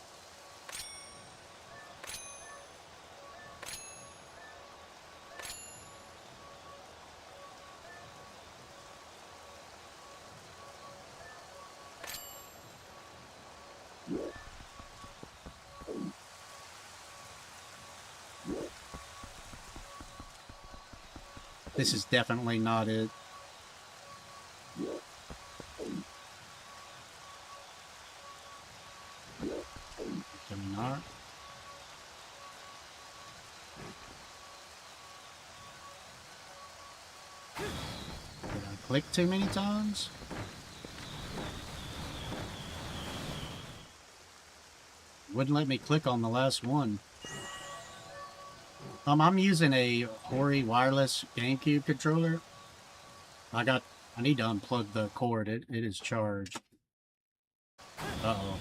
This is definitely not it. Can we not? Did I click too many times? Wouldn't let me click on the last one. I'm using a Hori wireless GameCube controller. I need to unplug the cord. It is charged. Uh-oh.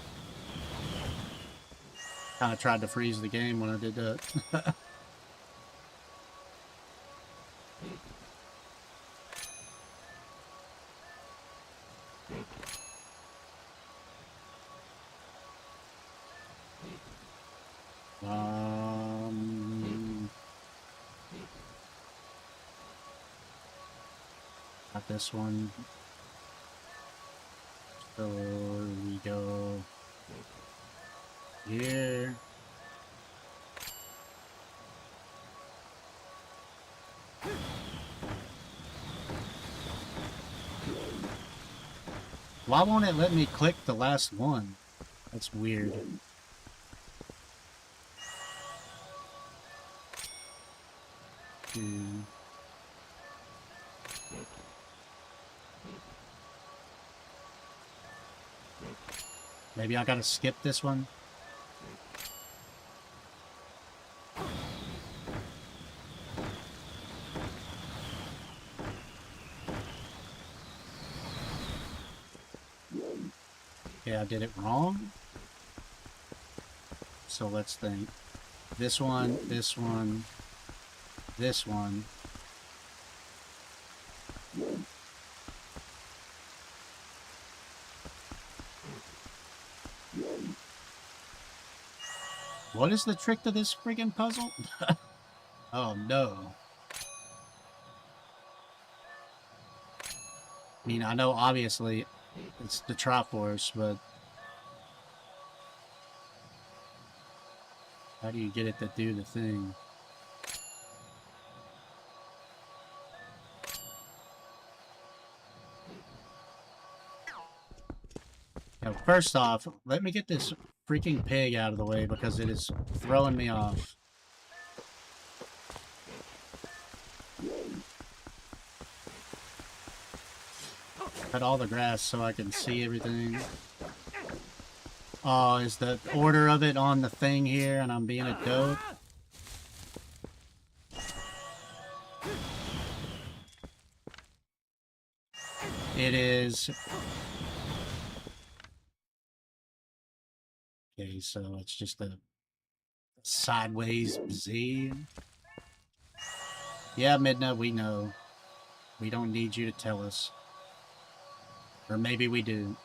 Kind of tried to freeze the game when I did that. Got this one. So we go here. Why won't it let me click the last one? That's weird. Maybe I gotta skip this one. Okay, I did it wrong. So let's think. This one, this one, this one. What is the trick to this friggin' puzzle? Oh no. I mean, I know obviously it's the Triforce, but how do you get it to do the thing? Now, first off, let me get this freaking pig out of the way because it is throwing me off. Cut all the grass so I can see everything. Oh, is the order of it on the thing here and I'm being a dope? It is. Okay, so it's just a sideways Z. Yeah, Midna, we know. We don't need you to tell us. Or maybe we do.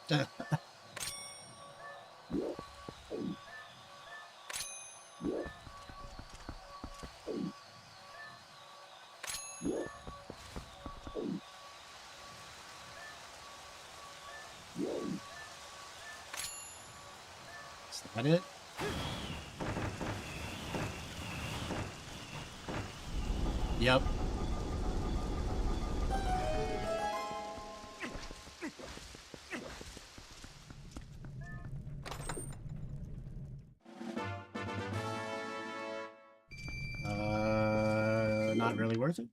Is that it? Yep. Not really worth it.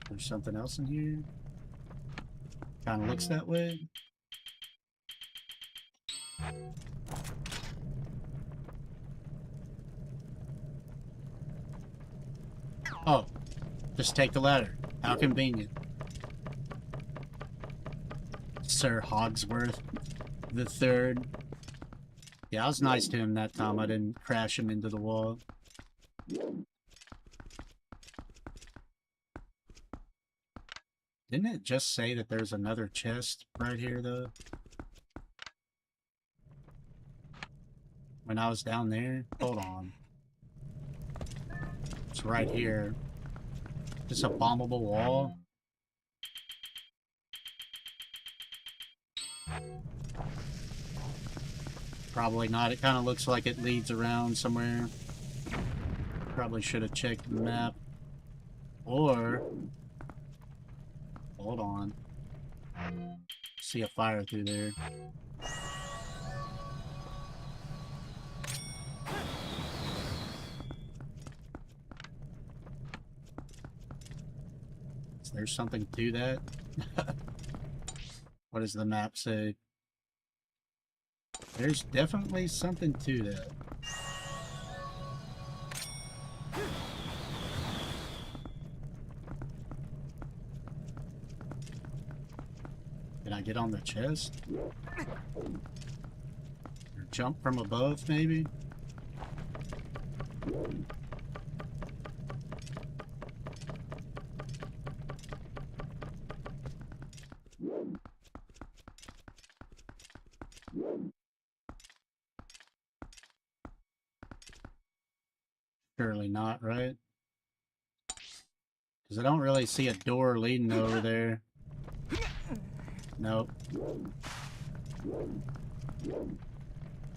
There's something else in here. Kind of looks that way. Oh, just take the ladder. How convenient. Sir Hogsworth the Third. Yeah, I was nice to him that time. I didn't crash him into the wall. Didn't it just say that there's another chest right here, though? When I was down there? Hold on. It's right here. Just a bombable wall. Probably not. It kind of looks like it leads around somewhere. Probably should have checked the map. Or... hold on. See a fire through there. Is there something to that? What does the map say? There's definitely something to that. Can I get on the chest? Or jump from above, maybe? Surely not, right? Because I don't really see a door leading over there. Nope.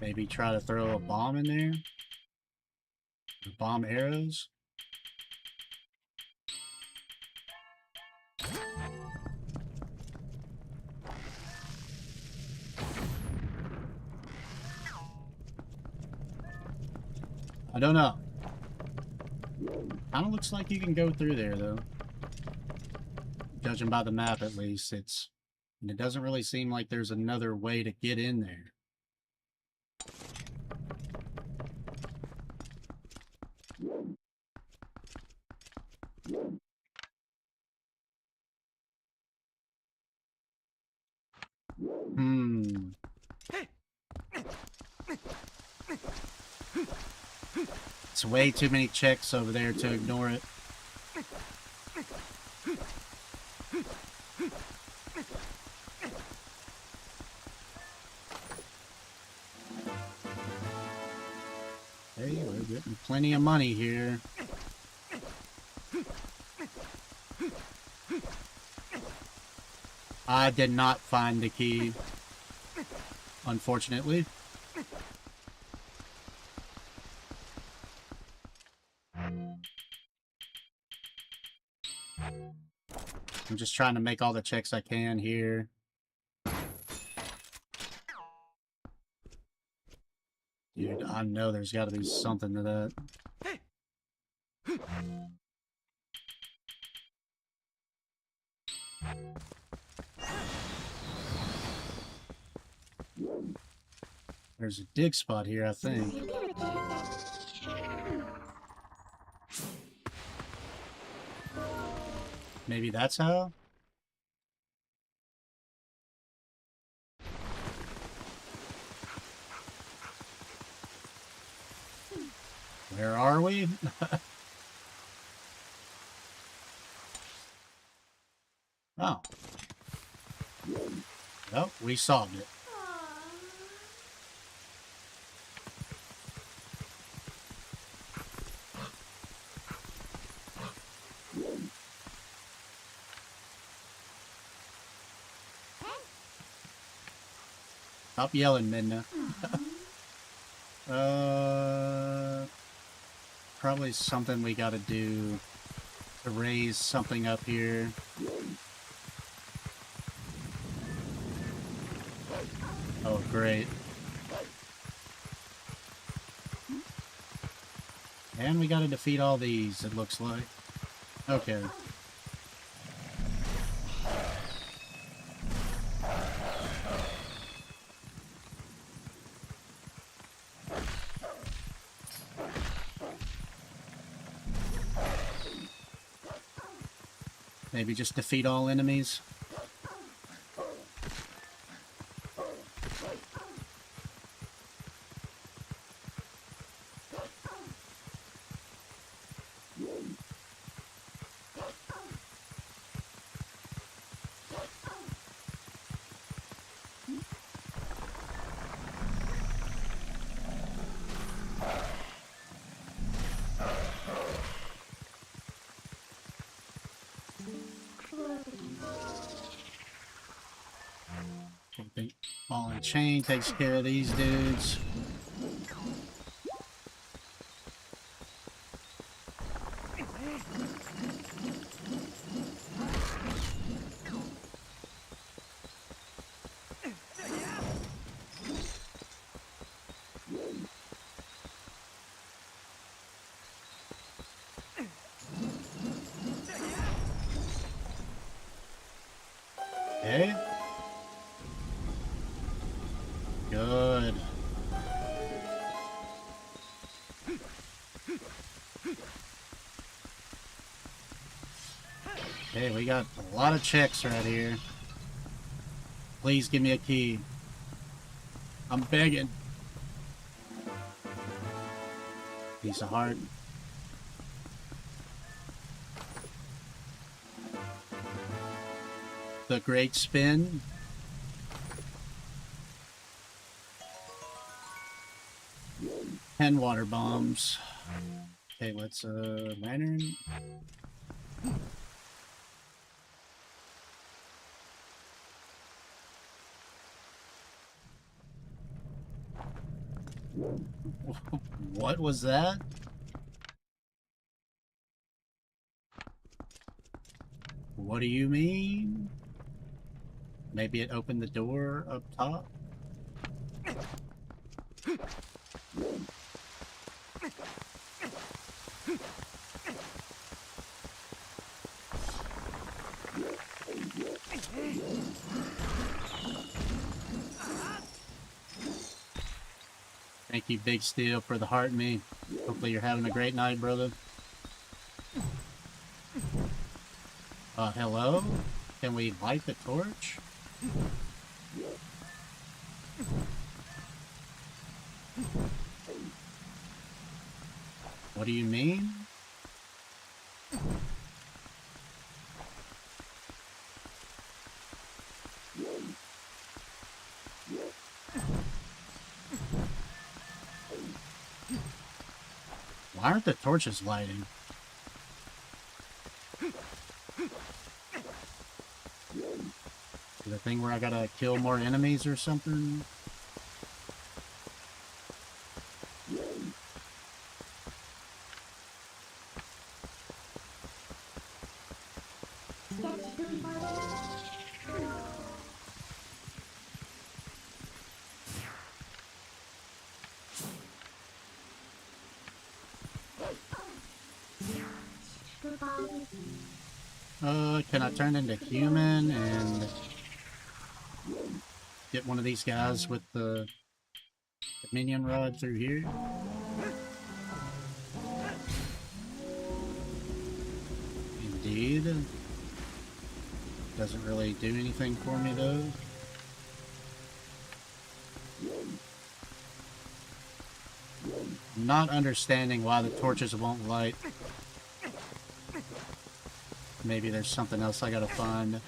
Maybe try to throw a bomb in there? Bomb arrows? I don't know. Kinda looks like you can go through there, though. Judging by the map, at least, it doesn't really seem like there's another way to get in there. It's way too many checks over there to ignore it. Hey, we're getting plenty of money here. I did not find the key, unfortunately. I'm just trying to make all the checks I can here. Dude, I know there's got to be something to that. There's a dig spot here, I think. Maybe that's how? Where are we? Oh. Well, we solved it. Stop yelling, Midna. Probably something we gotta do to raise something up here. Oh, great. And we gotta defeat all these, it looks like. Okay. Maybe just defeat all enemies. Ball and chain takes care of these dudes. Okay. Good. Okay, we got a lot of checks right here. Please give me a key. I'm begging. Piece of heart. The great spin. 10 water bombs. Okay, let's lantern. What was that? What do you mean? Maybe it opened the door up top? Thank you, Big Steel, for the heart me. Hopefully you're having a great night, brother. Hello? Can we light the torch? What do you mean? Why aren't the torches lighting? The thing where I gotta kill more enemies or something? Can I turn into human and get one of these guys with the minion rod through here? Indeed. Doesn't really do anything for me though. I'm not understanding why the torches won't light. Maybe there's something else I gotta find.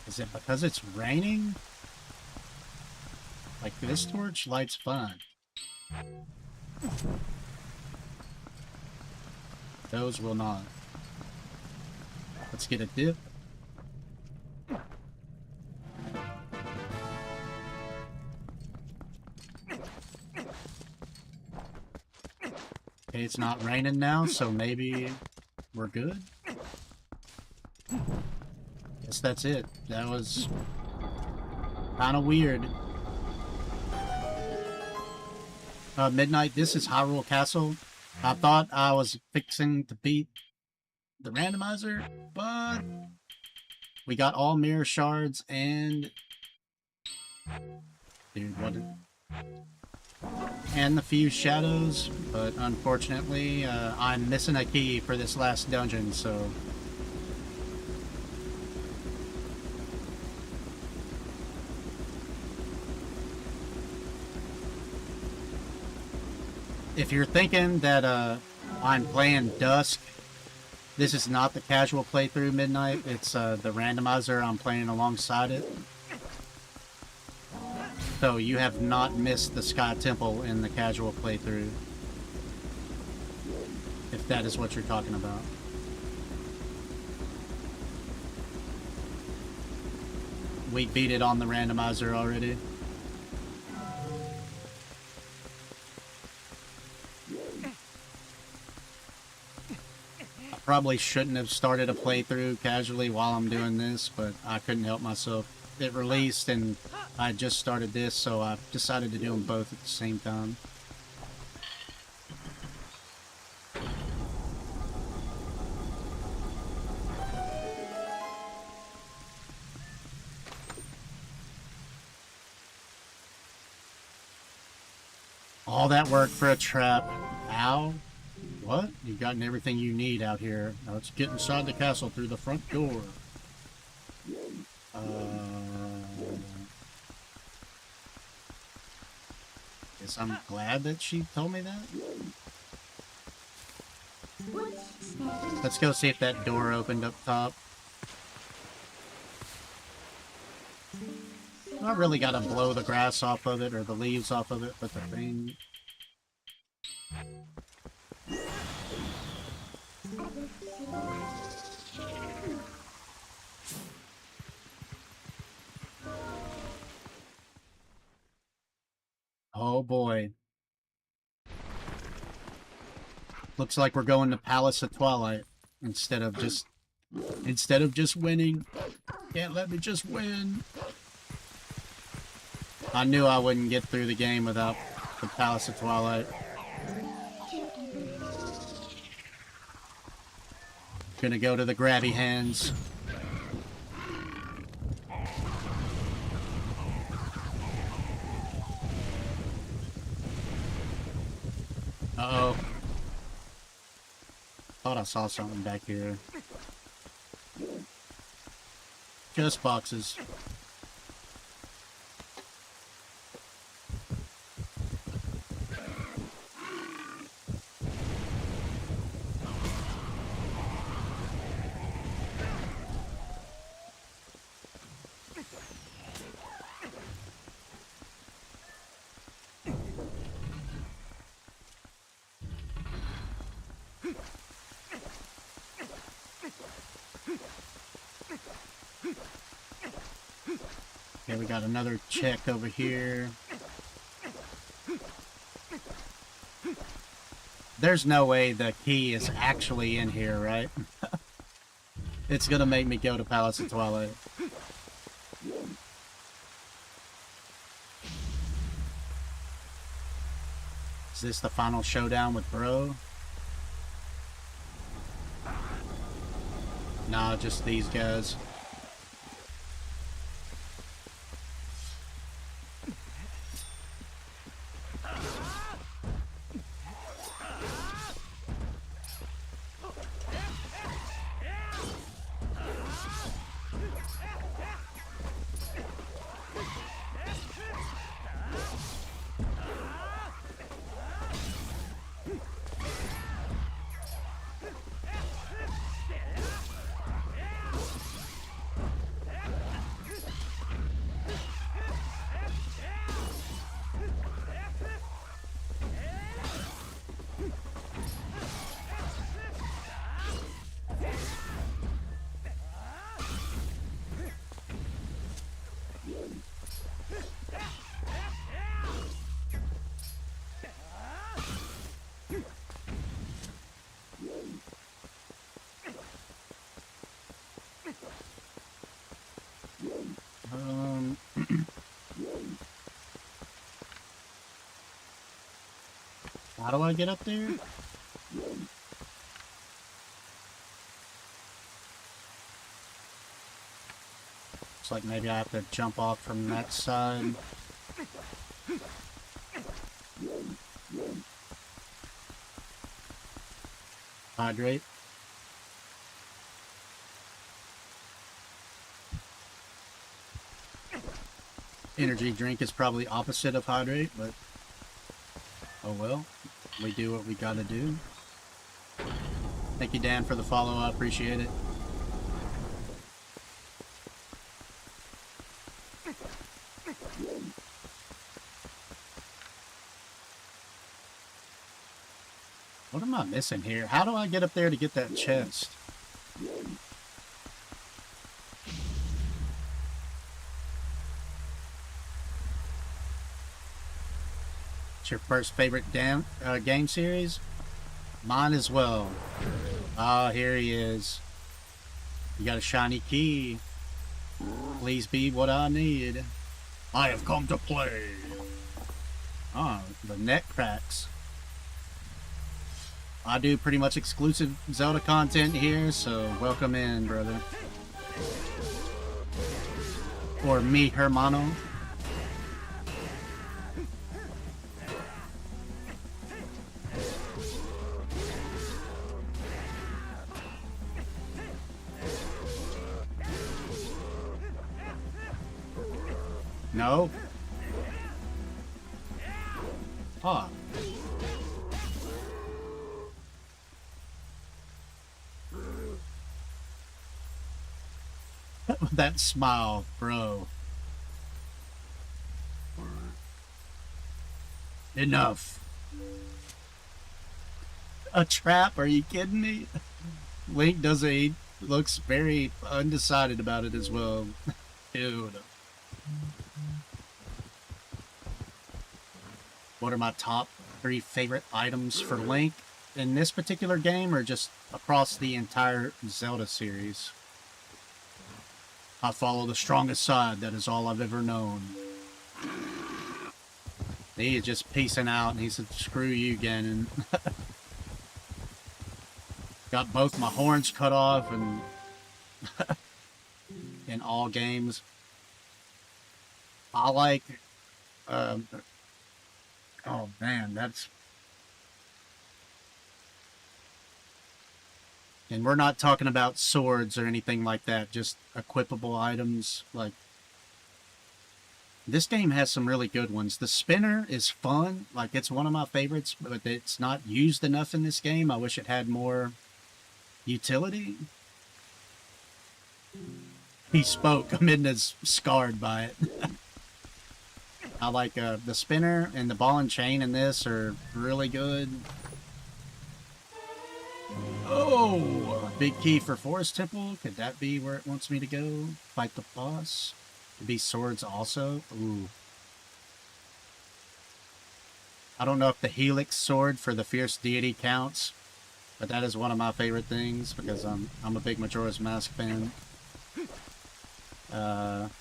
Is it because it's raining? Like, this torch light's fun. Those will not. Let's get a dip. Okay, it's not raining now, so maybe we're good. Guess that's it. That was kind of weird. Midnight, this is Hyrule Castle. I thought I was fixing to beat the randomizer, but we got all mirror shards and... Dude, what did... And the few shadows, but unfortunately, I'm missing a key for this last dungeon, so... If you're thinking that I'm playing Dusk, this is not the casual playthrough Midnight. It's the randomizer I'm playing alongside it. So you have not missed the Sky Temple in the casual playthrough. If that is what you're talking about. We beat it on the randomizer already. Probably shouldn't have started a playthrough casually while I'm doing this, but I couldn't help myself. It released and I just started this, so I decided to do them both at the same time. All that work for a trap. Ow. What? You've gotten everything you need out here. Now let's get inside the castle through the front door. Guess I'm glad that she told me that. Let's go see if that door opened up top. I really gotta blow the grass off of it or the leaves off of it, but the thing... Oh boy. Looks like we're going to Palace of Twilight instead of just winning. Can't let me just win. I knew I wouldn't get through the game without the Palace of Twilight. Gonna go to the grabby hands. Uh-oh. Thought I saw something back here. Just boxes. Okay, we got another check over here. There's no way the key is actually in here, right? It's gonna make me go to Palace of Twilight. Is this the final showdown with Bro? Nah, just these guys. Um, how do I get up there? Looks like maybe I have to jump off from that side. Hydrate. Energy drink is probably opposite of hydrate, but oh well. We do what we gotta do. Thank you, Dan, for the follow. I appreciate it. What am I missing here? How do I get up there to get that chest? It's your first favorite game series? Mine as well. Ah, here he is. You got a shiny key. Please be what I need. I have come to play. Oh, the neck cracks. I do pretty much exclusive Zelda content here, so welcome in, brother. Or mi hermano. No. Huh. That smile, bro. Enough. A trap? Are you kidding me? Link does looks very undecided about it as well. Dude. What are my top 3 favorite items for Link in this particular game, or just across the entire Zelda series? I follow the strongest side. That is all I've ever known. He is just peacing out, and he said, screw you, Ganon. Got both my horns cut off, and in all games. I like... oh, man, that's... And we're not talking about swords or anything like that, just equipable items. Like, this game has some really good ones. The spinner is fun. Like, it's one of my favorites, but it's not used enough in this game. I wish it had more utility. He spoke. Amenda's scarred by it. I like the spinner and the ball and chain in this are really good. Oh, big key for Forest Temple. Could that be where it wants me to go? Fight the boss. Could be swords also. Ooh. I don't know if the Helix sword for the Fierce Deity counts, but that is one of my favorite things because I'm a big Majora's Mask fan. The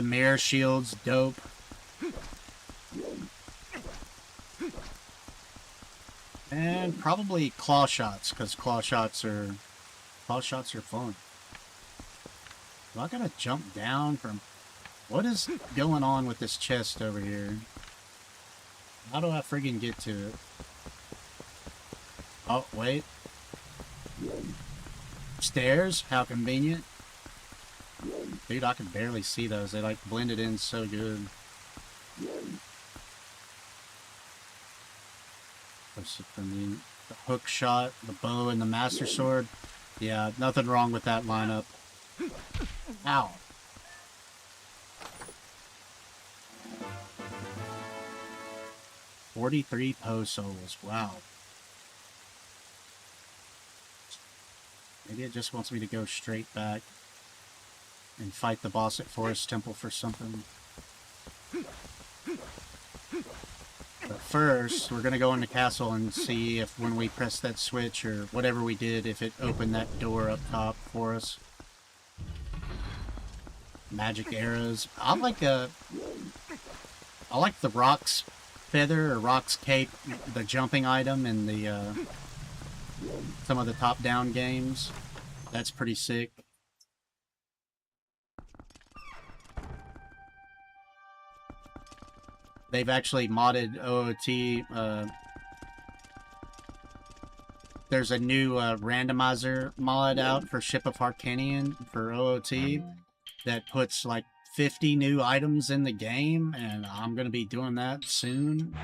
mirror shield's dope. And probably claw shots, because claw shots are fun. Do I gotta jump down from... What is going on with this chest over here? How do I friggin' get to it? Oh, wait. Stairs? How convenient. Dude, I can barely see those. They like blended in so good. The hook shot, the bow, and the master sword. Yeah, nothing wrong with that lineup. Ow. $43 Poe souls. Wow. Maybe it just wants me to go straight back and fight the boss at Forest Temple for something. But first, we're gonna go in the castle and see if when we press that switch or whatever we did, if it opened that door up top for us. Magic arrows. I like the Rock's Feather or Rock's Cape, the jumping item in the some of the top-down games. That's pretty sick. They've actually modded OOT. There's a new randomizer mod out for Ship of Harkanian for OOT that puts like 50 new items in the game, and I'm going to be doing that soon.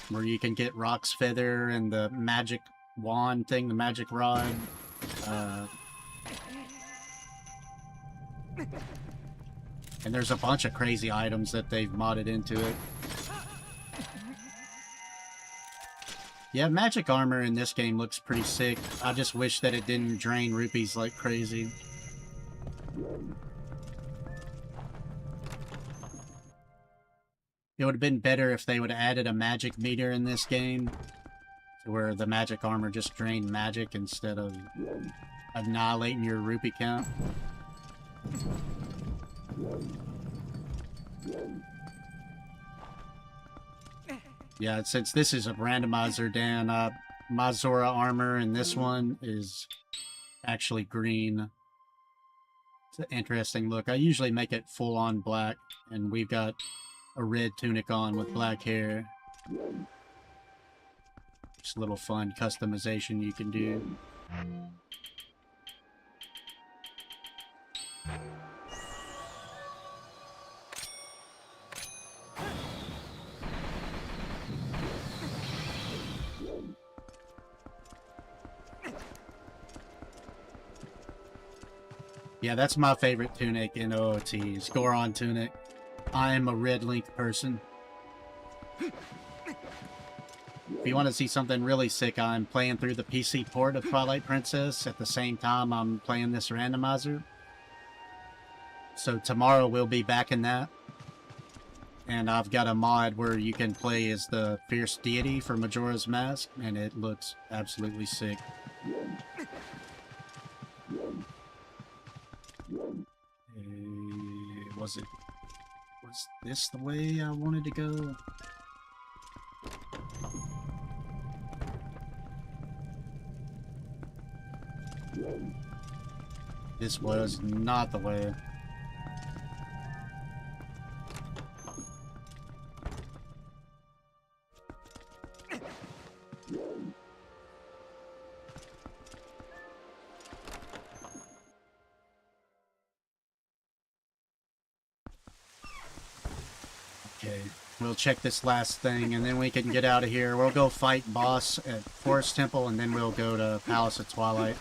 Where you can get Rock's Feather and the magic wand thing, the magic rod. And there's a bunch of crazy items that they've modded into it. Yeah, magic armor in this game looks pretty sick. I just wish that it didn't drain rupees like crazy. It would have been better if they would have added a magic meter in this game, where the magic armor just drained magic instead of annihilating your rupee count. Yeah, since this is a randomizer, Dan, my Zora armor in this one is actually green. It's an interesting look. I usually make it full-on black, and we've got a red tunic on with black hair. Just a little fun customization you can do. Yeah, that's my favorite tunic in OOT, is Goron tunic. I am a red link person. If you want to see something really sick, I'm playing through the PC port of Twilight Princess at the same time I'm playing this randomizer. So tomorrow we'll be back in that. And I've got a mod where you can play as the Fierce Deity for Majora's Mask, and it looks absolutely sick. Was this the way I wanted to go? This was not the way. Okay, we'll check this last thing and then we can get out of here. We'll go fight boss at Forest Temple and then we'll go to Palace of Twilight.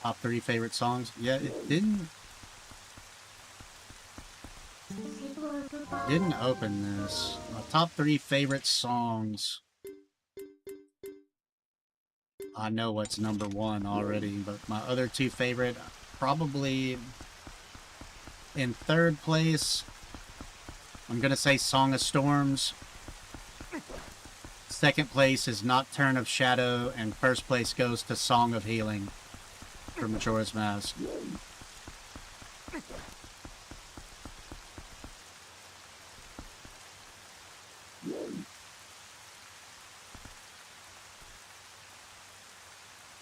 Top 3 favorite songs? Yeah, it didn't open this. My top 3 favorite songs. I know what's number 1 already, but my other 2 favorite, probably in 3rd place, I'm gonna say Song of Storms. 2nd place is Nocturne of Shadow, and 1st place goes to Song of Healing for Majora's Mask.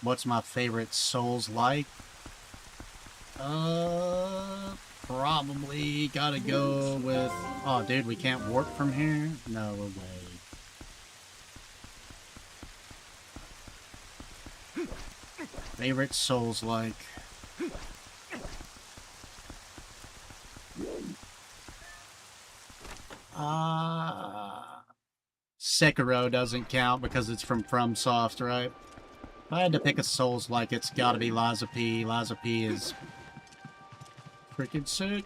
What's my favorite Souls-like? Probably gotta go with... Oh, dude, we can't warp from here? No way. Favorite Souls-like. Sekiro doesn't count because it's from FromSoft, right? If I had to pick a Souls-like, it's gotta be Liza P. Liza P is freaking sick.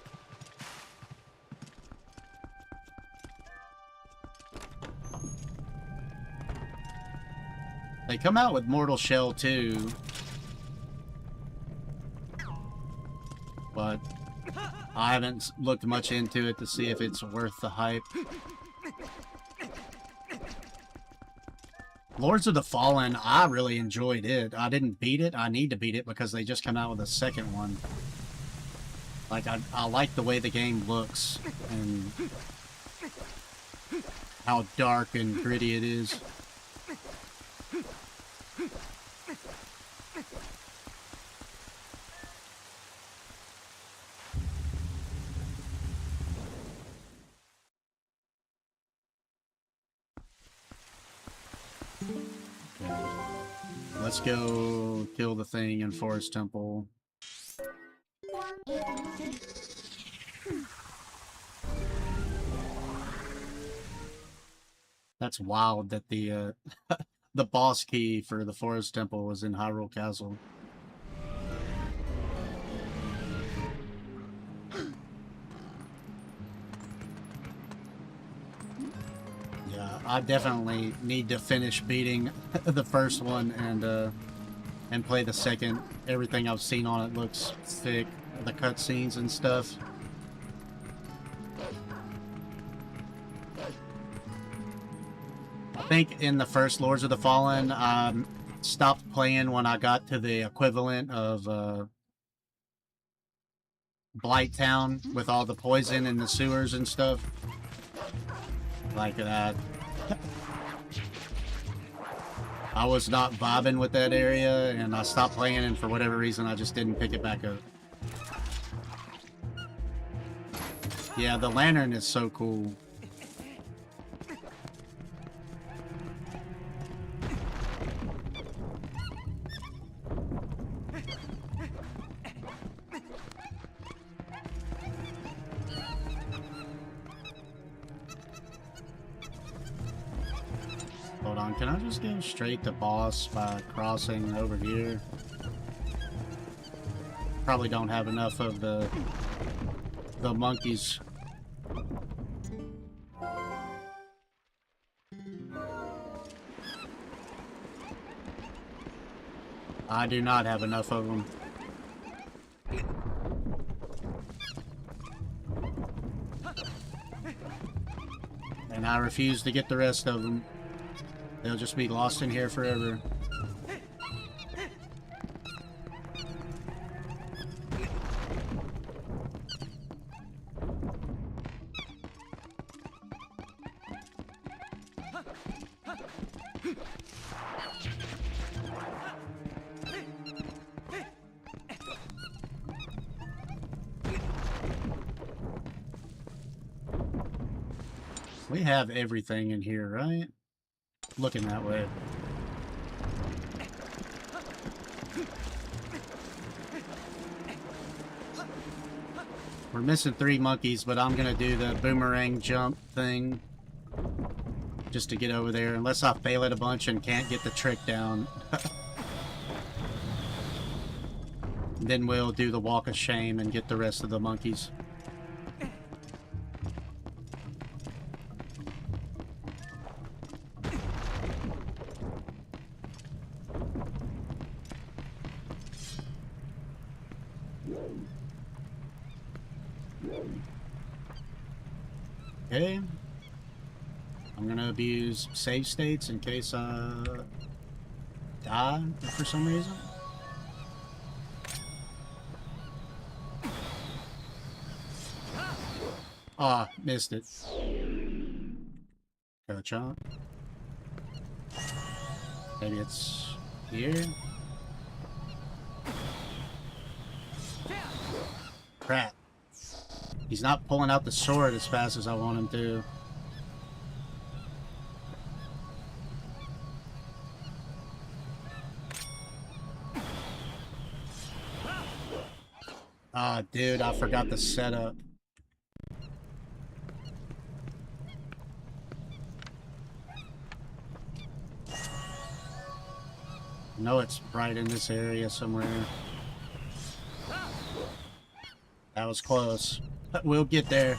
They come out with Mortal Shell 2. but I haven't looked much into it to see if it's worth the hype. Lords of the Fallen, I really enjoyed it. I didn't beat it. I need to beat it because they just come out with a second one. Like, I like the way the game looks and how dark and gritty it is. Let's go kill the thing in Forest Temple. That's wild that the the boss key for the Forest Temple was in Hyrule Castle. Yeah, I definitely need to finish beating the first one and play the second. Everything I've seen on it looks thick, the cutscenes and stuff. I think in the first Lords of the Fallen, stopped playing when I got to the equivalent of Blight Town with all the poison in the sewers and stuff. Like that. I was not vibing with that area, and I stopped playing, and for whatever reason, I just didn't pick it back up. Yeah, the lantern is so cool. Hold on, can I just go straight to boss by crossing over here? Probably don't have enough of the monkeys. I do not have enough of them. And I refuse to get the rest of them. They'll just be lost in here forever. We have everything in here, right? Looking that way. We're missing 3 monkeys, but I'm gonna do the boomerang jump thing just to get over there, unless I fail it a bunch and can't get the trick down. Then we'll do the walk of shame and get the rest of the monkeys. Okay. I'm gonna abuse save states in case I die for some reason. Ah, missed it. Gotcha. Maybe it's here. Crap. He's not pulling out the sword as fast as I want him to. Ah, dude, I forgot the setup. I know it's right in this area somewhere. That was close. We'll get there.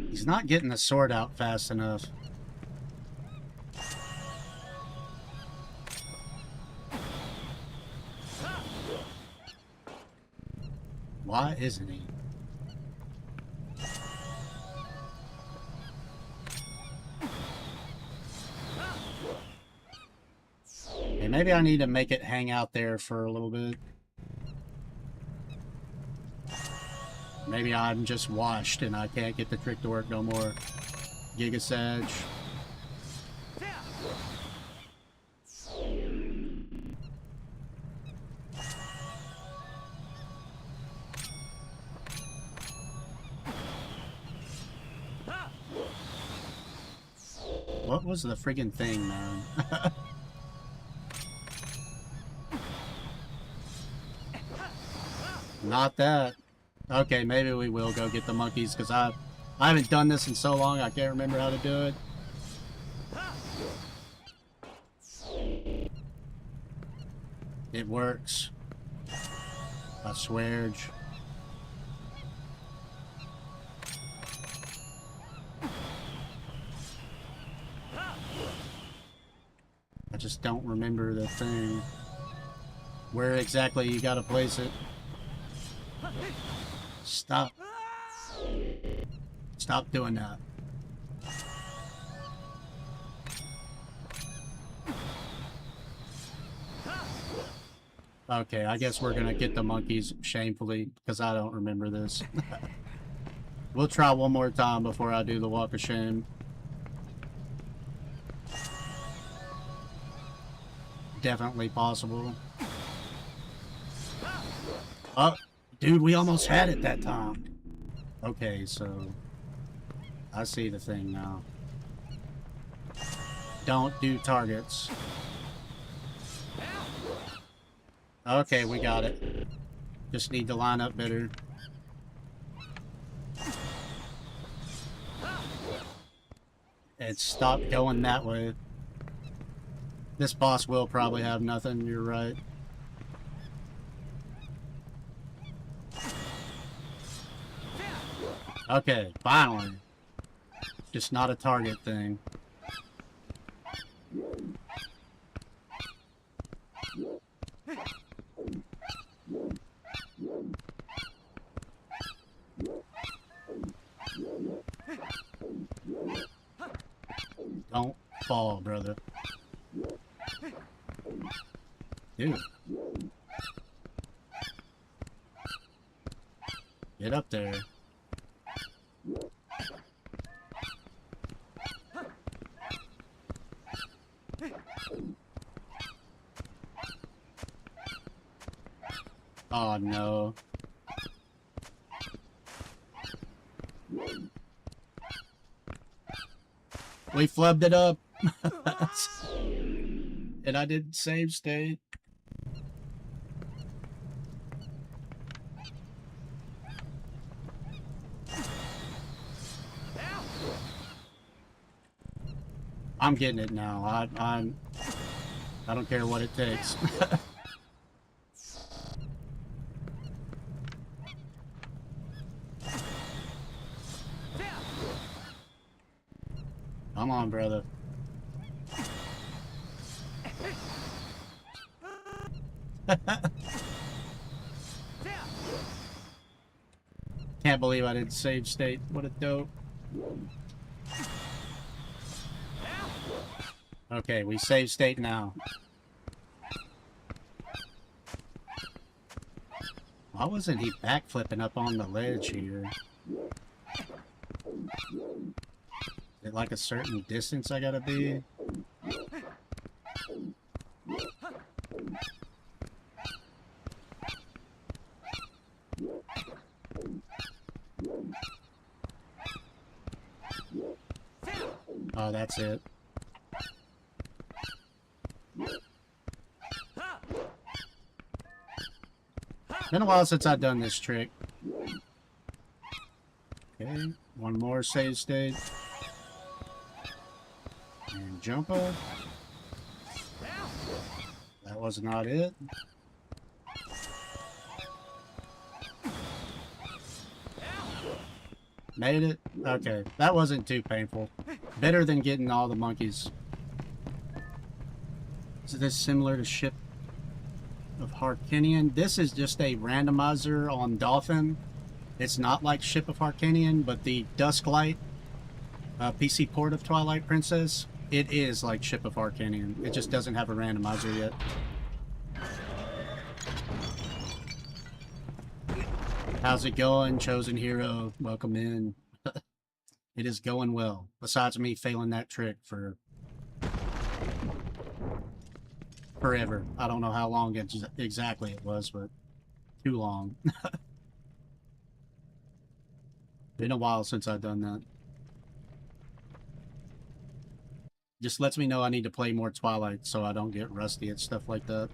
He's not getting the sword out fast enough. Why isn't he? Hey, maybe I need to make it hang out there for a little bit. Maybe I'm just washed and I can't get the trick to work no more. Giga Sag. What was the friggin' thing, man? Not that. Okay, maybe we will go get the monkeys, because I haven't done this in so long, I can't remember how to do it. It works. I swear. I just don't remember the thing. Where exactly you gotta place it. Stop. Stop doing that. Okay, I guess we're gonna get the monkeys shamefully, because I don't remember this. We'll try one more time before I do the walk of shame. Definitely possible. Oh, dude, we almost had it that time. Okay, so I see the thing now. Don't do targets. Okay, we got it. Just need to line up better. And stop going that way. This boss will probably have nothing, you're right. Okay, finally. Just not a target thing. Don't fall, brother. Dude. Get up there. Oh no. We flubbed it up. And I didn't save state. I'm getting it now. I don't care what it takes. Come on, brother. Can't believe I didn't save state. What a dope. Okay, we save state now. Why wasn't he backflipping up on the ledge here? Is it like a certain distance I gotta be? Oh, that's it. Been a while since I've done this trick. Okay, one more save state. And jump up. That was not it. Made it? Okay, that wasn't too painful. Better than getting all the monkeys. Is this similar to Ship of Harkinian. This is just a randomizer on Dolphin. It's not like Ship of Harkinian, but the Dusklight PC port of Twilight Princess, it is like Ship of Harkinian. It just doesn't have a randomizer yet. How's it going, Chosen Hero? Welcome in. It is going well. Besides me failing that trick for forever. I don't know how long exactly it was, but too long. Been a while since I've done that. Just lets me know I need to play more Twilight so I don't get rusty at stuff like that.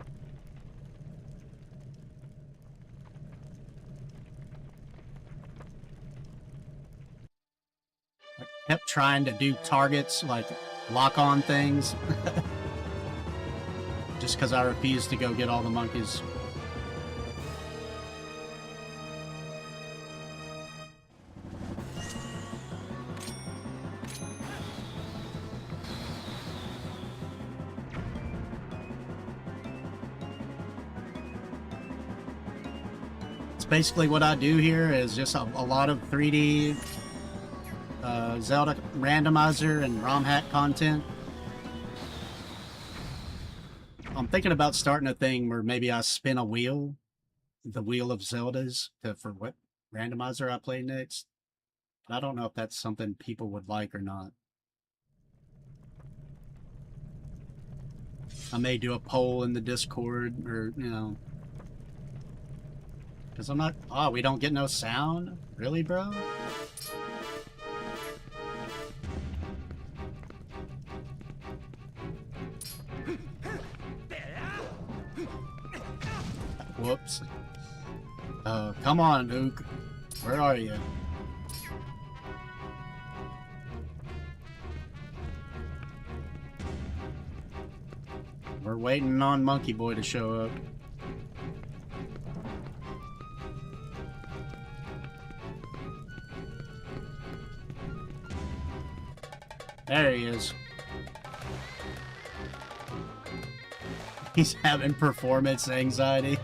I kept trying to do targets, like lock-on things. Just because I refused to go get all the monkeys. Basically what I do here is just a lot of 3D Zelda randomizer and ROM hack content. I'm thinking about starting a thing where maybe I spin a wheel, the wheel of Zeldas, for what randomizer I play next. But I don't know if that's something people would like or not. I may do a poll in the Discord, or, you know. Because I'm not... Oh, we don't get no sound? Really, bro? Whoops. Come on, Ook. Where are you? We're waiting on Monkey Boy to show up. There he is. He's having performance anxiety.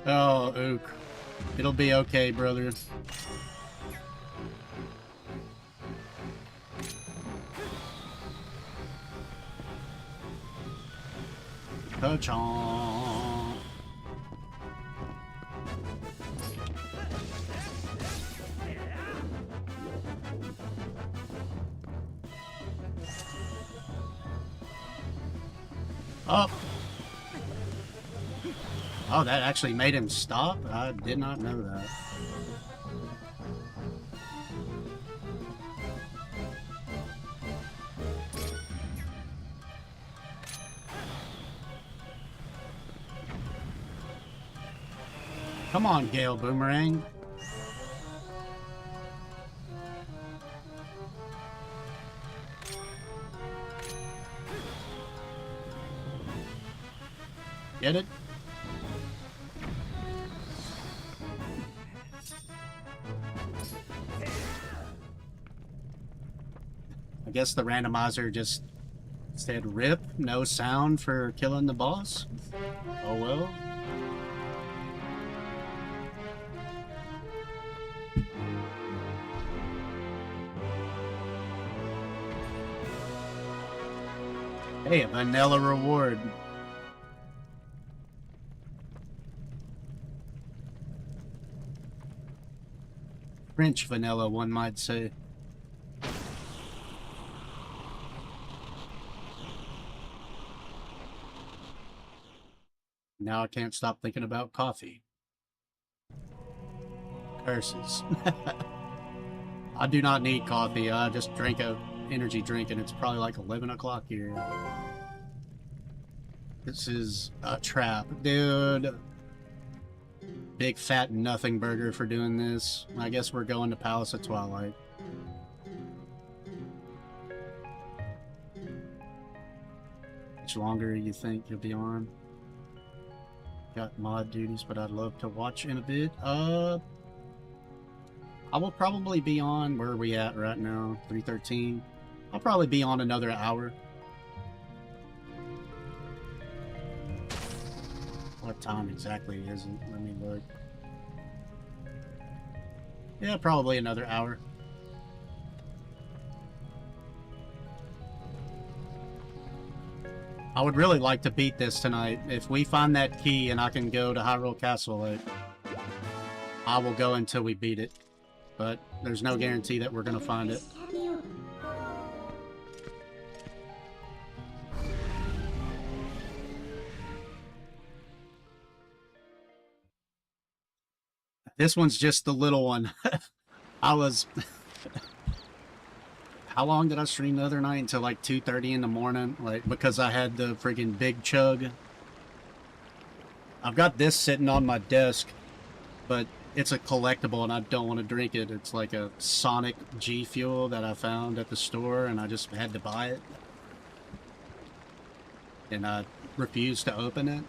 Oh, Ook. It'll be okay, brother. Ka-chong. Oh. Oh, that actually made him stop? I did not know that. Come on, Gale Boomerang. Get it? I guess the randomizer just said rip, no sound for killing the boss. Oh well. Hey, a vanilla reward. French vanilla, one might say. Now I can't stop thinking about coffee. Curses. I do not need coffee. I just drank a energy drink and it's probably like 11 o'clock here. This is a trap, dude. Big fat nothing burger for doing this. I guess we're going to Palace of Twilight. How much longer do you think you'll be on? Got mod duties, but I'd love to watch in a bit. I will probably be on, where are we at right now? 3:13. I'll probably be on another hour. What time exactly is it? Let me look. Yeah, probably another hour. I would really like to beat this tonight. If we find that key and I can go to Hyrule Castle, I will go until we beat it. But there's no guarantee that we're going to find it. This one's just the little one. I was... How long did I stream the other night? Until like 2:30 in the morning? Like, because I had the freaking big chug. I've got this sitting on my desk, but it's a collectible and I don't want to drink it. It's like a Sonic G Fuel that I found at the store and I just had to buy it. And I refused to open it.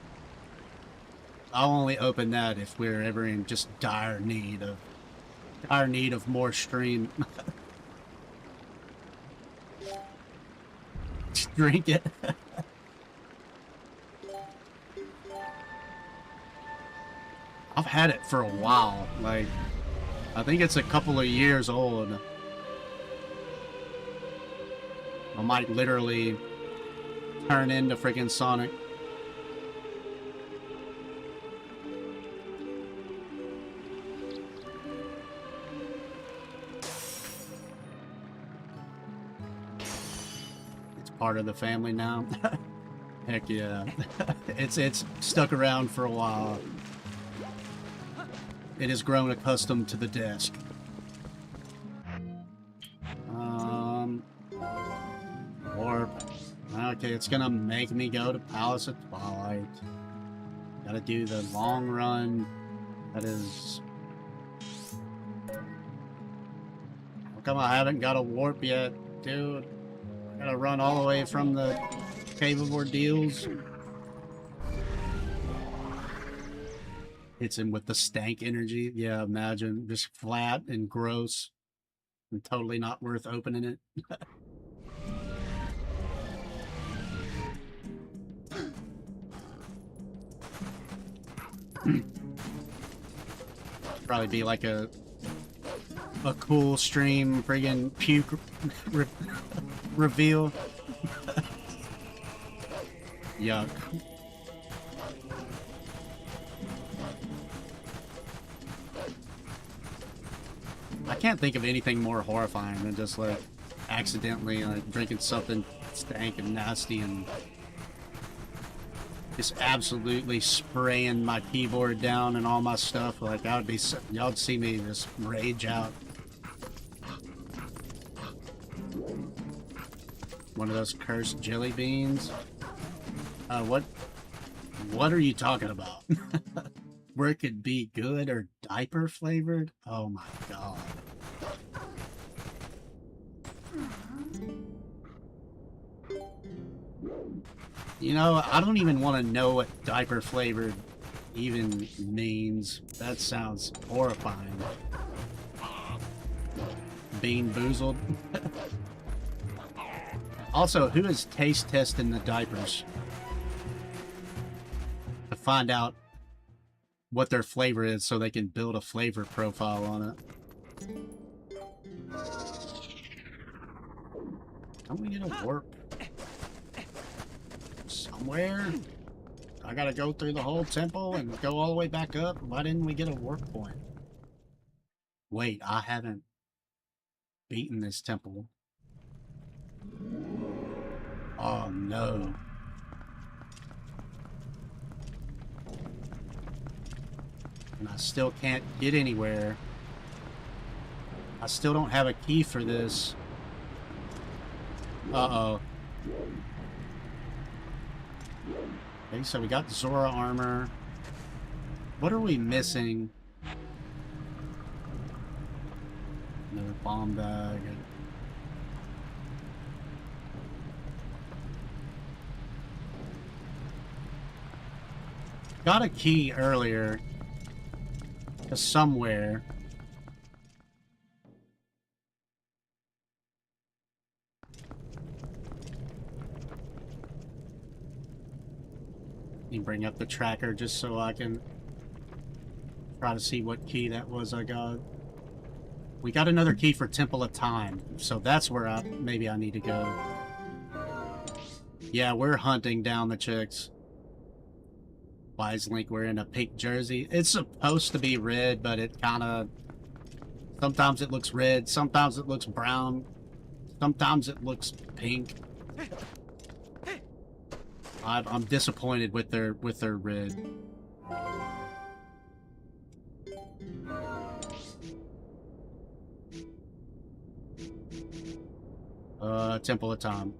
I'll only open that if we're ever in just dire need of more stream. Just drink it. I've had it for a while. Like, I think it's a couple of years old. I might literally turn into freaking Sonic. Part of the family now. Heck yeah. It's stuck around for a while. It has grown accustomed to the desk. Warp. Okay, it's gonna make me go to Palace of Twilight. Gotta do the long run. That is... How come I haven't got a warp yet, dude? Gotta run all the way from the Cave of Ordeals. Hits him with the stank energy. Yeah, imagine. Just flat and gross. And totally not worth opening it. Probably be like a cool stream friggin' puke reveal. Yuck. I can't think of anything more horrifying than just like accidentally like drinking something stank and nasty and just absolutely spraying my keyboard down and all my stuff. Like I would be, y'all'd see me just rage out. One of those cursed jelly beans. What are you talking about? Where it could be good or diaper flavored? Oh my god. You know, I don't even want to know what diaper flavored even means. That sounds horrifying. Bean boozled. Also, who is taste testing the diapers to find out what their flavor is so they can build a flavor profile on it? Don't we get a warp somewhere? I gotta go through the whole temple and go all the way back up? Why didn't we get a warp point? Wait, I haven't beaten this temple. Oh no. And I still can't get anywhere. I still don't have a key for this. Uh-oh. Okay, so we got Zora armor. What are we missing? Another bomb bag. Got a key earlier. To somewhere. Let me bring up the tracker just so I can try to see what key that was I got. We got another key for Temple of Time, so that's where maybe I need to go. Yeah, we're hunting down the chicks. Wise Link wearing a pink jersey. It's supposed to be red, but it kind of... Sometimes it looks red, sometimes it looks brown, sometimes it looks pink. I'm disappointed with their red. Temple of Time.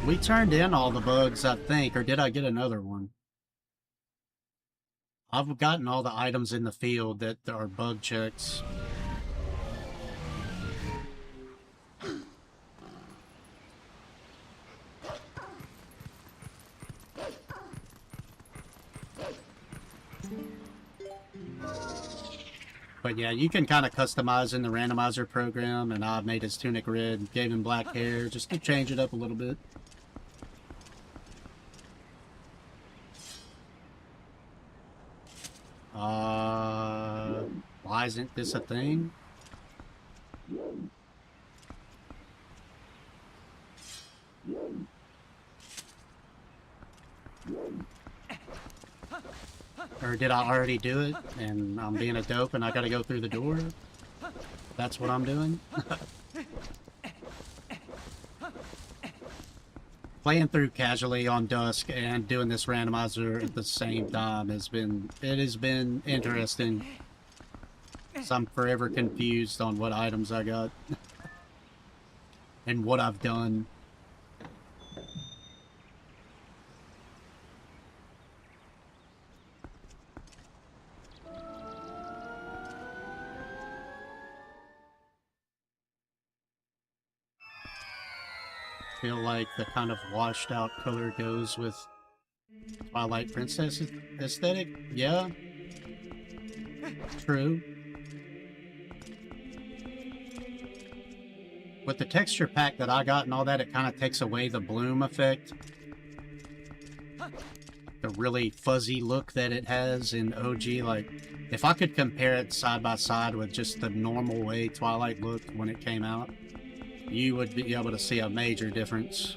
We turned in all the bugs, I think, or did I get another one? I've gotten all the items in the field that are bug checks. But yeah, you can kind of customize in the randomizer program, and I've made his tunic red, gave him black hair, just to change it up a little bit. Why isn't this a thing? Or did I already do it, and I'm being a dope and I gotta go through the door? That's what I'm doing? Playing through casually on Dusk and doing this randomizer at the same time has been interesting. So I'm forever confused on what items I got. And what I've done. Feel like the kind of washed out color goes with Twilight Princess aesthetic. Yeah. True. With the texture pack that I got and all that, it kind of takes away the bloom effect. The really fuzzy look that it has in OG. Like, if I could compare it side by side with just the normal way Twilight looked when it came out, you would be able to see a major difference.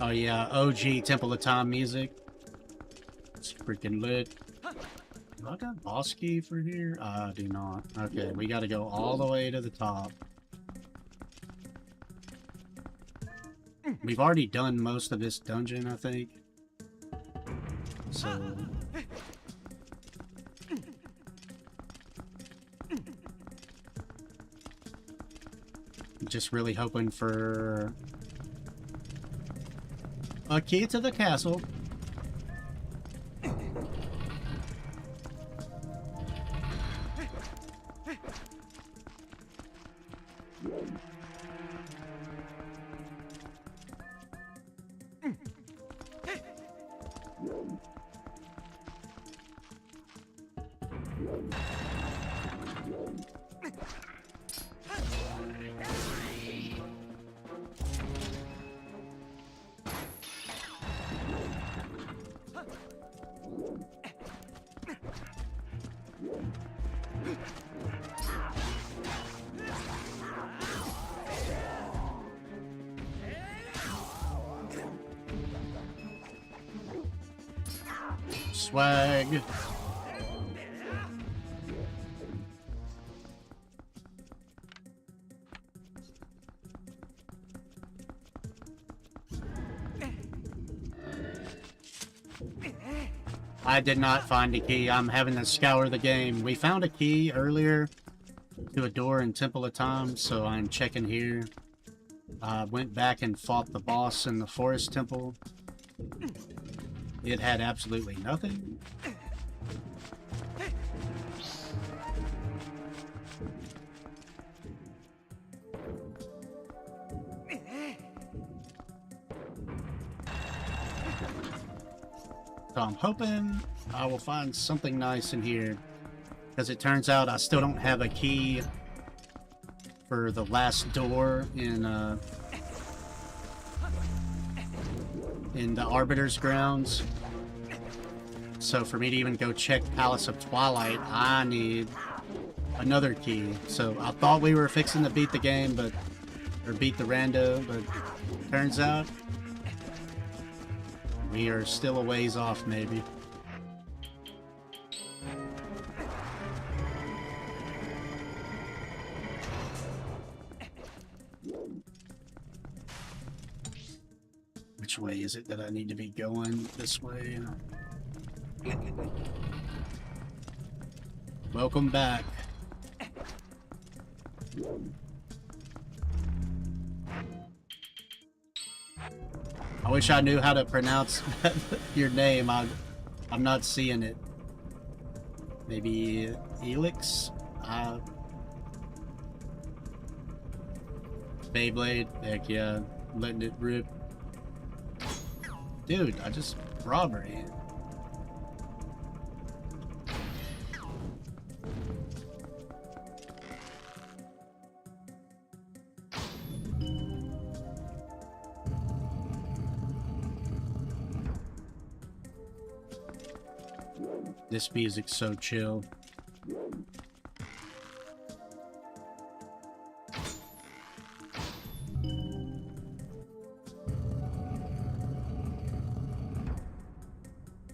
Oh yeah, OG Temple of Time music. It's freaking lit. Do I got boss key for here? I do not. Okay, we gotta go all the way to the top. We've already done most of this dungeon, I think. So... just really hoping for a key to the castle. Swag. I did not find a key. I'm having to scour the game. We found a key earlier to a door in Temple of Time, so I'm checking here. I went back and fought the boss in the Forest Temple. It had absolutely nothing. So I'm hoping I will find something nice in here. Because it turns out I still don't have a key for the last door in the Arbiter's grounds. So for me to even go check Palace of Twilight, I need another key. So I thought we were fixing to beat the game, or beat the rando, but turns out we are still a ways off, maybe. Which way is it that I need to be going? This way? Welcome back. I wish I knew how to pronounce your name. I'm not seeing it. Maybe Elix? Beyblade? Heck yeah. Letting it rip. Dude, I just... robbery. This music's so chill.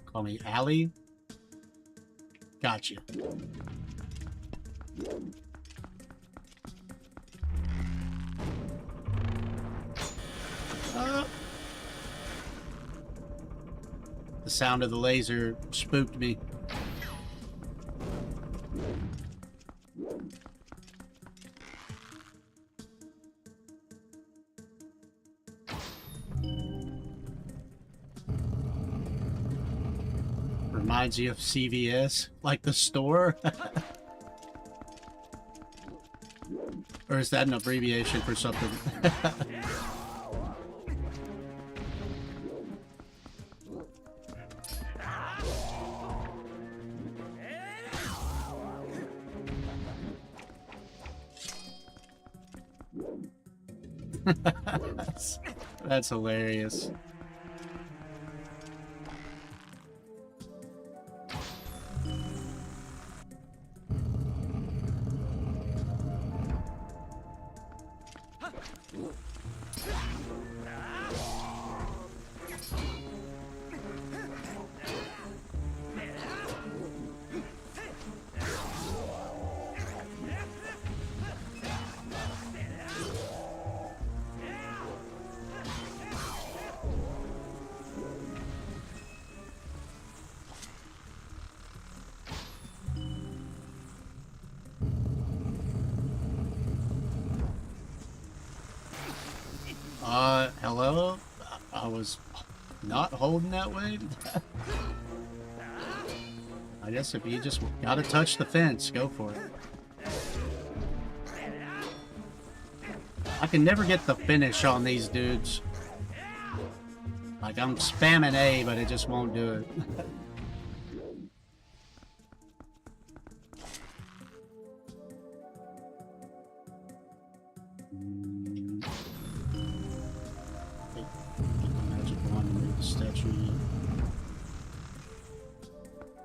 Call me Allie. Gotcha. The sound of the laser spooked me. Reminds you of CVS, like the store? Or is that an abbreviation for something? That's hilarious. Hello? I was not holding that way? I guess if you just gotta touch the fence, go for it. I can never get the finish on these dudes. Like, I'm spamming A, but it just won't do it.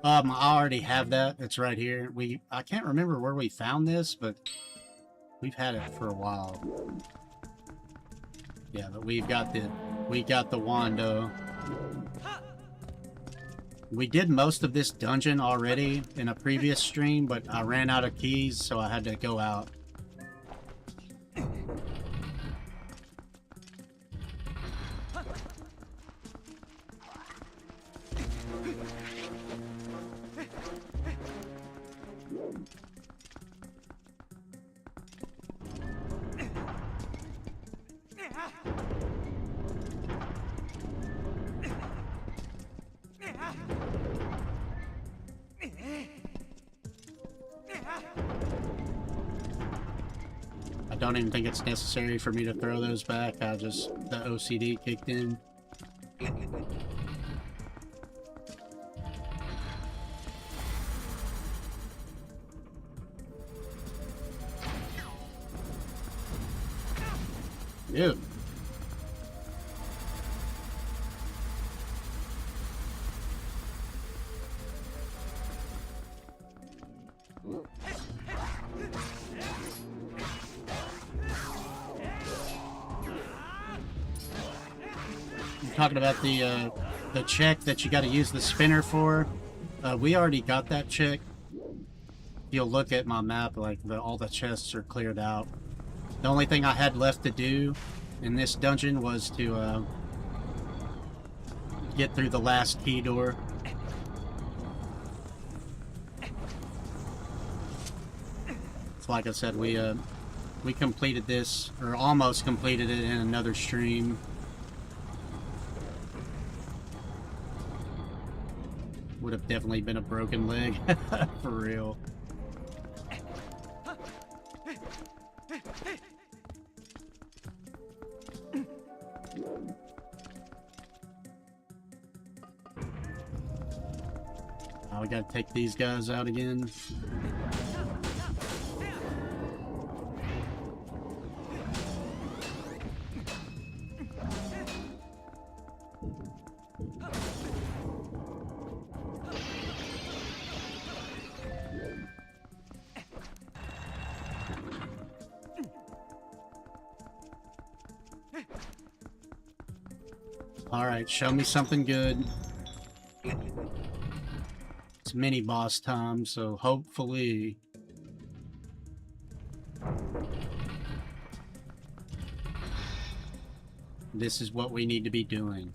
I already have that. It's right here. I can't remember where we found this, but we've had it for a while. Yeah, but we got the Wando. We did most of this dungeon already in a previous stream, but I ran out of keys, so I had to go out. I don't even think it's necessary for me to throw those back. The OCD kicked in. Ew. You're talking about the check that you got to use the spinner for. We already got that check. You'll look at my map, like all the chests are cleared out. The only thing I had left to do in this dungeon was to get through the last key door. So like I said, we completed this, or almost completed it in another stream. Would have definitely been a broken leg, for real. Oh, we gotta take these guys out again. Alright, show me something good. It's mini boss time, so hopefully... this is what we need to be doing.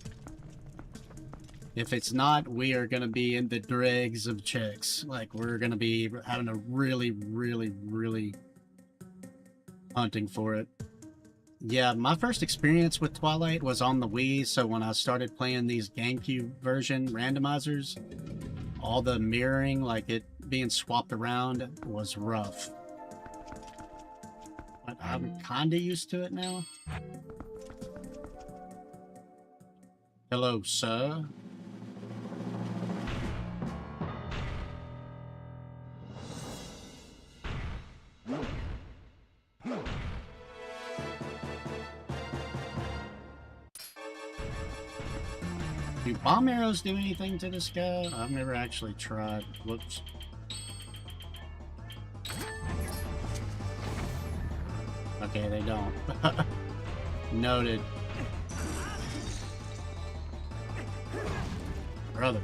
If it's not, we are gonna be in the dregs of checks. Like, we're gonna be having a really hunting for it. Yeah, my first experience with Twilight was on the Wii, so when I started playing these GameCube version randomizers, all the mirroring, like it being swapped around, was rough. But I'm kinda used to it now. Hello, sir. Do bomb arrows do anything to this guy? I've never actually tried. Whoops. Okay, they don't. Noted. Brother.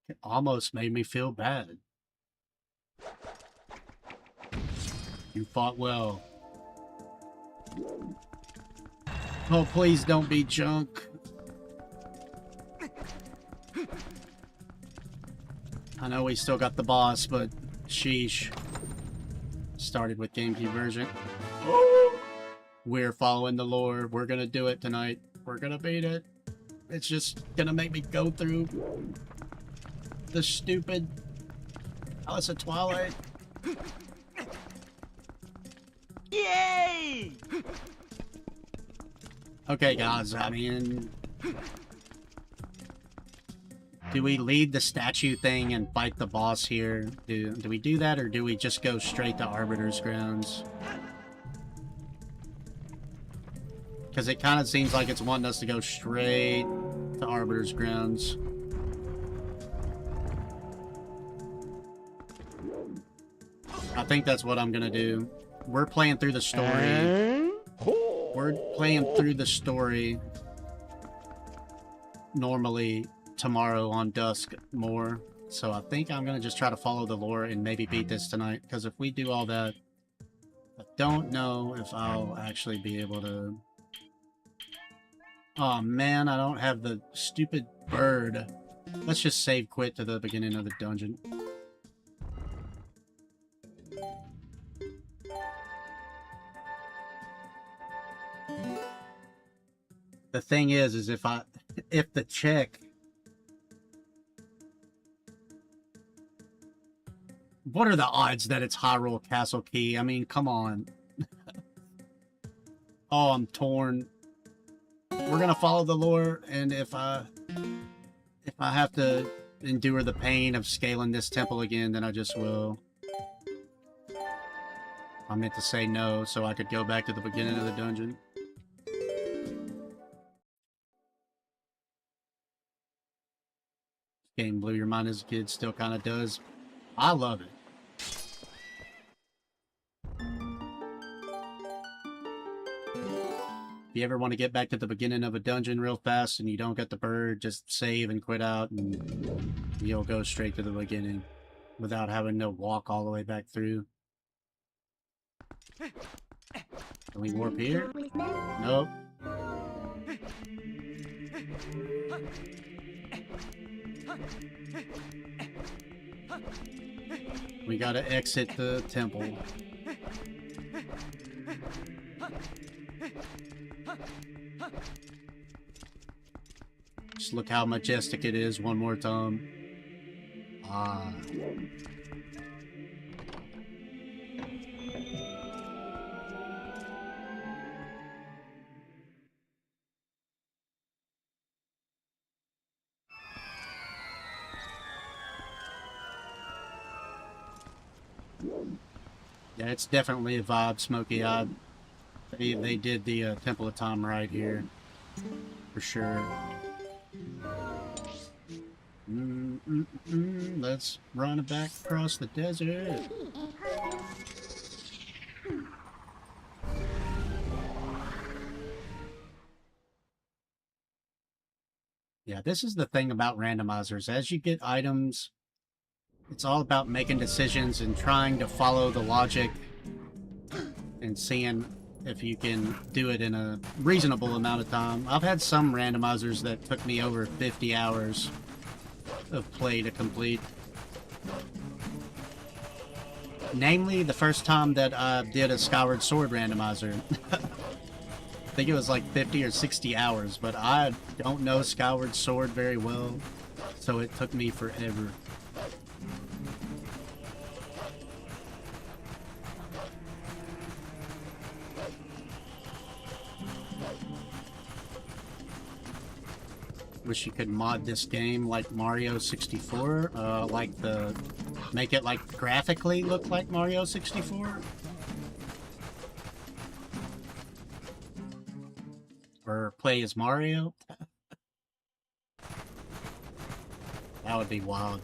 It almost made me feel bad. You fought well. Oh, please don't be junk. I know we still got the boss, but sheesh. Started with GameCube version. We're following the lore. We're gonna do it tonight. We're gonna beat it. It's just gonna make me go through the stupid Alice of Twilight. Yay! Okay, guys, I mean... do we lead the statue thing and fight the boss here? Do we do that, or do we just go straight to Arbiter's Grounds? Because it kind of seems like it's wanting us to go straight to Arbiter's Grounds. I think that's what I'm gonna do. We're playing through the story. we're playing through the story normally tomorrow on dusk more. So I think I'm going to just try to follow the lore and maybe beat this tonight. Because if we do all that, I don't know if I'll actually be able to... Oh man, I don't have the stupid bird. Let's just save quit to the beginning of the dungeon. The thing is if the chick... What are the odds that it's Hyrule Castle Key? I mean, come on. Oh, I'm torn. We're gonna follow the lore, and if I have to endure the pain of scaling this temple again, then I just will. I meant to say no, so I could go back to the beginning of the dungeon. Game blew your mind as a kid, still kind of does. I love it. If you ever want to get back to the beginning of a dungeon real fast and you don't get the bird, just save and quit out and you'll go straight to the beginning without having to walk all the way back through. Can we warp here? Nope. We gotta exit the temple. Just look how majestic it is one more time. Ah. Yeah, it's definitely a vibe, Smoky Eye. They did the Temple of Time right here, for sure. Let's run it back across the desert. Yeah, this is the thing about randomizers. As you get items, it's all about making decisions and trying to follow the logic and seeing if you can do it in a reasonable amount of time. I've had some randomizers that took me over 50 hours of play to complete. Namely, the first time that I did a Skyward Sword randomizer. I think it was like 50 or 60 hours, but I don't know Skyward Sword very well, so it took me forever. Wish you could mod this game like Mario 64, make it like graphically look like Mario 64. Or play as Mario. That would be wild.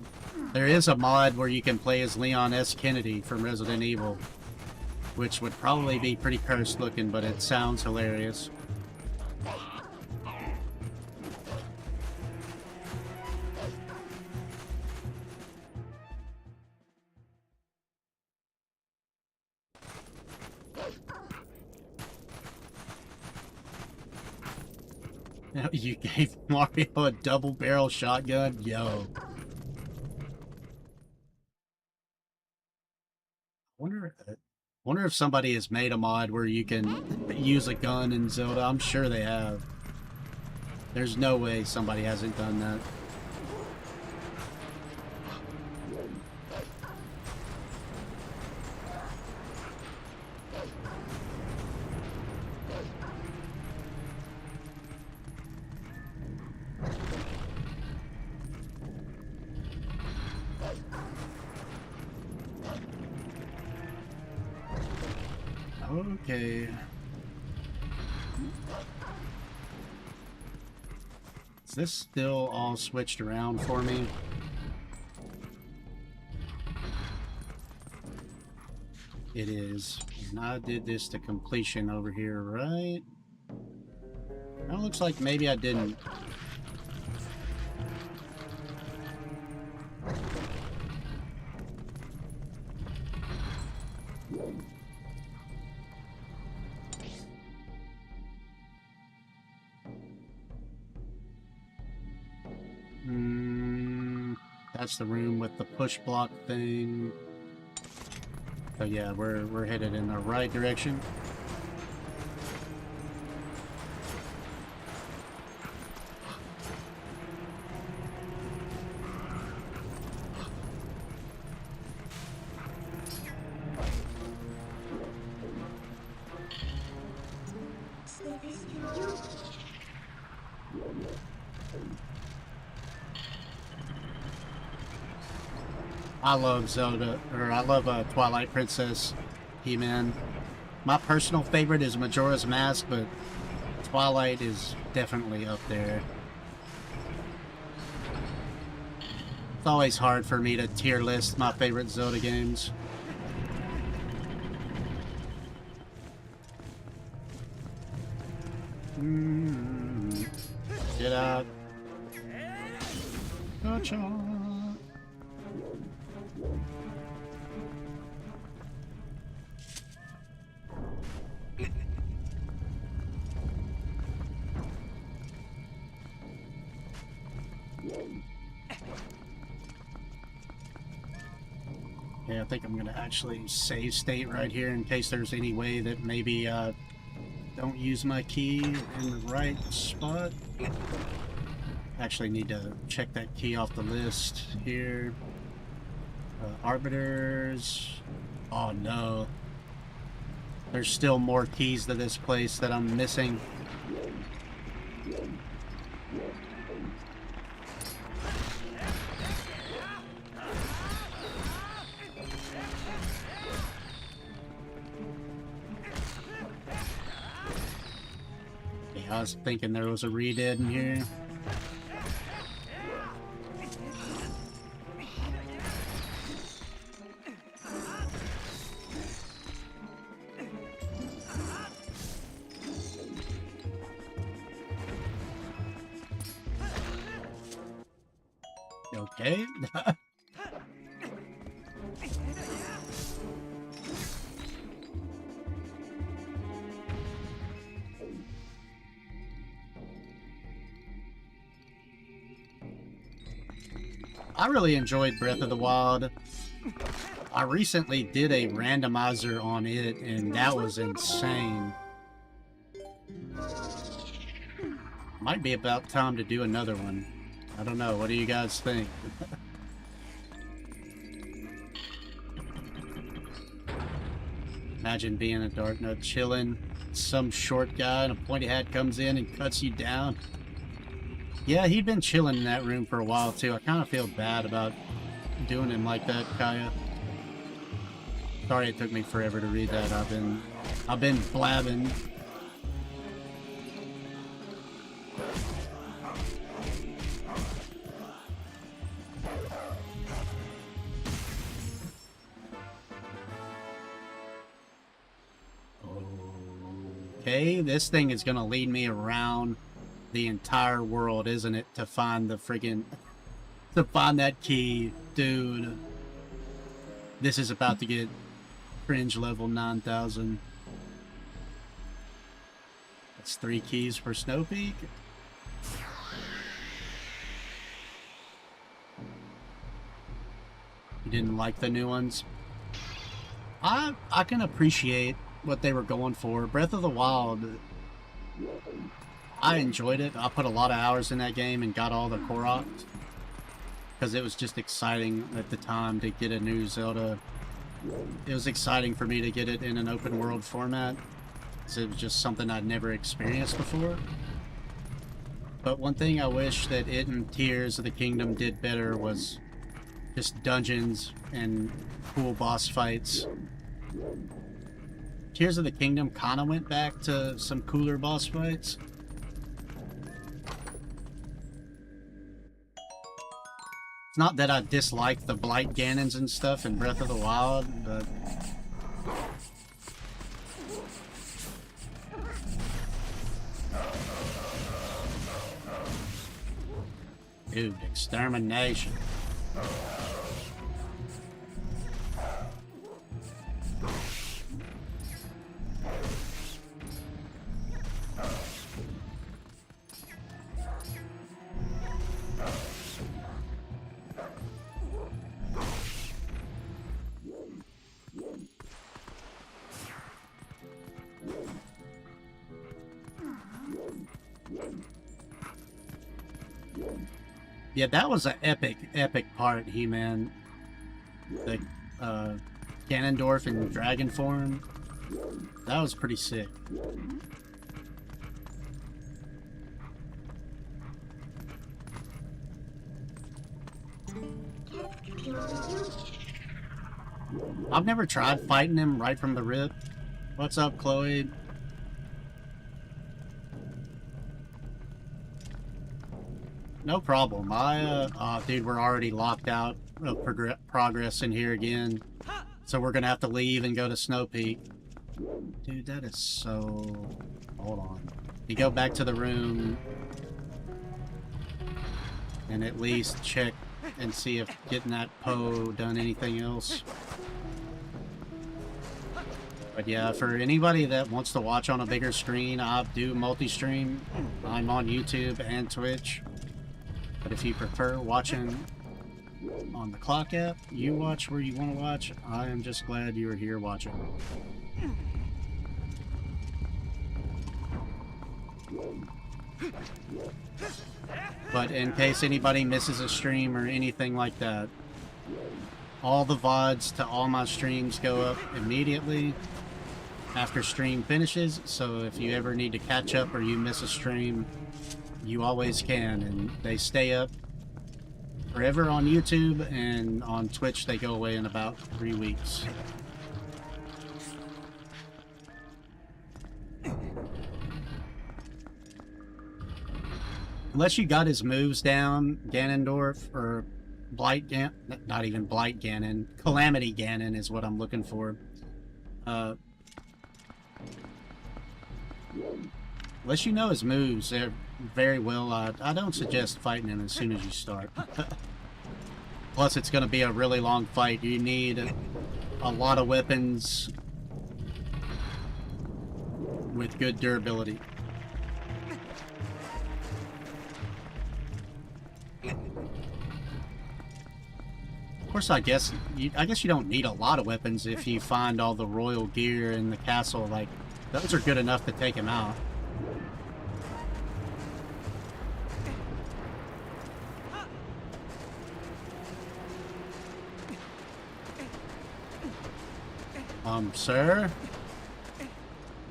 There is a mod where you can play as Leon S. Kennedy from Resident Evil, which would probably be pretty cursed looking, but it sounds hilarious. You gave Mario a double-barrel shotgun? Yo. Wonder if somebody has made a mod where you can use a gun in Zelda. I'm sure they have. There's no way somebody hasn't done that. Okay. Is this still all switched around for me? It is. And I did this to completion over here, right? That looks like maybe I didn't. That's the room with the push block thing. So yeah, we're headed in the right direction. I love Zelda, or I love Twilight Princess, He-Man. My personal favorite is Majora's Mask, but Twilight is definitely up there. It's always hard for me to tier list my favorite Zelda games. Get out. Gotcha. Yeah, I think I'm gonna actually save state right here in case there's any way that maybe don't use my key in the right spot. Actually need to check that key off the list here. Arbiters. Oh no. There's still more keys to this place that I'm missing. I was thinking there was a re-dead in here. Okay. I really enjoyed Breath of the Wild. I recently did a randomizer on it, and that was insane. Might be about time to do another one. I don't know. What do you guys think? Imagine being a dark nut chilling. Some short guy in a pointy hat comes in and cuts you down. Yeah, he'd been chilling in that room for a while too. I kind of feel bad about doing him like that, Kaya. Sorry it took me forever to read that. I've been blabbing. Okay, this thing is gonna lead me around the entire world, isn't it, to find the friggin' to find that key, dude. This is about to get cringe level 9,000. That's 3 keys for Snow Peak. You didn't like the new ones? I can appreciate what they were going for. Breath of the Wild, I enjoyed it. I put a lot of hours in that game and got all the Koroks because it was just exciting at the time to get a new Zelda. It was exciting for me to get it in an open world format because it was just something I'd never experienced before. But one thing I wish that it and Tears of the Kingdom did better was just dungeons and cool boss fights. Tears of the Kingdom kind of went back to some cooler boss fights. It's not that I dislike the Blight Ganons and stuff in Breath of the Wild, but Dude, extermination. Yeah, that was an epic part, He-Man. The Ganondorf in dragon form. That was pretty sick. I've never tried fighting him right from the rip. What's up, Chloe? No problem. Dude, we're already locked out of progress in here again. So we're gonna have to leave and go to Snow Peak. Dude, that is so... Hold on. You go back to the room and at least check and see if getting that Poe done anything else. But yeah, for anybody that wants to watch on a bigger screen, I do multi-stream. I'm on YouTube and Twitch. But if you prefer watching on the clock app, you watch where you want to watch. I am just glad you are here watching. But in case anybody misses a stream or anything like that, all the VODs to all my streams go up immediately after stream finishes. So if you ever need to catch up or you miss a stream, you always can, and they stay up forever on YouTube, and on Twitch they go away in about 3 weeks. Unless you got his moves down, Ganondorf, or not even Blight Ganon, Calamity Ganon is what I'm looking for. Unless you know his moves very well, I don't suggest fighting him as soon as you start. Plus, it's going to be a really long fight. You need a lot of weapons with good durability. Of course, I guess you don't need a lot of weapons if you find all the royal gear in the castle. Like, those are good enough to take him out. Sir?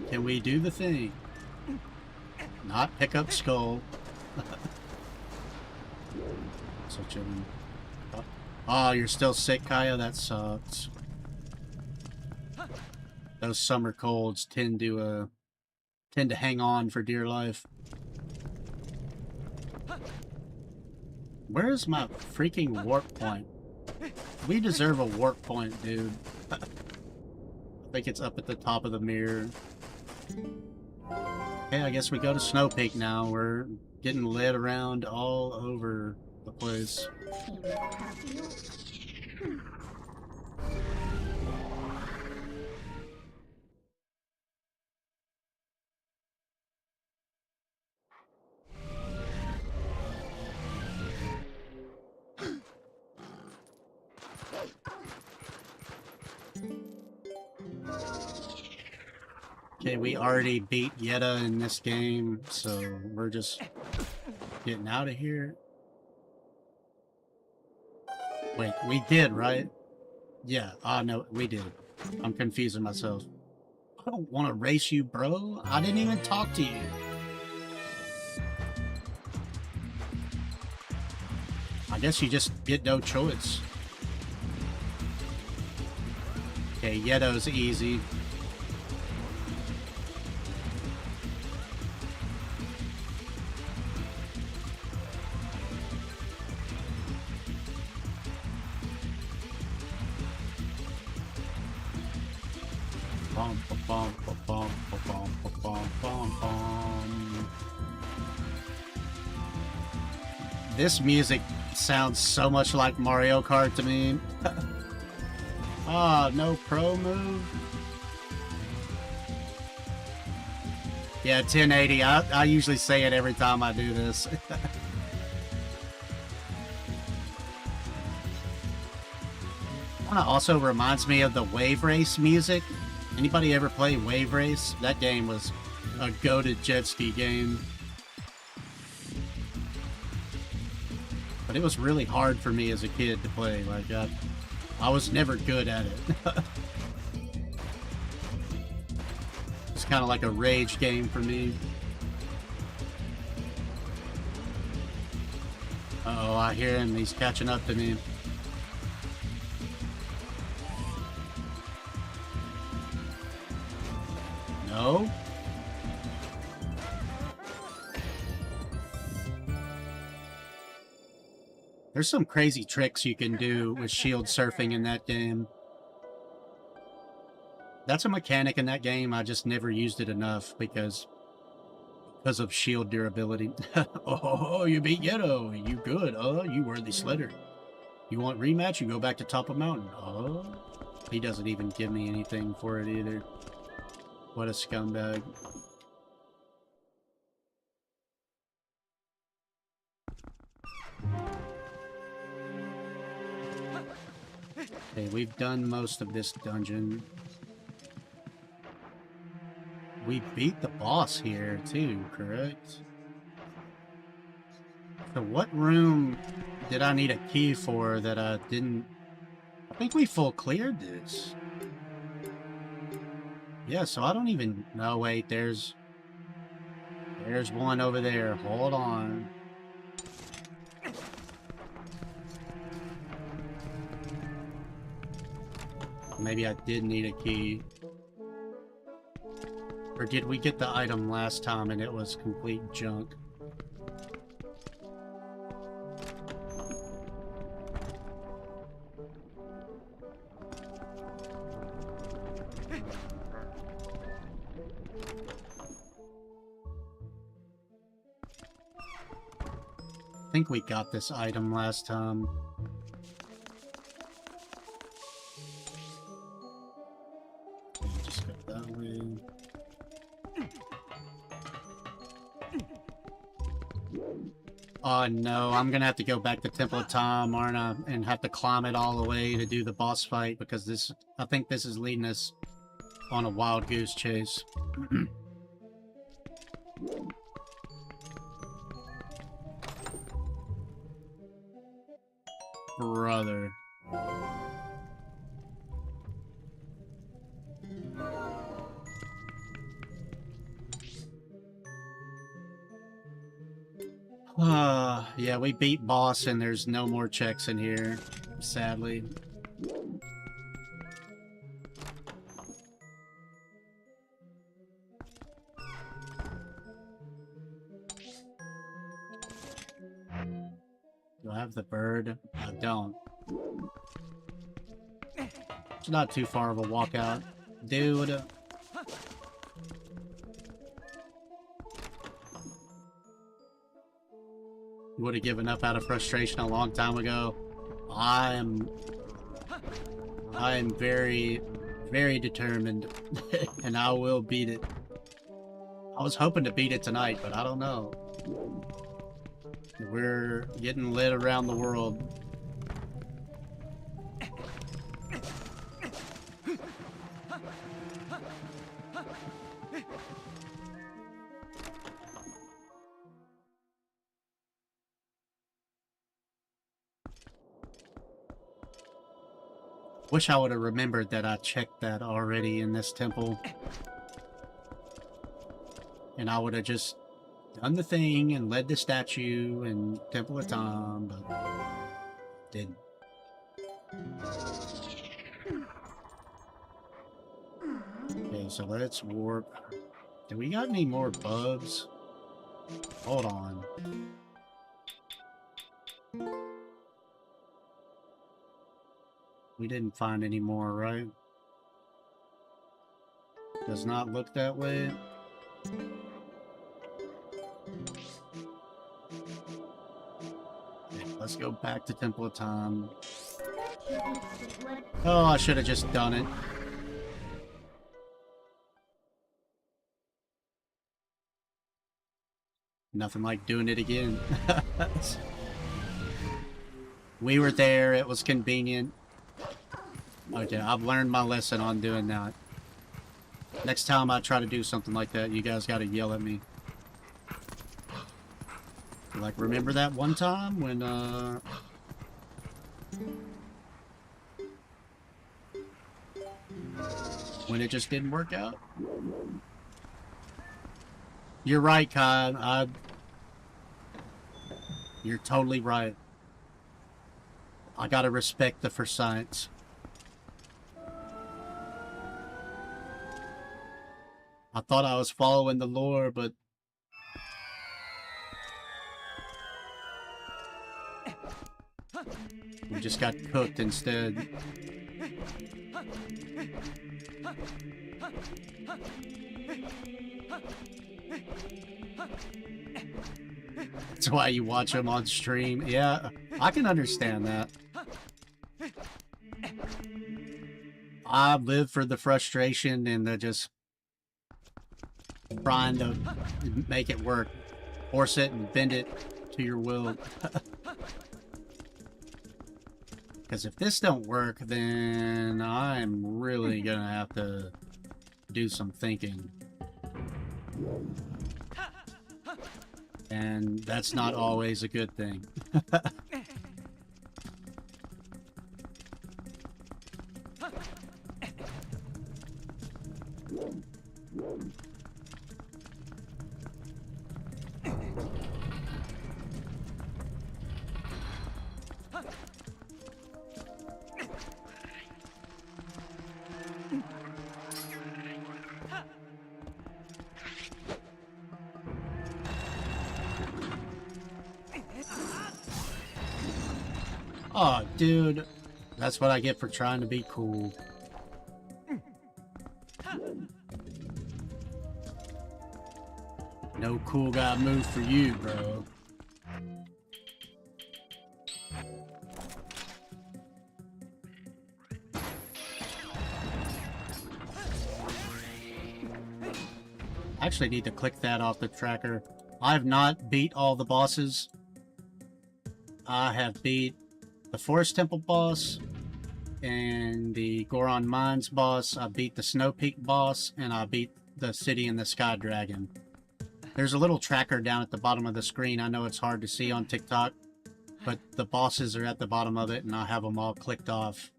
Can we do the thing? Not pick up Skull. Such a... Oh, you're still sick, Kaya? That sucks. Those summer colds tend to hang on for dear life. Where's my freaking warp point? We deserve a warp point, dude. I think it's up at the top of the mirror. Okay, I guess we go to Snow Peak now. We're getting led around all over the place. Okay, we already beat Yetta in this game, so we're just getting out of here. Wait, we did, right? Yeah, no, we did. I'm confusing myself. I don't want to race you, bro. I didn't even talk to you. I guess you just get no choice. Okay, Yetto's easy. This music sounds so much like Mario Kart to me. Ah, no pro move. Yeah, 1080. I usually say it every time I do this. Kinda also reminds me of the Wave Race music. Anybody ever play Wave Race? That game was a goated jet ski game. But it was really hard for me as a kid to play. Like, I was never good at it. It's kind of like a rage game for me. Uh-oh, I hear him. He's catching up to me. No? There's some crazy tricks you can do with shield surfing in that game. That's a mechanic in that game. I just never used it enough because of shield durability. Oh, you beat Ghetto. You good. Oh, you worthy slitter. You want rematch? You go back to top of mountain. Oh, he doesn't even give me anything for it either. What a scumbag. Okay, we've done most of this dungeon. We beat the boss here too, correct? So what room did I need a key for that I didn't... I think we full cleared this. Yeah, so I don't even... No, wait, there's one over there. Hold on. Maybe I did need a key. Or did we get the item last time and it was complete junk? I think we got this item last time. Just go that way. Oh no, I'm gonna have to go back to Temple of Time, aren't I? And have to climb it all the way to do the boss fight because this, I think this is leading us on a wild goose chase. Brother. Yeah, we beat boss and there's no more checks in here, sadly. Do I have the bird? I don't. It's not too far of a walkout. Dude. Would have given up out of frustration a long time ago. I am very, very determined, and I will beat it. I was hoping to beat it tonight, but I don't know. We're getting lit around the world. Wish I would have remembered that I checked that already in this temple. And I would have just done the thing and led the statue and Temple of Time, but didn't. Okay, so let's warp. Do we got any more bugs? Hold on. We didn't find any more, right? Does not look that way. Okay, let's go back to Temple of Time. Oh, I should have just done it. Nothing like doing it again. We were there, it was convenient. Okay, I've learned my lesson on doing that. Next time I try to do something like that, you guys gotta yell at me. Like, remember that one time when it just didn't work out? You're right, Kai. You're totally right. I gotta respect the for science. I thought I was following the lore, but we just got cooked instead. That's why you watch them on stream. Yeah, I can understand that. I live for the frustration and the just trying to make it work. Force it and bend it to your will. Because if this don't work, then I'm really gonna have to do some thinking. And that's not always a good thing. Oh, dude. That's what I get for trying to be cool. No cool guy move for you, bro. I actually need to click that off the tracker. I have not beat all the bosses. I have beat the Forest Temple boss and the Goron Mines boss. I beat the Snow Peak boss, and I beat the City and the Sky Dragon. There's a little tracker down at the bottom of the screen. I know it's hard to see on TikTok, but the bosses are at the bottom of it, and I have them all clicked off.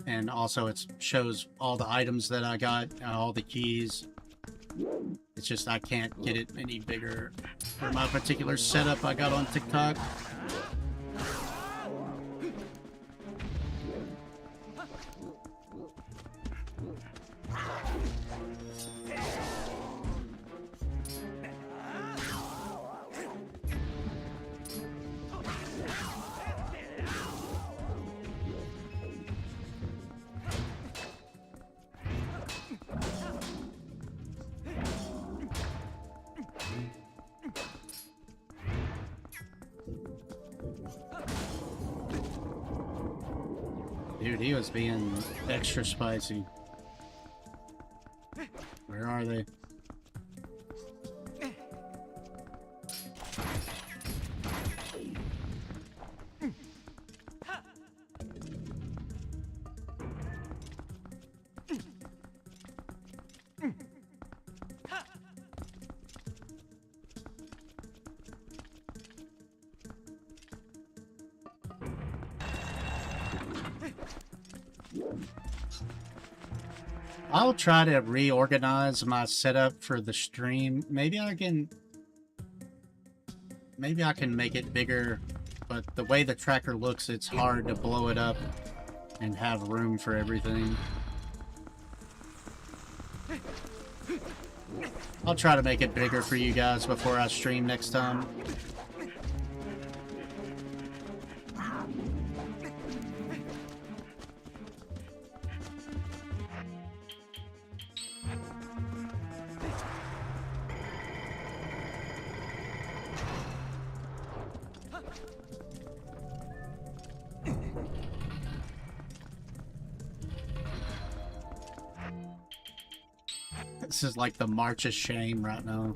And also it shows all the items that I got, all the keys. It's just I can't get it any bigger for my particular setup I got on TikTok. Dude, he was being extra spicy. Where are they? I'll try to reorganize my setup for the stream. Maybe I can make it bigger, but the way the tracker looks, it's hard to blow it up and have room for everything. I'll try to make it bigger for you guys before I stream next time. This is like the March of Shame right now.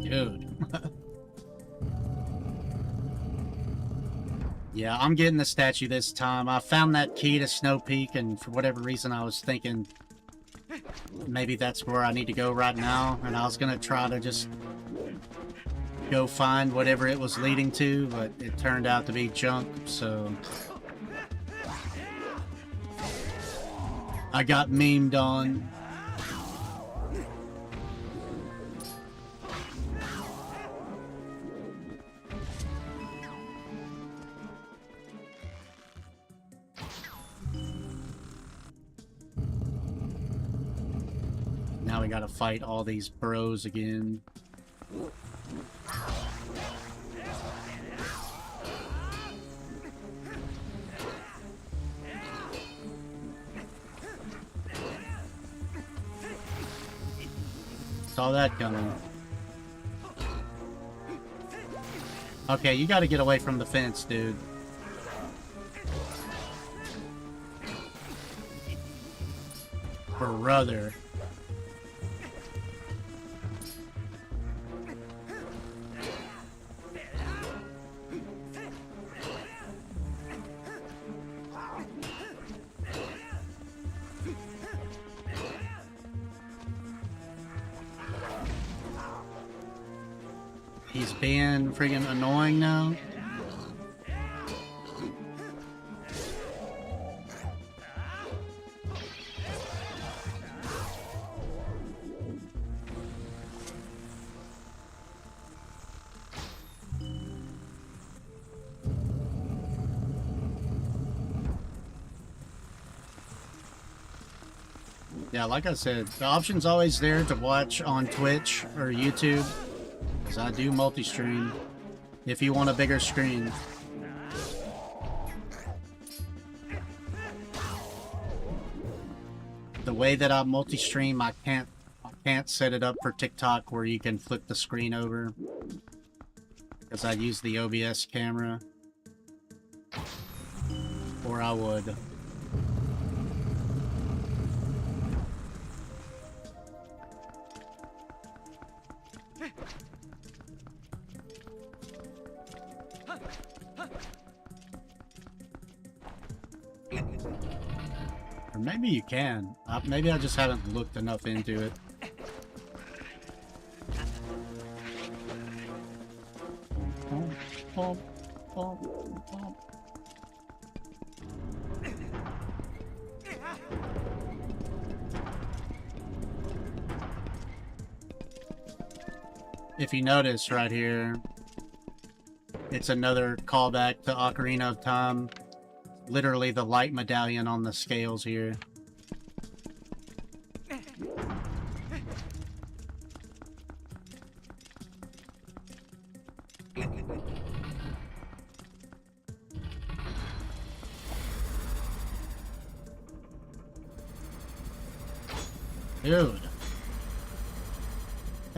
Dude. Yeah, I'm getting the statue this time. I found that key to Snow Peak, and for whatever reason I was thinking maybe that's where I need to go right now, and I was gonna try to just go find whatever it was leading to, but it turned out to be junk, so I got memed on. Now we gotta fight all these bros again. Saw that coming. Okay, you gotta get away from the fence, dude. Brother. He's being friggin' annoying now. Yeah, like I said, the option's always there to watch on Twitch or YouTube. Because I do multi-stream if you want a bigger screen. The way that I multi-stream, I can't set it up for TikTok where you can flip the screen over. Because I use the OBS camera. Or I would. Or maybe you can. Maybe I just haven't looked enough into it. If you notice right here, it's another callback to Ocarina of Time. Literally the light medallion on the scales here. Dude.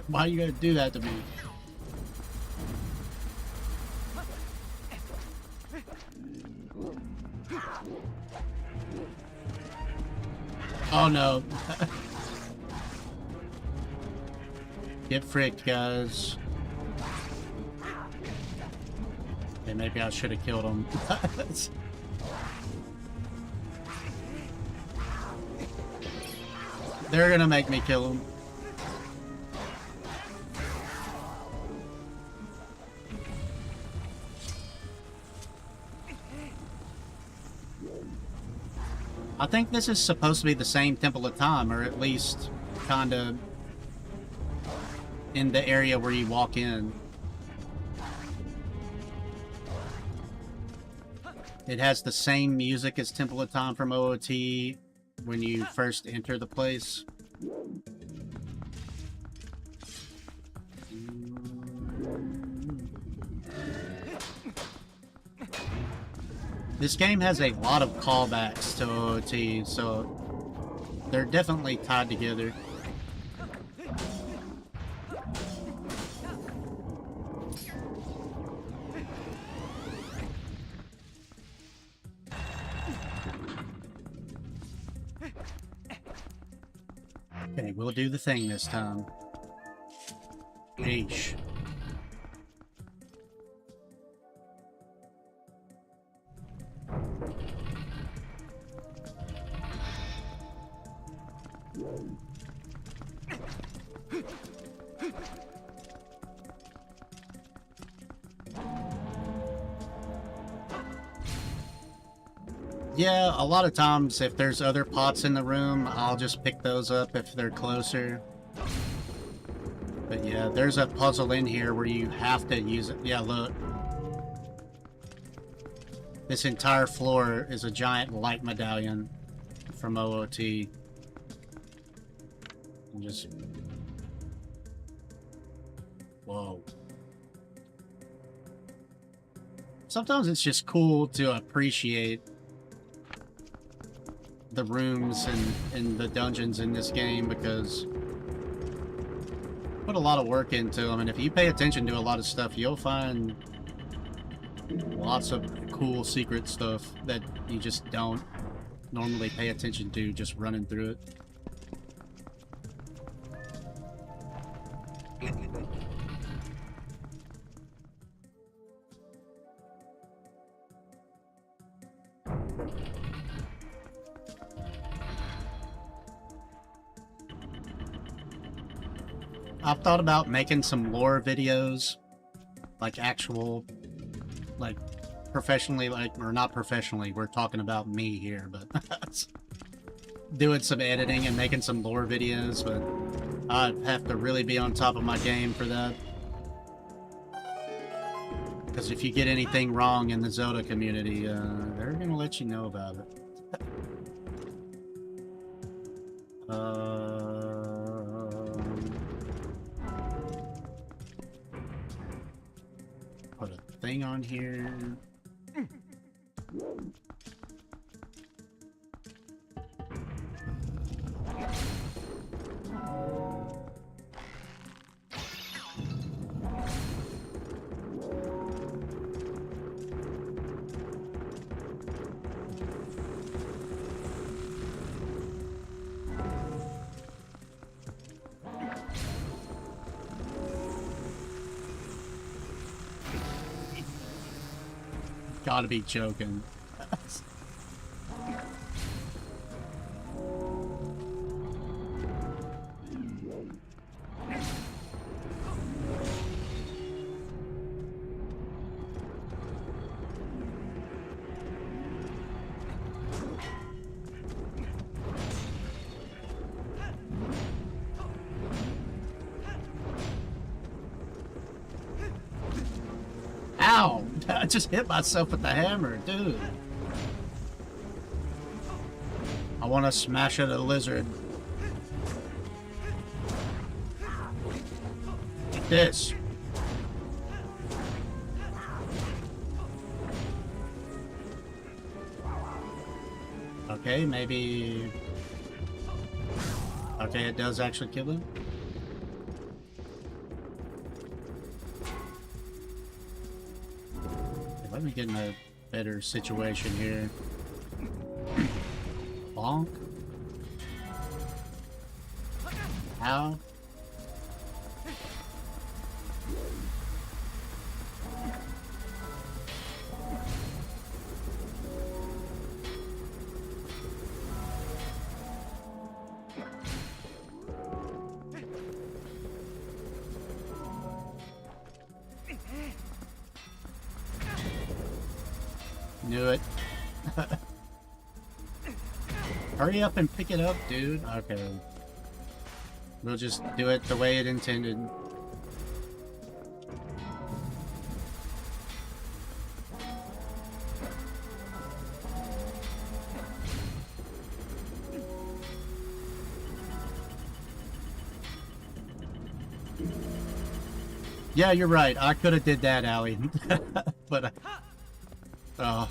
Why you gotta do that to me? Oh no. Get fricked, guys. Okay, maybe I should have killed him. They're gonna make me kill him. I think this is supposed to be the same Temple of Time, or at least kind of in the area where you walk in. It has the same music as Temple of Time from OOT when you first enter the place. This game has a lot of callbacks to OOT, so they're definitely tied together. Okay, we'll do the thing this time. Yeesh. Yeah, a lot of times if there's other pots in the room, I'll just pick those up if they're closer. But yeah, there's a puzzle in here where you have to use it. Yeah, look. This entire floor is a giant light medallion from OOT. And just... Whoa. Sometimes it's just cool to appreciate the rooms and the dungeons in this game, because put a lot of work into them, and if you pay attention to a lot of stuff, you'll find lots of cool secret stuff that you just don't normally pay attention to just running through it. I've thought about making some lore videos, like actual, like professionally, like, or not professionally, we're talking about me here, but doing some editing and making some lore videos, but I'd have to really be on top of my game for that. Because if you get anything wrong in the Zelda community, they're gonna let you know about it. Put a thing on here. Gotta be joking. Ow! I just hit myself with the hammer, dude. I want to smash at a lizard. Like this. Okay, maybe... Okay, it does actually kill him. Let me get in a better situation here. Bonk. Ow. Knew it. Hurry up and pick it up, dude. Okay. We'll just do it the way it intended. Yeah, you're right. I could have did that, Allie. But, I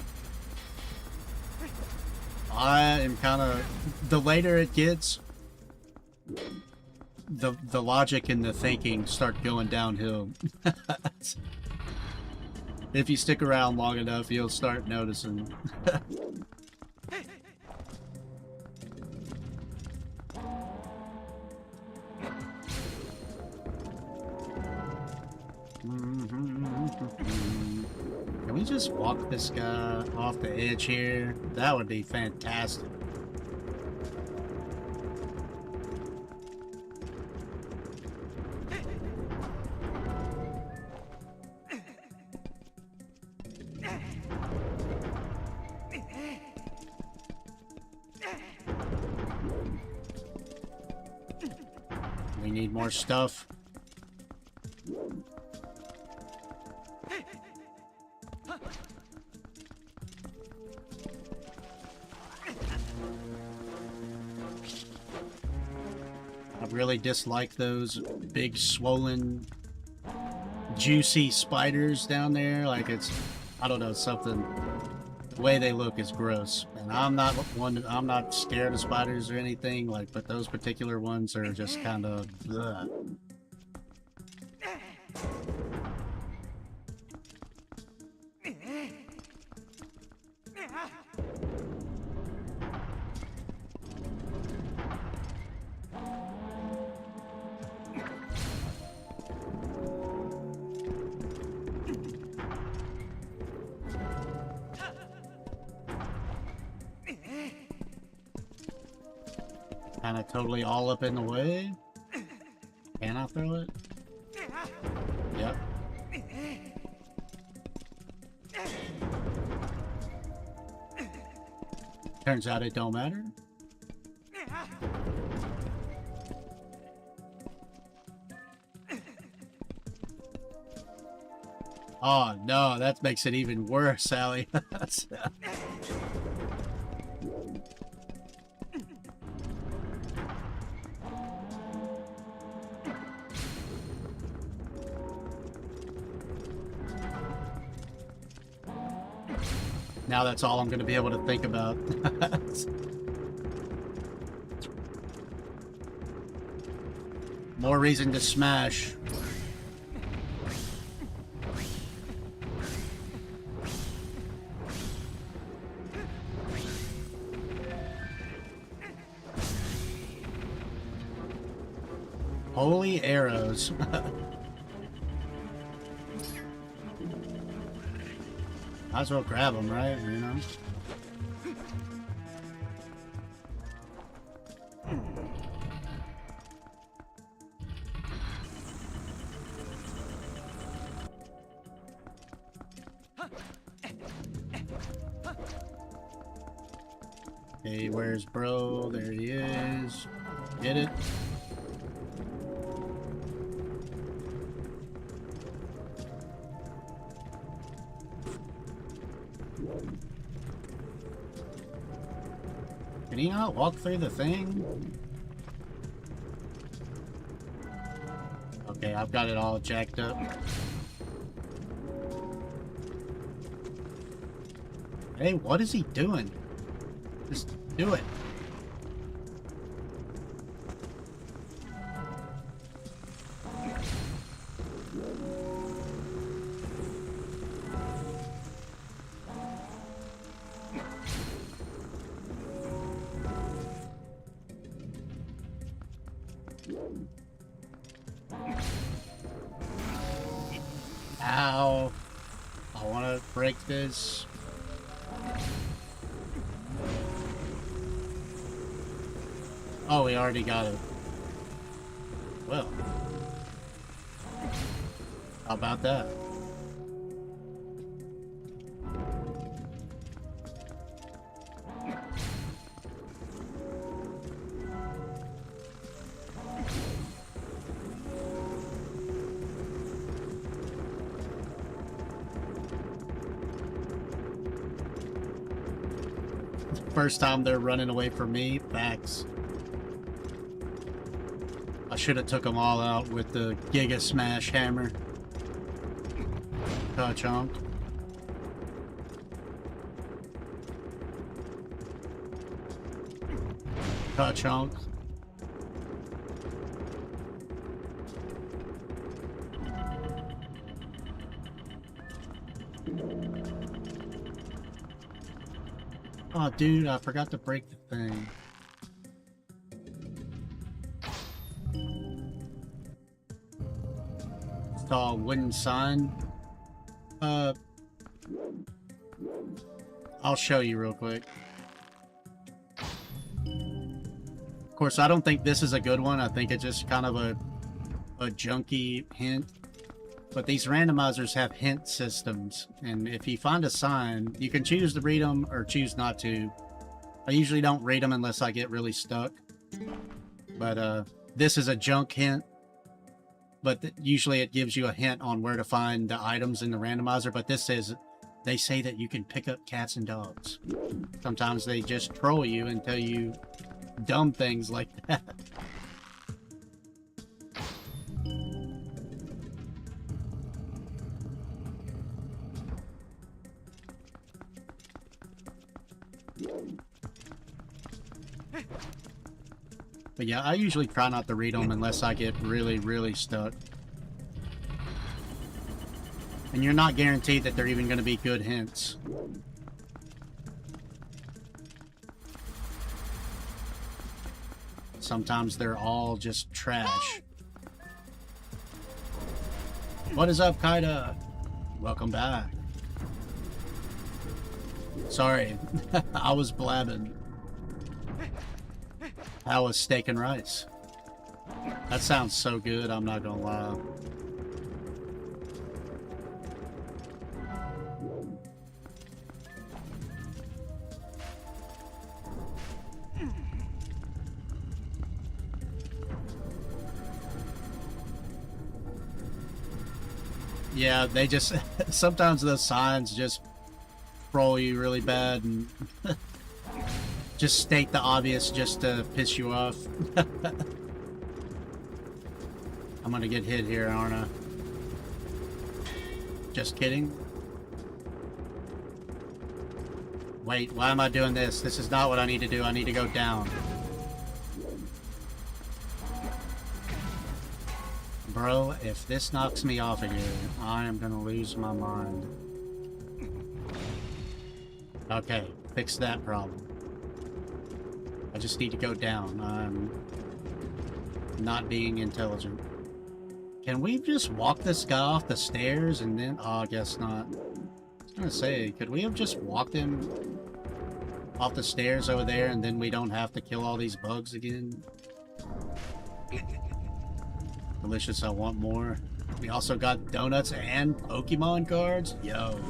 am kind of... The later it gets, the logic and the thinking start going downhill. If you stick around long enough, you'll start noticing. Can we just walk this guy off the edge here? That would be fantastic. We need more stuff. I really dislike those big swollen juicy spiders down there. Like, it's, I don't know, something, the way they look is gross. And I'm not scared of spiders or anything, like, but those particular ones are just kind of bleh. Kind of totally all up in the way. Can I throw it? Yep. Turns out it don't matter. Oh no, that makes it even worse, Sally. Now that's all I'm going to be able to think about. More reason to smash. Holy arrows. Might as well grab them, right? You know? Okay, where's bro? There he is. Get it? Can he not walk through the thing? Okay, I've got it all jacked up. Hey, what is he doing? Just do it. Ow. I want to break this. Oh, we already got it. Well. How about that? First time they're running away from me. Facts. I should have took them all out with the Giga Smash Hammer. Chunk. Chunk. Oh, dude, I forgot to break the thing. It's all wooden sign. I'll show you real quick. Of course, I don't think this is a good one. I think it's just kind of a junky hint. But these randomizers have hint systems, and if you find a sign, you can choose to read them or choose not to. I usually don't read them unless I get really stuck. But this is a junk hint. But usually it gives you a hint on where to find the items in the randomizer. But this says, they say that you can pick up cats and dogs. Sometimes they just troll you and tell you dumb things like that. But yeah, I usually try not to read them unless I get really, really stuck. And you're not guaranteed that they're even going to be good hints. Sometimes they're all just trash. What is up, Kaida? Welcome back. Sorry, I was blabbing. How was steak and rice? That sounds so good, I'm not gonna lie. Yeah, they just... sometimes those signs just troll you really bad and... just state the obvious just to piss you off. I'm gonna get hit here, aren't I? Just kidding. Wait, why am I doing this? This is not what I need to do. I need to go down. Bro, if this knocks me off of here, I am gonna lose my mind. Okay, fix that problem. I just need to go down. I'm not being intelligent. Can we just walk this guy off the stairs and then... oh, I guess not. I was gonna say, could we have just walked him off the stairs over there and then we don't have to kill all these bugs again? Delicious, I want more. We also got donuts and Pokemon cards? Yo.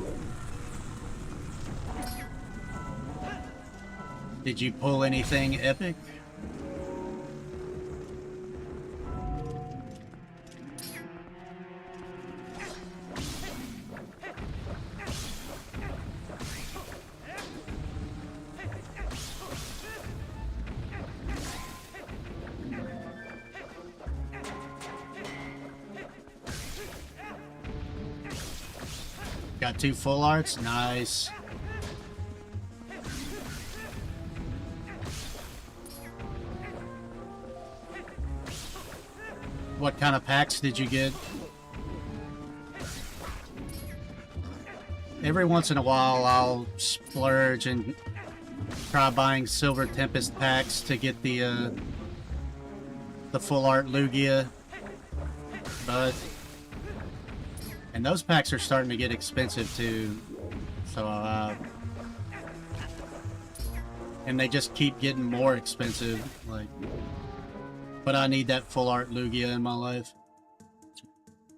Did you pull anything epic? Got 2 full arts? Nice. What kind of packs did you get? Every once in a while I'll splurge and try buying Silver Tempest packs to get the full art Lugia. But and those packs are starting to get expensive too. So and they just keep getting more expensive, like. But I need that full art Lugia in my life.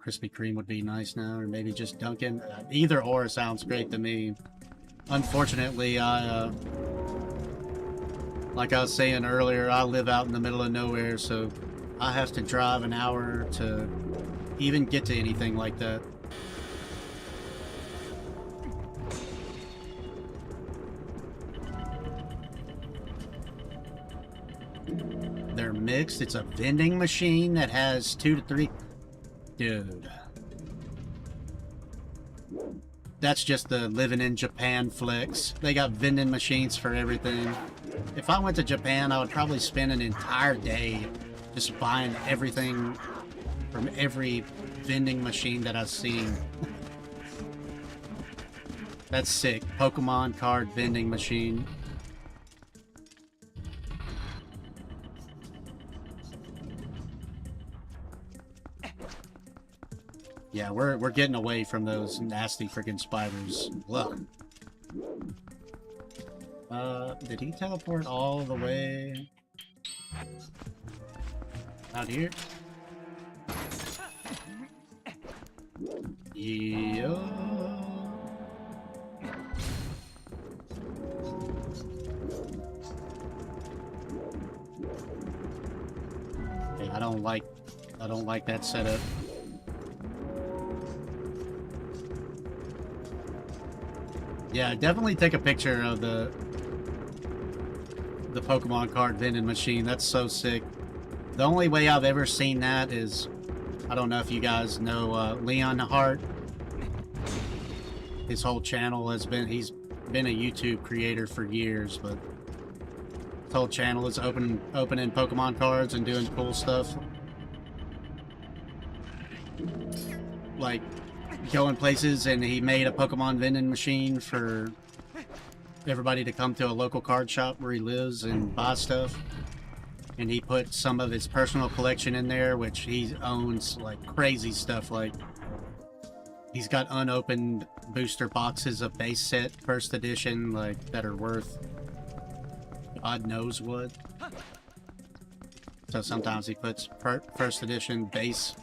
Krispy Kreme would be nice now, or maybe just Dunkin'. Either or sounds great to me. Unfortunately, like I was saying earlier, I live out in the middle of nowhere, so I have to drive an hour to even get to anything like that. They're mixed. It's a vending machine that has 2 to 3. Dude. that's just the living in Japan flex. They got vending machines for everything. If I went to Japan, I would probably spend an entire day just buying everything from every vending machine that I've seen. That's sick. Pokemon card vending machine. Yeah, we're getting away from those nasty freaking spiders. Look. Did he teleport all the way out here? Yeah. Okay, I don't like that setup. Yeah, definitely take a picture of the Pokemon card vending machine. That's so sick. The only way I've ever seen that is, I don't know if you guys know Leon Hart. His whole channel has been, he's been a YouTube creator for years, but his whole channel is opening Pokemon cards and doing cool stuff. Like going places, and he made a Pokemon vending machine for everybody to come to a local card shop where he lives and buy stuff. And he put some of his personal collection in there, which he owns like crazy stuff. Like he's got unopened booster boxes of base set first edition, like that are worth God knows what. So sometimes he puts first edition base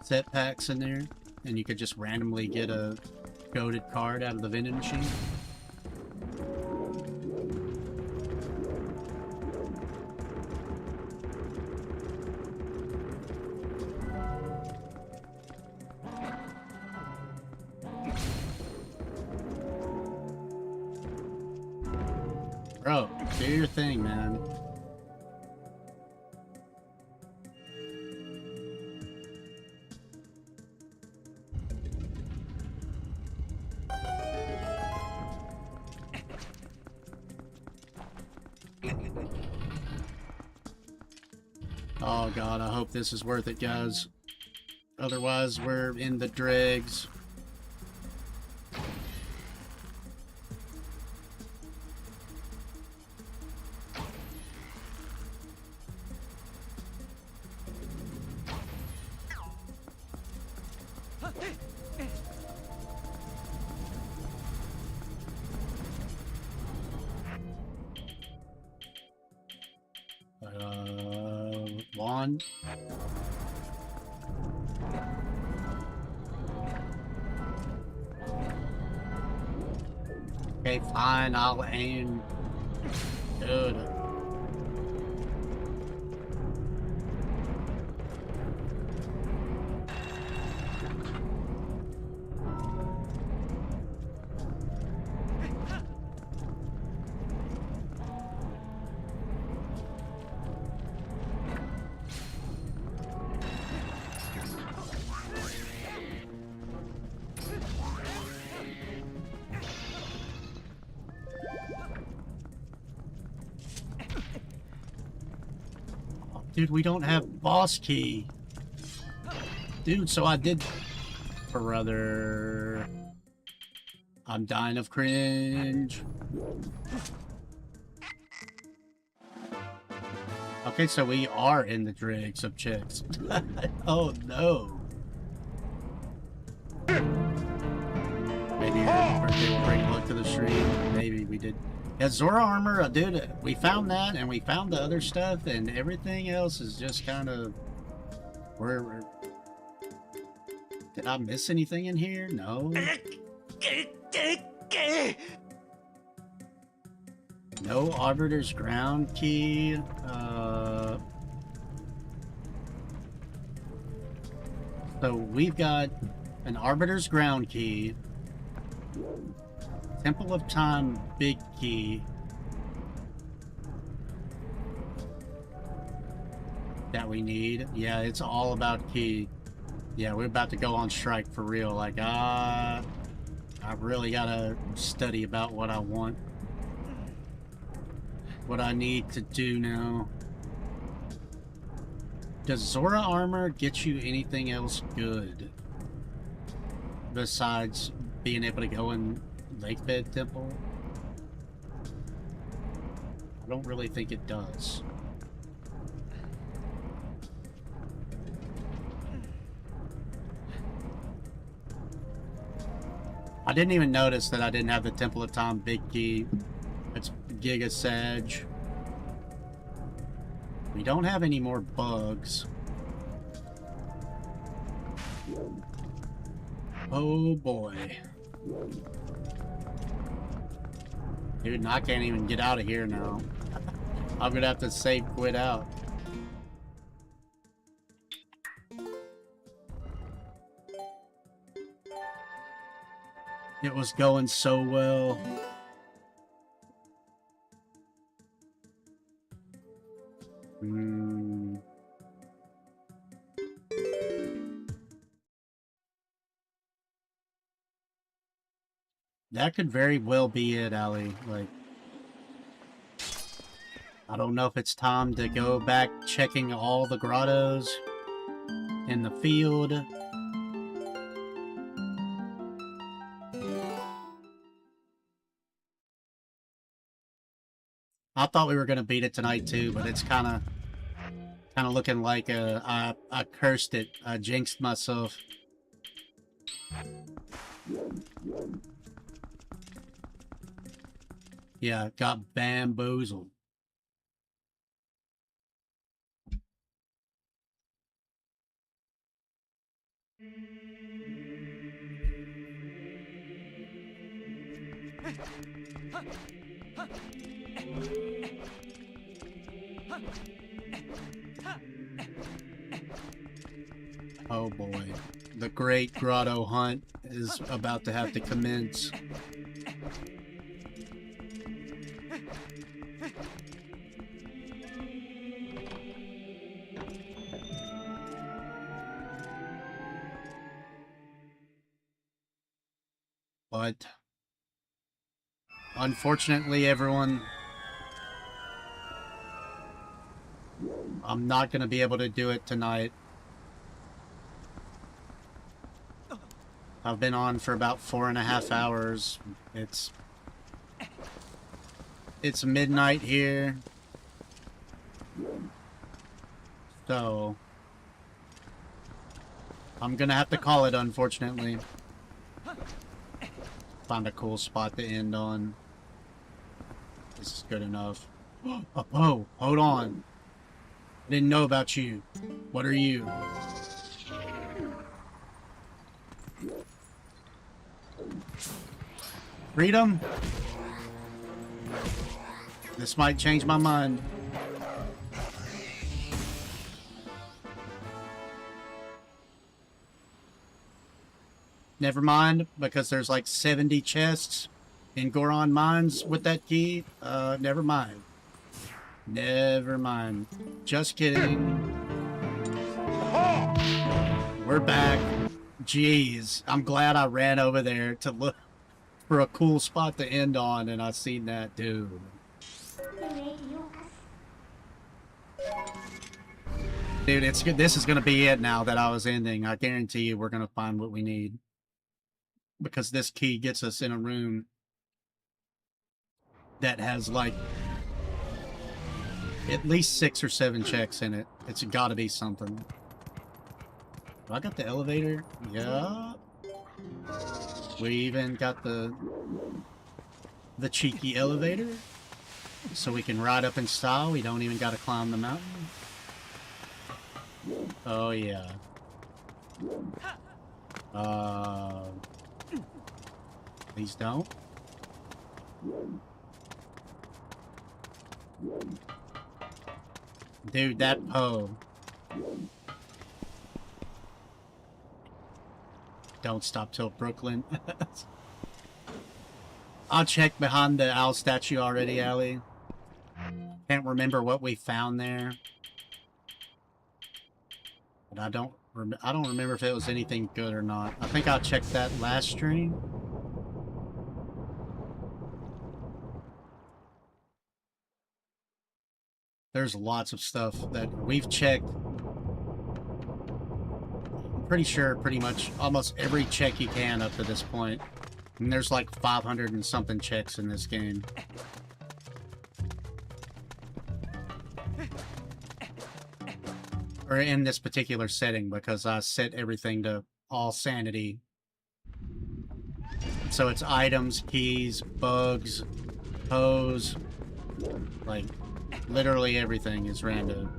set packs in there, and you could just randomly get a goated card out of the vending machine. Bro, do your thing, man. Oh god, I hope this is worth it, guys. Otherwise, we're in the dregs. Wand. Okay, fine, I'll aim. Dude. Dude, we don't have boss key. Dude, so I did... Brother... I'm dying of cringe. Okay, so we are in the dregs of chicks. Oh no. Maybe birthday bring luck to the stream. Maybe we did. Yeah, Zora armor, dude, we found that, and we found the other stuff, and everything else is just kind of... We're... Did I miss anything in here? No. No Arbiter's Ground key. So we've got an Arbiter's Ground key. Temple of Time big key. That we need. Yeah, it's all about key. Yeah, we're about to go on strike for real. Like, alright. I really gotta study about what I want. What I need to do now. Does Zora armor get you anything else good? Besides being able to go in Lakebed Temple? I don't really think it does. I didn't even notice that I didn't have the Temple of Time big key. It's Giga Sag. We don't have any more bugs. Oh boy. Dude, and I can't even get out of here now. I'm gonna have to save quit out. It was going so well. That could very well be it, Ali. Like, I don't know if it's time to go back checking all the grottos in the field. I thought we were gonna beat it tonight too, but it's kind of looking like I cursed it. I jinxed myself. Yeah, got bamboozled. Oh boy. The great grotto hunt is about to have to commence. But unfortunately, everyone, I'm not going to be able to do it tonight. I've been on for about 4.5 hours. It's midnight here. So I'm going to have to call it, unfortunately. Find a cool spot to end on. This is good enough. Oh, hold on. I didn't know about you. What are you? Freedom? This might change my mind. Never mind, because there's like 70 chests in Goron Mines with that key. Never mind. Never mind. Just kidding. We're back. Jeez, I'm glad I ran over there to look for a cool spot to end on, and I seen that dude. Dude, it's good. This is gonna be it now that I was ending. I guarantee you we're gonna find what we need. Because this key gets us in a room that has like at least 6 or 7 checks in it. It's gotta be something. I got the elevator. Yeah. We even got the cheeky elevator. So we can ride up in style. We don't even gotta climb the mountain. Oh yeah. Please don't. Dude, that Poe. Don't stop till Brooklyn. I'll check behind the owl statue already, Allie. Can't remember what we found there. But I don't remember if it was anything good or not. I think I checked that last stream. There's lots of stuff that we've checked. I'm pretty sure pretty much almost every check you can up to this point. And there's like 500 and something checks in this game. Or in this particular setting, because I set everything to all sanity. So it's items, keys, bugs, hose, like literally everything is random.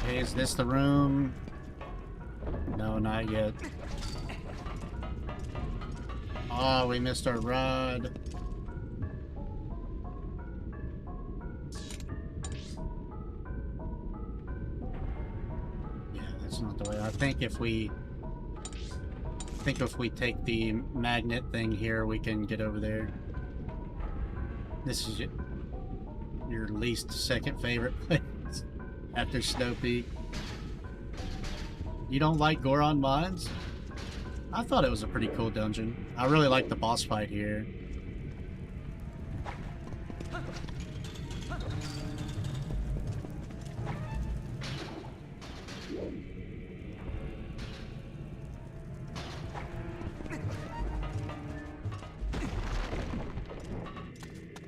Okay, is this the room? No, not yet. Oh, we missed our rod. Yeah, that's not the way. I think if we take the magnet thing here, we can get over there. This is your least second favorite place after Snow Peak. You don't like Goron Mines? I thought it was a pretty cool dungeon. I really like the boss fight here.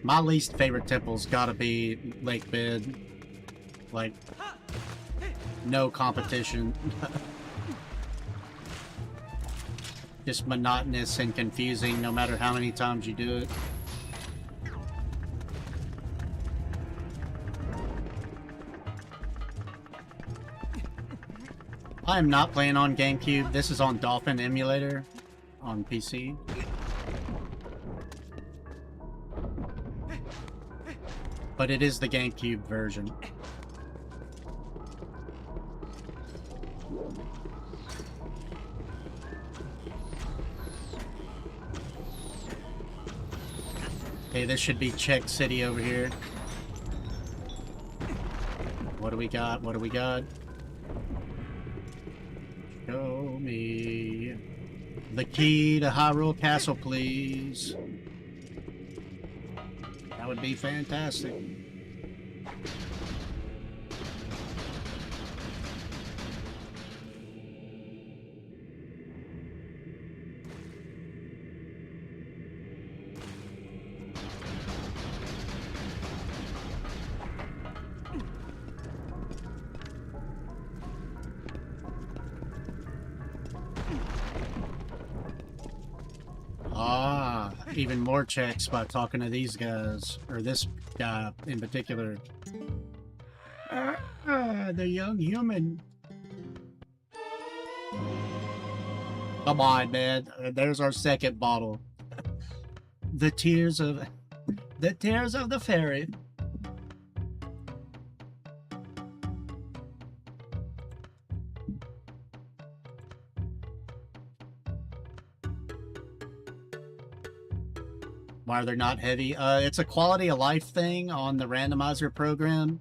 My least favorite temple's gotta be Lake Bed. Like, no competition. Just monotonous and confusing no matter how many times you do it. I am not playing on GameCube. This is on Dolphin Emulator on PC. But it is the GameCube version. Okay, this should be Czech City over here. What do we got? What do we got? Show me the key to Hyrule Castle, please. That would be fantastic. Ah, even more checks by talking to these guys, or this guy in particular. The young human. Come on, man. There's our second bottle. The tears of the fairy. Why they're not heavy? It's a quality of life thing on the randomizer program.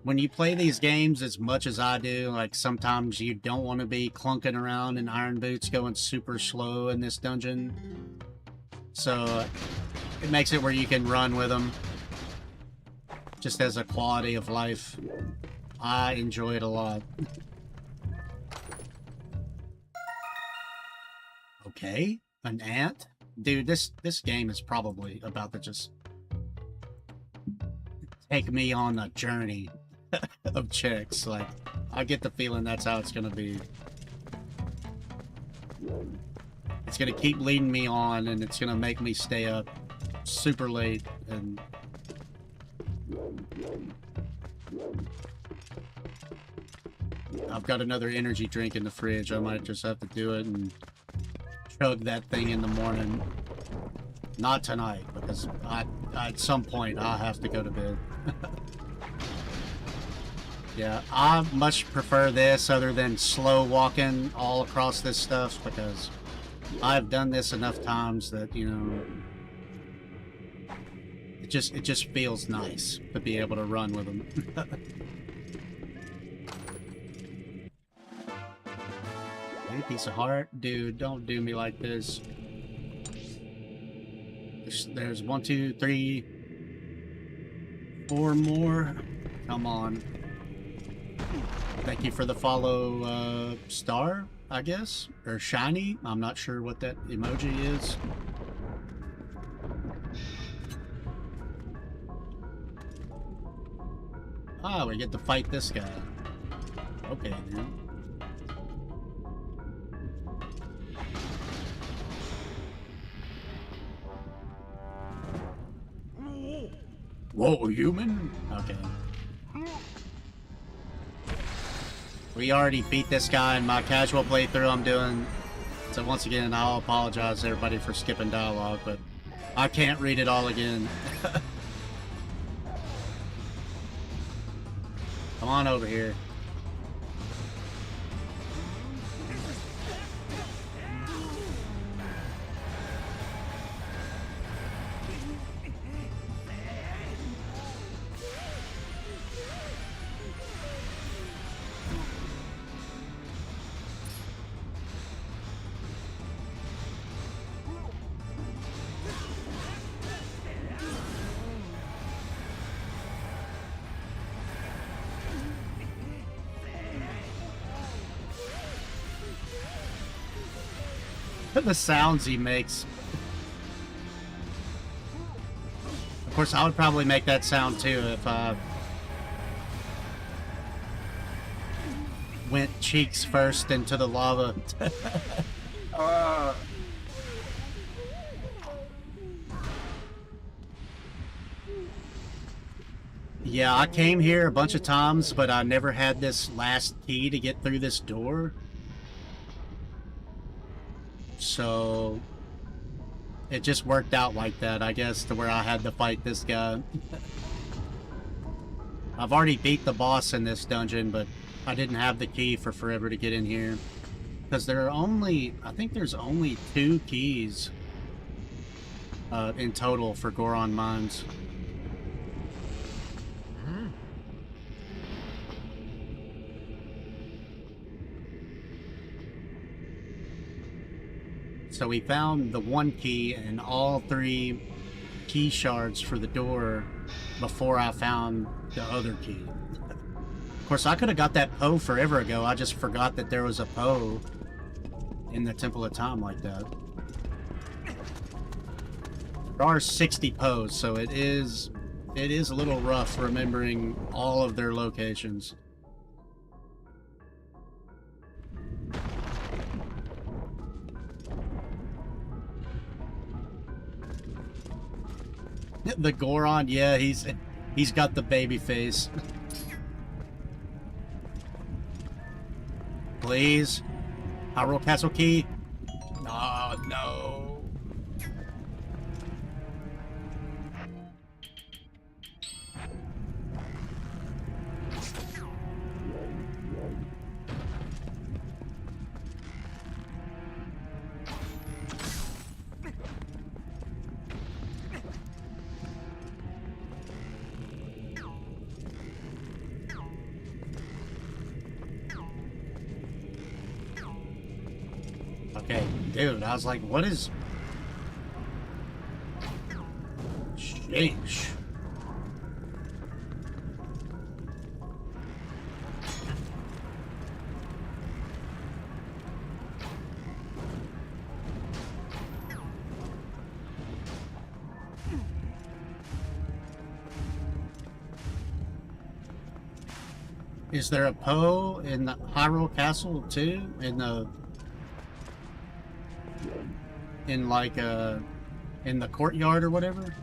When you play these games as much as I do, like sometimes you don't want to be clunking around in iron boots going super slow in this dungeon. So it makes it where you can run with them. just as a quality of life, I enjoy it a lot. Okay, an ant? Dude, this game is probably about to just take me on a journey of chicks. Like, I get the feeling that's how it's gonna be. It's gonna keep leading me on, and it's gonna make me stay up super late, and... I've got another energy drink in the fridge. I might just have to do it and chug that thing in the morning. Not tonight, because at some point I have to go to bed. Yeah, I much prefer this other than slow walking all across this stuff, because I've done this enough times that, you know, it just feels nice to be able to run with them. Hey, piece of heart. Dude, don't do me like this. There's 1, 2, 3, 4 more. Come on. Thank you for the follow, star, I guess? Or shiny? I'm not sure what that emoji is. Ah, we get to fight this guy. Okay, dude. Whoa, human? Okay. We already beat this guy in my casual playthrough I'm doing. So once again, I'll apologize to everybody for skipping dialogue, but I can't read it all again. Come on over here. The sounds he makes. Of course, I would probably make that sound too if I went cheeks first into the lava. Yeah, I came here a bunch of times, but I never had this last key to get through this door. So it just worked out like that, I guess, to where I had to fight this guy. I've already beat the boss in this dungeon, but I didn't have the key for forever to get in here. Because there are only, I think there's only 2 keys in total for Goron Mines. So we found the 1 key and all 3 key shards for the door before I found the other key. Of course, I could have got that Poe forever ago. I just forgot that there was a Poe in the Temple of Time like that. There are 60 Poes, so it is a little rough remembering all of their locations. The Goron, yeah, he's got the baby face. Please, Hyrule Castle key. Oh, no. Okay, dude, I was like, what is... Sheesh. Is there a Poe in the Hyrule Castle too? In like in the courtyard or whatever?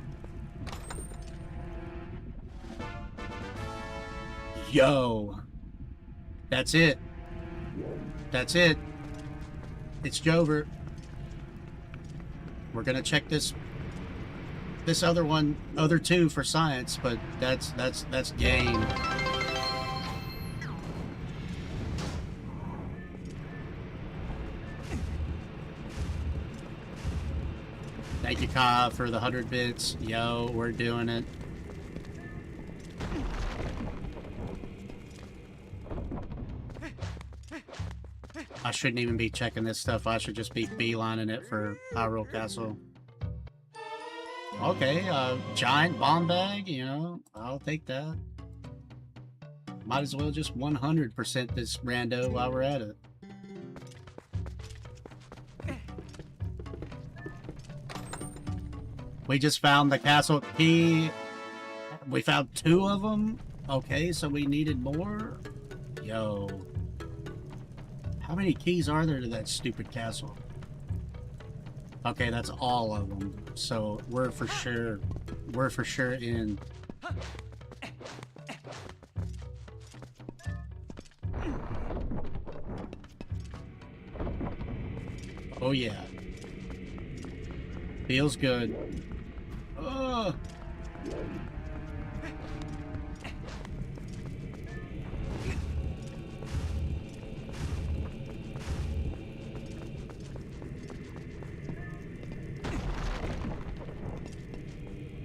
Yo. That's it. That's it. It's Jover. We're gonna check this other two for science, but that's game. Thank you, Ka, for the 100 bits. Yo, we're doing it. I shouldn't even be checking this stuff. I should just be beelining it for Hyrule Castle. Okay, giant bomb bag, you know, I'll take that. Might as well just 100% this rando while we're at it. We just found the castle key. We found 2 of them. Okay, so we needed more. Yo. How many keys are there to that stupid castle? Okay, that's all of them. So we're for sure in. Oh yeah. Feels good. Oh.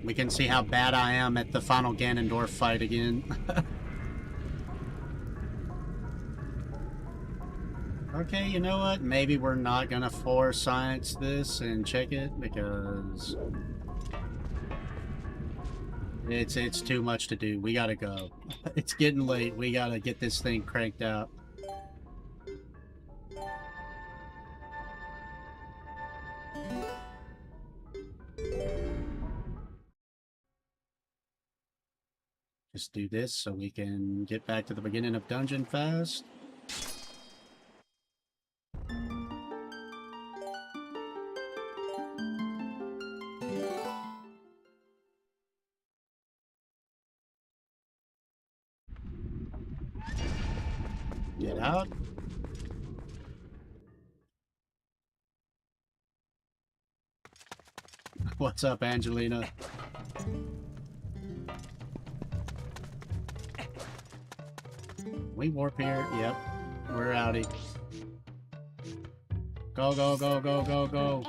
We can see how bad I am at the final Ganondorf fight again. Okay, you know what? Maybe we're not gonna force science this and check it because it's too much to do. We gotta go. It's getting late. We gotta get this thing cranked out. Just do this so we can get back to the beginning of dungeon fast. Get out. What's up, Angelina? We warp here. Yep. We're outie. Go, go, go, go, go, go.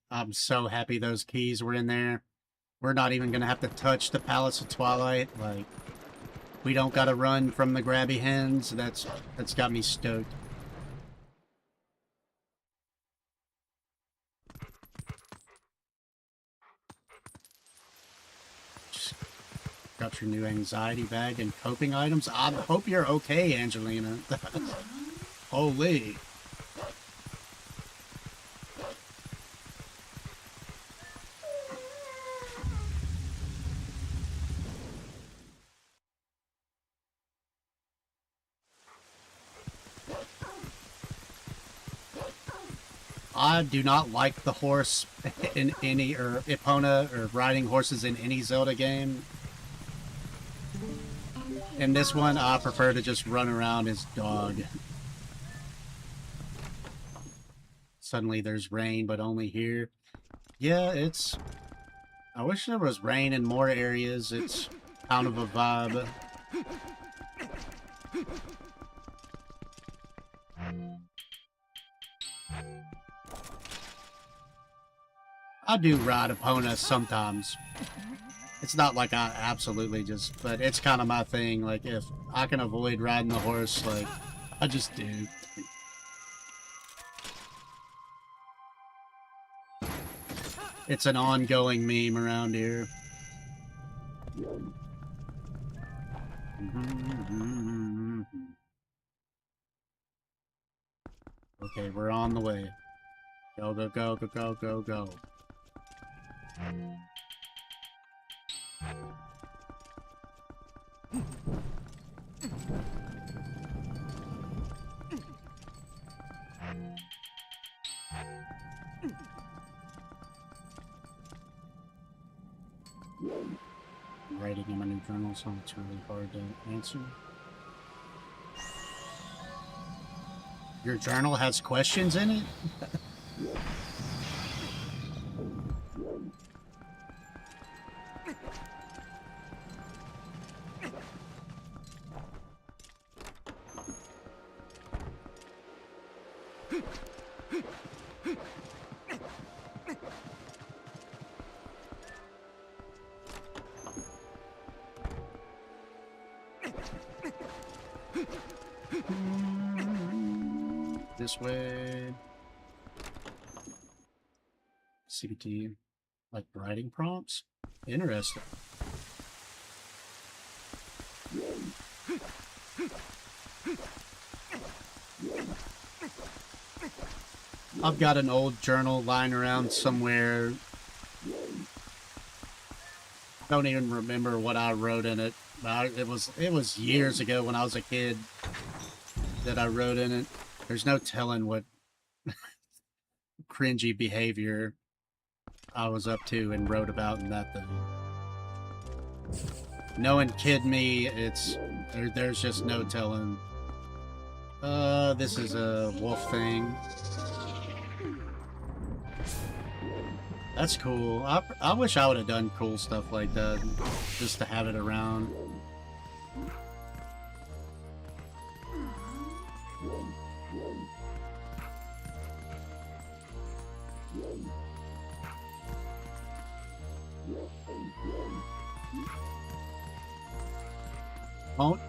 I'm so happy those keys were in there. We're not even gonna have to touch the Palace of Twilight. Like, we don't gotta run from the grabby hens. That's got me stoked. Just got your new anxiety bag and coping items. I hope you're okay, Angelina. Holy. I do not like the horse in any, or Epona, or riding horses in any Zelda game. In this one, I prefer to just run around as dog. Suddenly there's rain, but only here. Yeah, it's... I wish there was rain in more areas. It's kind of a vibe. I do ride Epona sometimes. It's not like I absolutely just, but it's kind of my thing. Like, if I can avoid riding the horse, like, I just do. It's an ongoing meme around here. Okay, we're on the way. Go, go, go, go, go, go, go. I'm writing in my new journal, so it's really hard to answer. Your journal has questions in it? This way. CBT, like writing prompts? Interesting. I've got an old journal lying around somewhere. Don't even remember what I wrote in it. It was years ago when I was a kid that I wrote in it. There's no telling what cringy behavior I was up to and wrote about in that thing. Knowing kid me, there's just no telling. This is a wolf thing. That's cool. I wish I would have done cool stuff like that, just to have it around. Won't.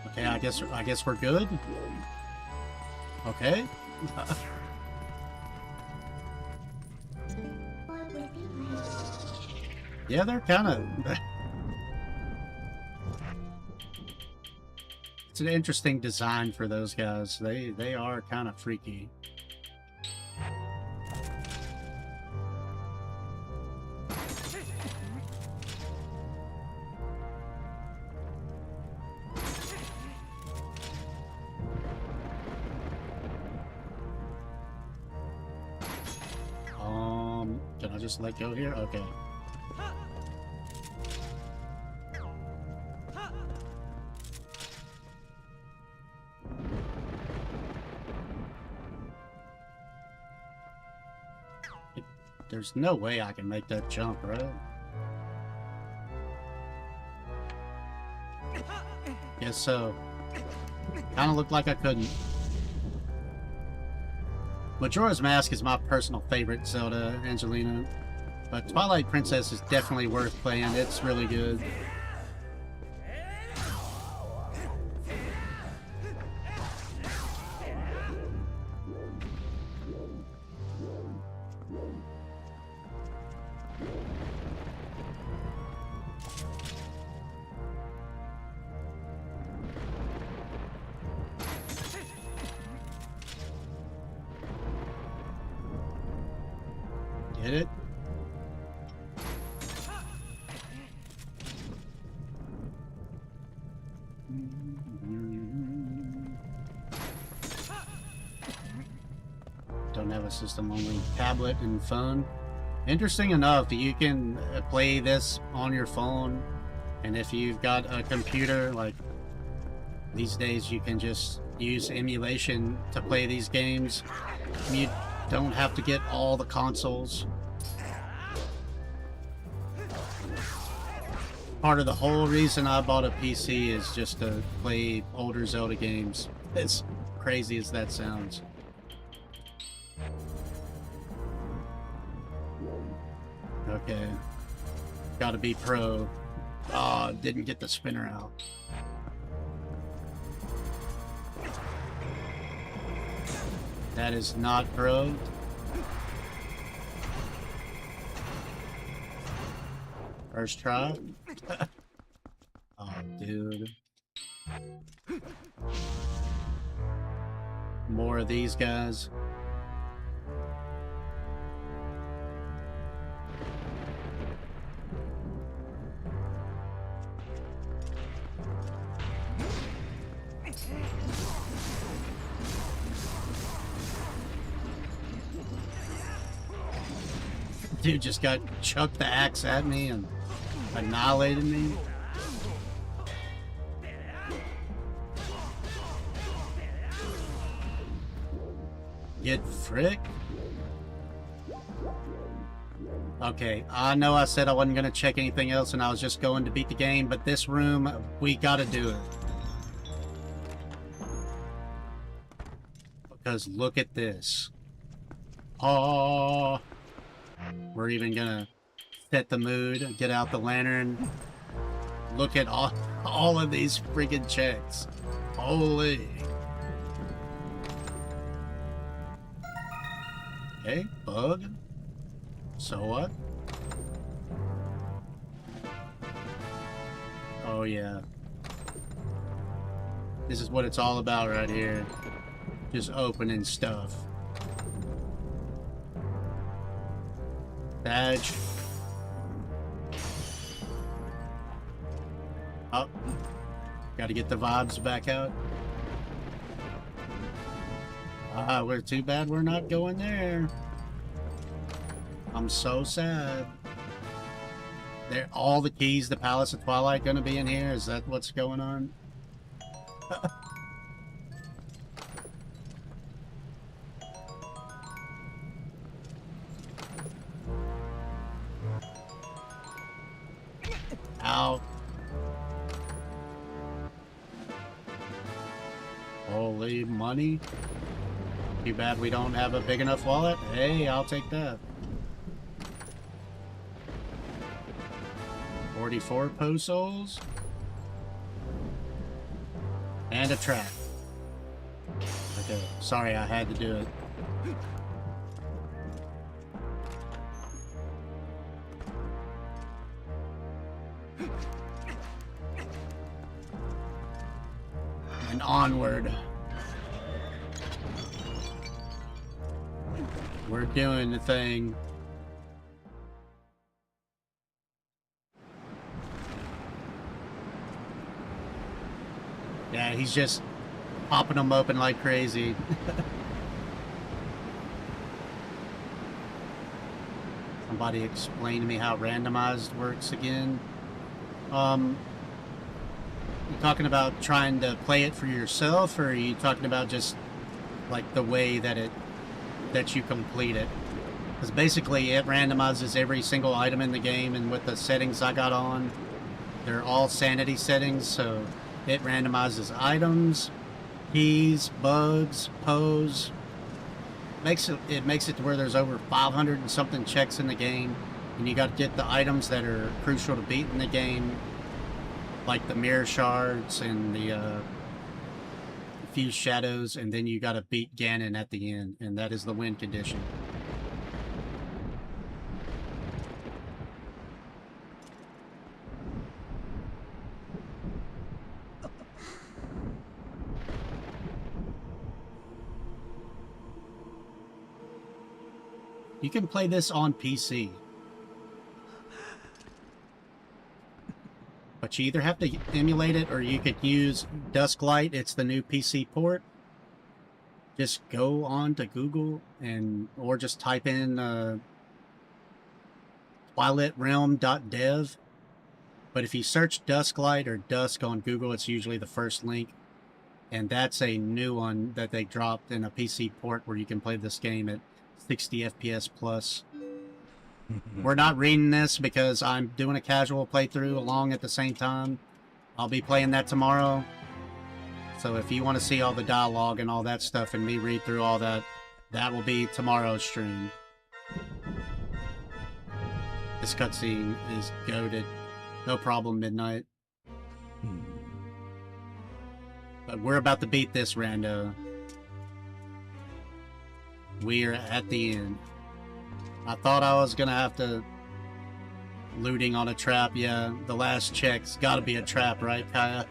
Okay, I guess we're good. Okay. Yeah, they're kind of. It's an interesting design for those guys. They are kind of freaky. Can I just let go here? Okay. There's no way I can make that jump, right? Guess so. Kind of looked like I couldn't. Majora's Mask is my personal favorite Zelda, Angelina. But Twilight Princess is definitely worth playing. It's really good. Get it? Don't have a system, only tablet and phone. Interesting enough, you can play this on your phone, and if you've got a computer, like these days you can just use emulation to play these games. You don't have to get all the consoles. Part of the whole reason I bought a PC is just to play older Zelda games. As crazy as that sounds. Okay. Gotta be pro. Oh, didn't get the spinner out. That is not pro. First try. Oh, dude. More of these guys. Dude just got chucked the axe at me and annihilated me. Get frick. Okay, I know I said I wasn't gonna check anything else and I was just going to beat the game, but this room, we gotta do it. Because look at this. Oh, we're even gonna set the mood, get out the lantern. Look at all of these freaking checks. Holy. Okay, bug. So what? Oh yeah. This is what it's all about right here. Just opening stuff. Badge. Oh. Gotta get the vibes back out. We're too bad we're not going there. I'm so sad. There, all the keys to Palace of Twilight gonna be in here? Is that what's going on? Ow. Holy money. Too bad we don't have a big enough wallet. Hey, I'll take that. 44 pesos. And a trap. Okay, sorry I had to do it. And onward. We're doing the thing. Yeah, he's just popping them open like crazy. Somebody explain to me how randomized works again. You talking about trying to play it for yourself, or are you talking about just like the way that you complete it? Because basically it randomizes every single item in the game, and with the settings I got on, they're all sanity settings, so it randomizes items, keys, bugs, pose. It makes it to where there's over 500 and something checks in the game, and you got to get the items that are crucial to beating the game, like the mirror shards and the fused shadows, and then you got to beat Ganon at the end, and that is the win condition. You can play this on PC. But you either have to emulate it or you could use Dusklight. It's the new PC port. Just go on to Google or just type in twilightrealm.dev. But if you search Dusklight or Dusk on Google, it's usually the first link. And that's a new one that they dropped in a PC port where you can play this game at 60 FPS plus. We're not reading this because I'm doing a casual playthrough along at the same time. I'll be playing that tomorrow. So if you want to see all the dialogue and all that stuff and me read through all that, that will be tomorrow's stream. This cutscene is goated. No problem, Midnight. But we're about to beat this, Rando. We're at the end. I thought I was gonna have to... Looting on a trap, yeah. The last check's gotta be a trap, right, Kaya?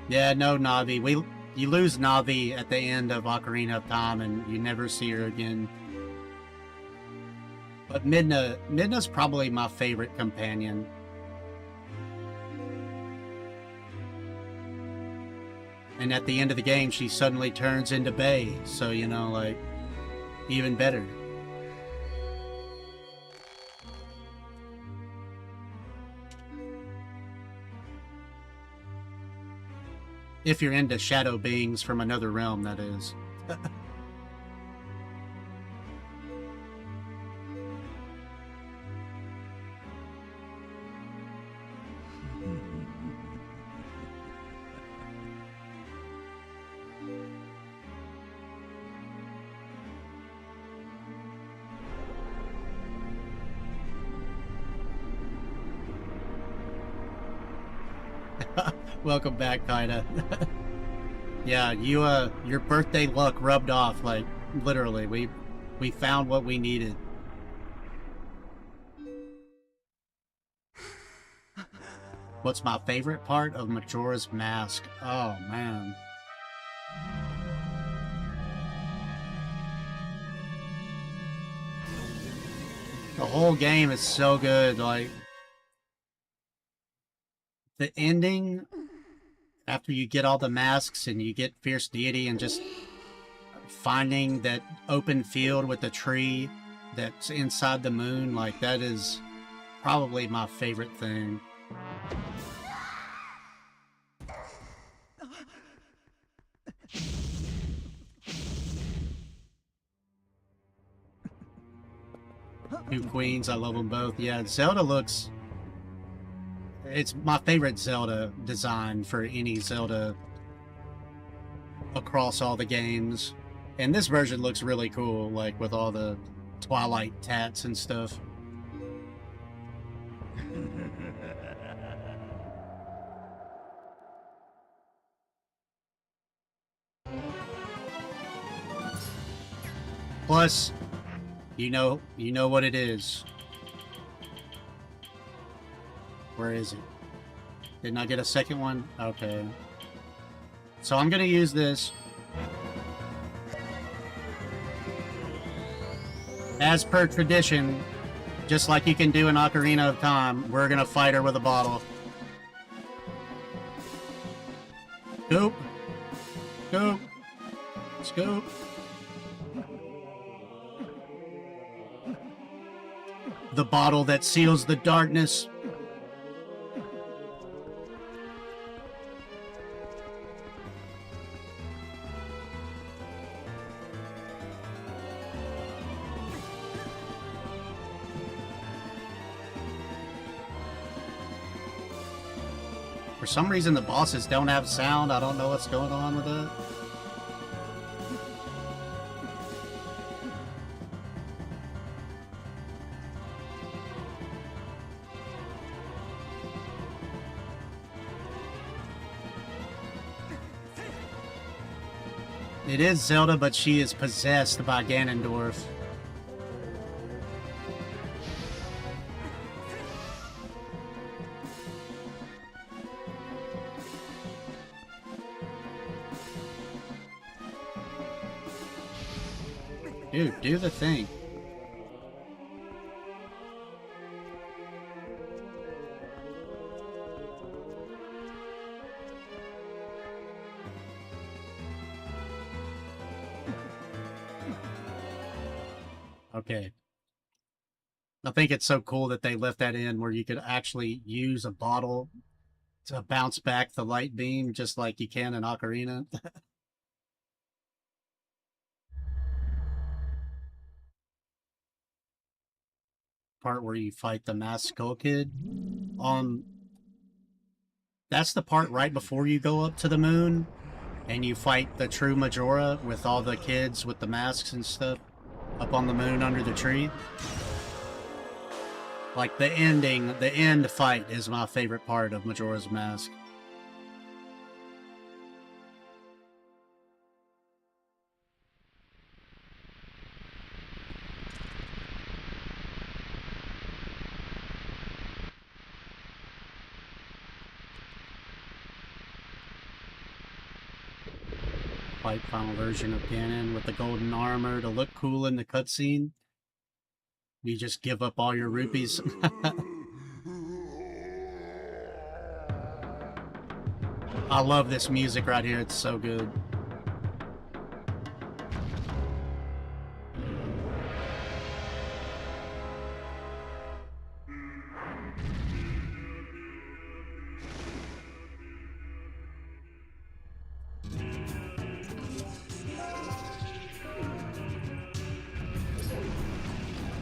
Yeah, no, Navi. You lose Navi at the end of Ocarina of Time and you never see her again. But Midna's probably my favorite companion. And at the end of the game, she suddenly turns into Bay. So, you know, like, even better. If you're into shadow beings from another realm, that is. Welcome back, Kaida. Yeah, your birthday luck rubbed off, like, literally. We found what we needed. What's my favorite part of Majora's Mask? Oh, man. The whole game is so good, like... The ending, after you get all the masks and you get Fierce Deity and just finding that open field with the tree that's inside the moon, like, that is probably my favorite thing. Two queens, I love them both. Yeah, Zelda looks... It's my favorite Zelda design for any Zelda across all the games. And this version looks really cool, like with all the Twilight tats and stuff. Plus, you know what it is. Where is it? Didn't I get a second one? Okay. So I'm gonna use this. As per tradition, just like you can do in Ocarina of Time, we're gonna fight her with a bottle. Scoop. Scoop. Scoop. The bottle that seals the darkness. For some reason, the bosses don't have sound. I don't know what's going on with it. It is Zelda, but she is possessed by Ganondorf. Dude, do the thing. Okay. I think it's so cool that they left that in where you could actually use a bottle To bounce back the light beam just like you can in Ocarina. Part where you fight the masked skull kid. That's the part right before you go up to the moon and you fight the true Majora with all the kids with the masks and stuff up on the moon under the tree. Like the end fight is my favorite part of Majora's Mask. Fight final version of Ganon with the golden armor to look cool in the cutscene. You just give up all your rupees. I love this music right here. It's so good.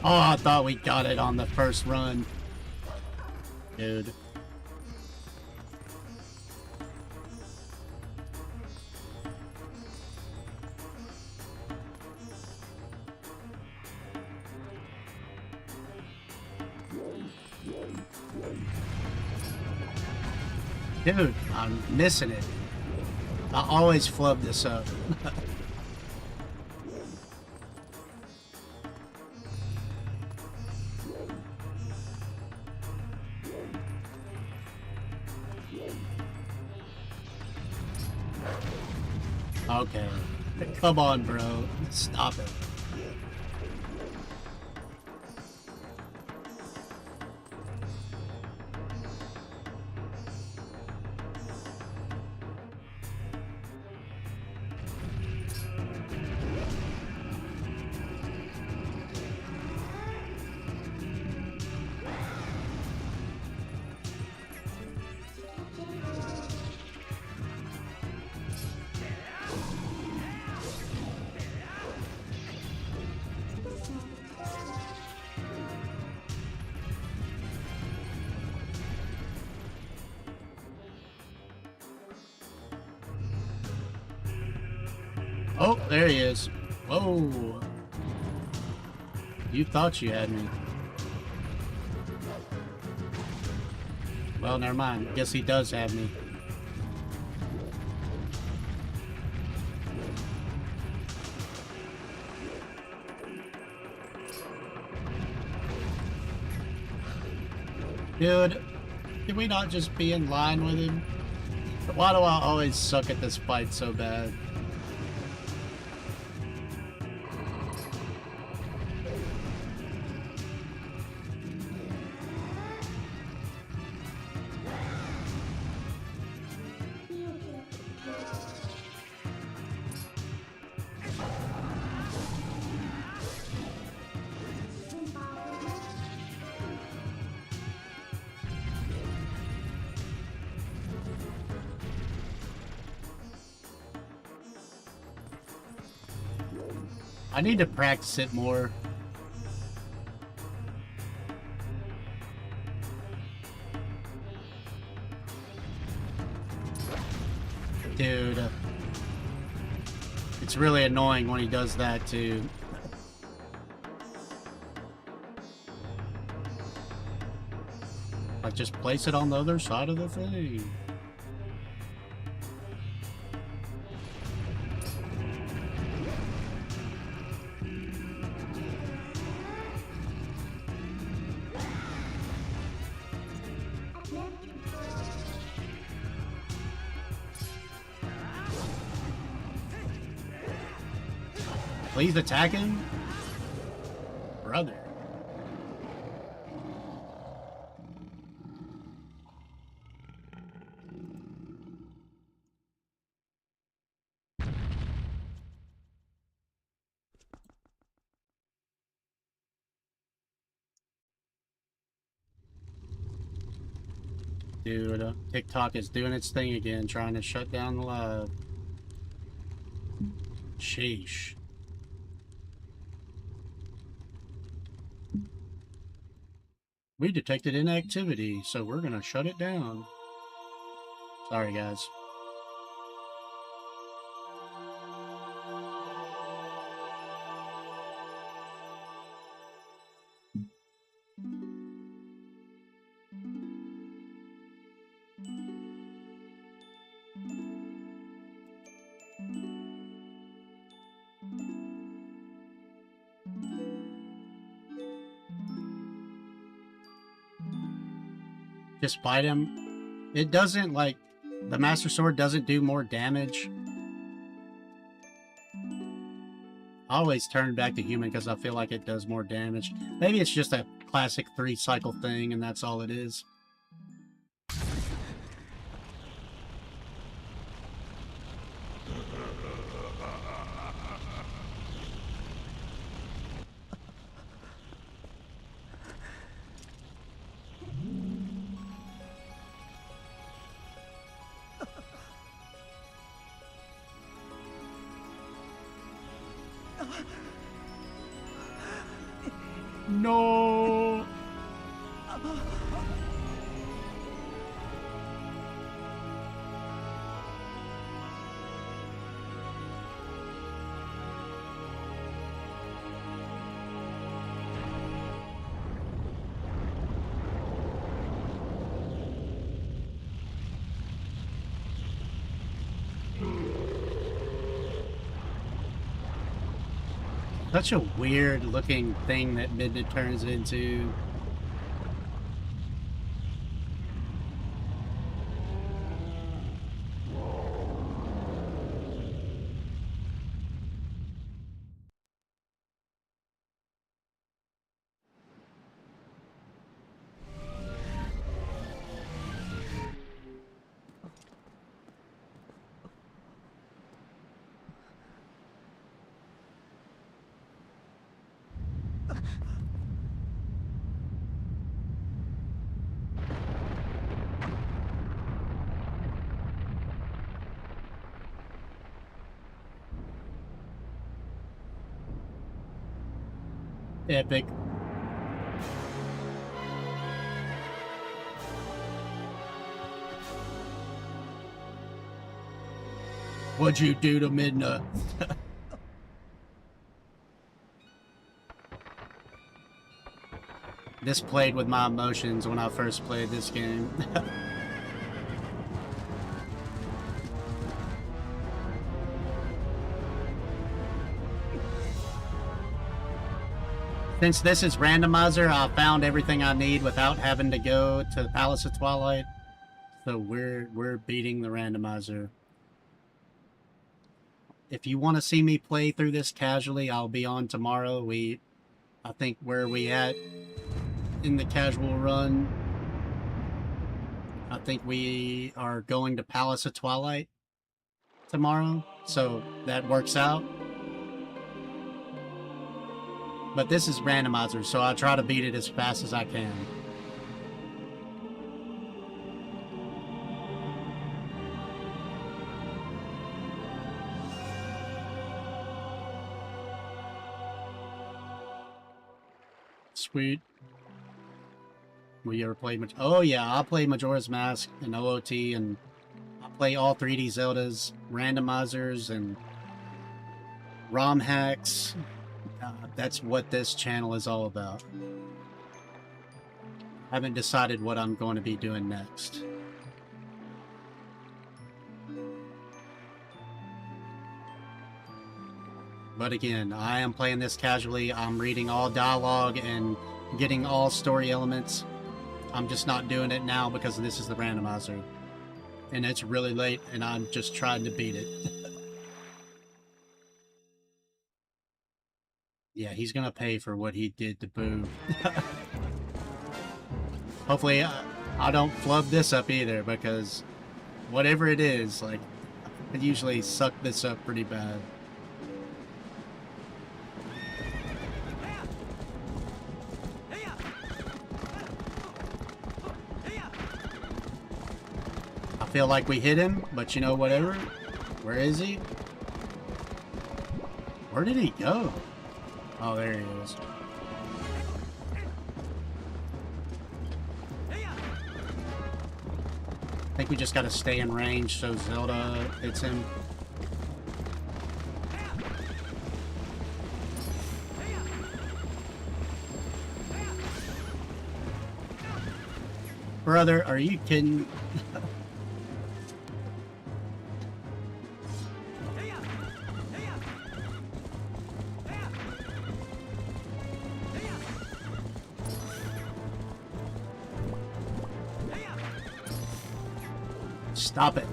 Oh, I thought we got it on the first run. Dude. Dude, I'm missing it. I always flub this up. Okay. Come on, bro. Stop it. Oh, there he is. Whoa. You thought you had me. Well, never mind. Guess he does have me. Dude, can we not just be in line with him? Why do I always suck at this fight so bad? I need to practice it more. Dude. It's really annoying when he does that too. Like, just place it on the other side of the thing. Please attack him? Brother. Dude, TikTok is doing its thing again, trying to shut down the live. Sheesh. We detected inactivity, so we're gonna shut it down. Sorry, guys. Just bite him. It doesn't, like, the Master Sword doesn't do more damage. I always turn back to human because I feel like it does more damage. Maybe it's just a classic 3-cycle thing and that's all it is. No. Such a weird looking thing that Midna turns into. Epic. What'd you do to Midna? This played with my emotions when I first played this game. Since this is randomizer, I found everything I need without having to go to the Palace of Twilight. So we're beating the randomizer. If you want to see me play through this casually, I'll be on tomorrow. I think where we at in the casual run, I think we are going to Palace of Twilight tomorrow. So that works out. But this is randomizer, so I try to beat it as fast as I can. Sweet. We ever played much? Oh yeah, I play Majora's Mask and OOT, and I play all 3D Zeldas, randomizers, and ROM hacks. That's what this channel is all about. I haven't decided what I'm going to be doing next. But again, I am playing this casually. I'm reading all dialogue and getting all story elements. I'm just not doing it now because this is the randomizer. And it's really late and I'm just trying to beat it. Yeah, he's gonna pay for what he did to Boo. Hopefully I don't flub this up either, because whatever it is, like, I usually suck this up pretty bad. feel like we hit him, but you know, whatever. Where is he? Where did he go? Oh, there he is. I think we just gotta stay in range so Zelda hits him. Brother, are you kidding? Stop it.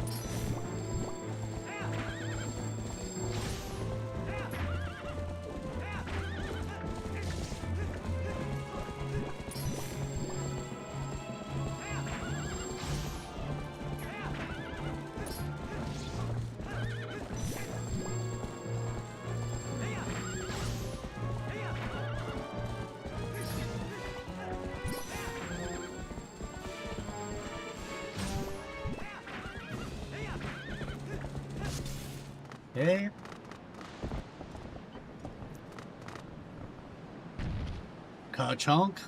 Okay. Ka-chunk.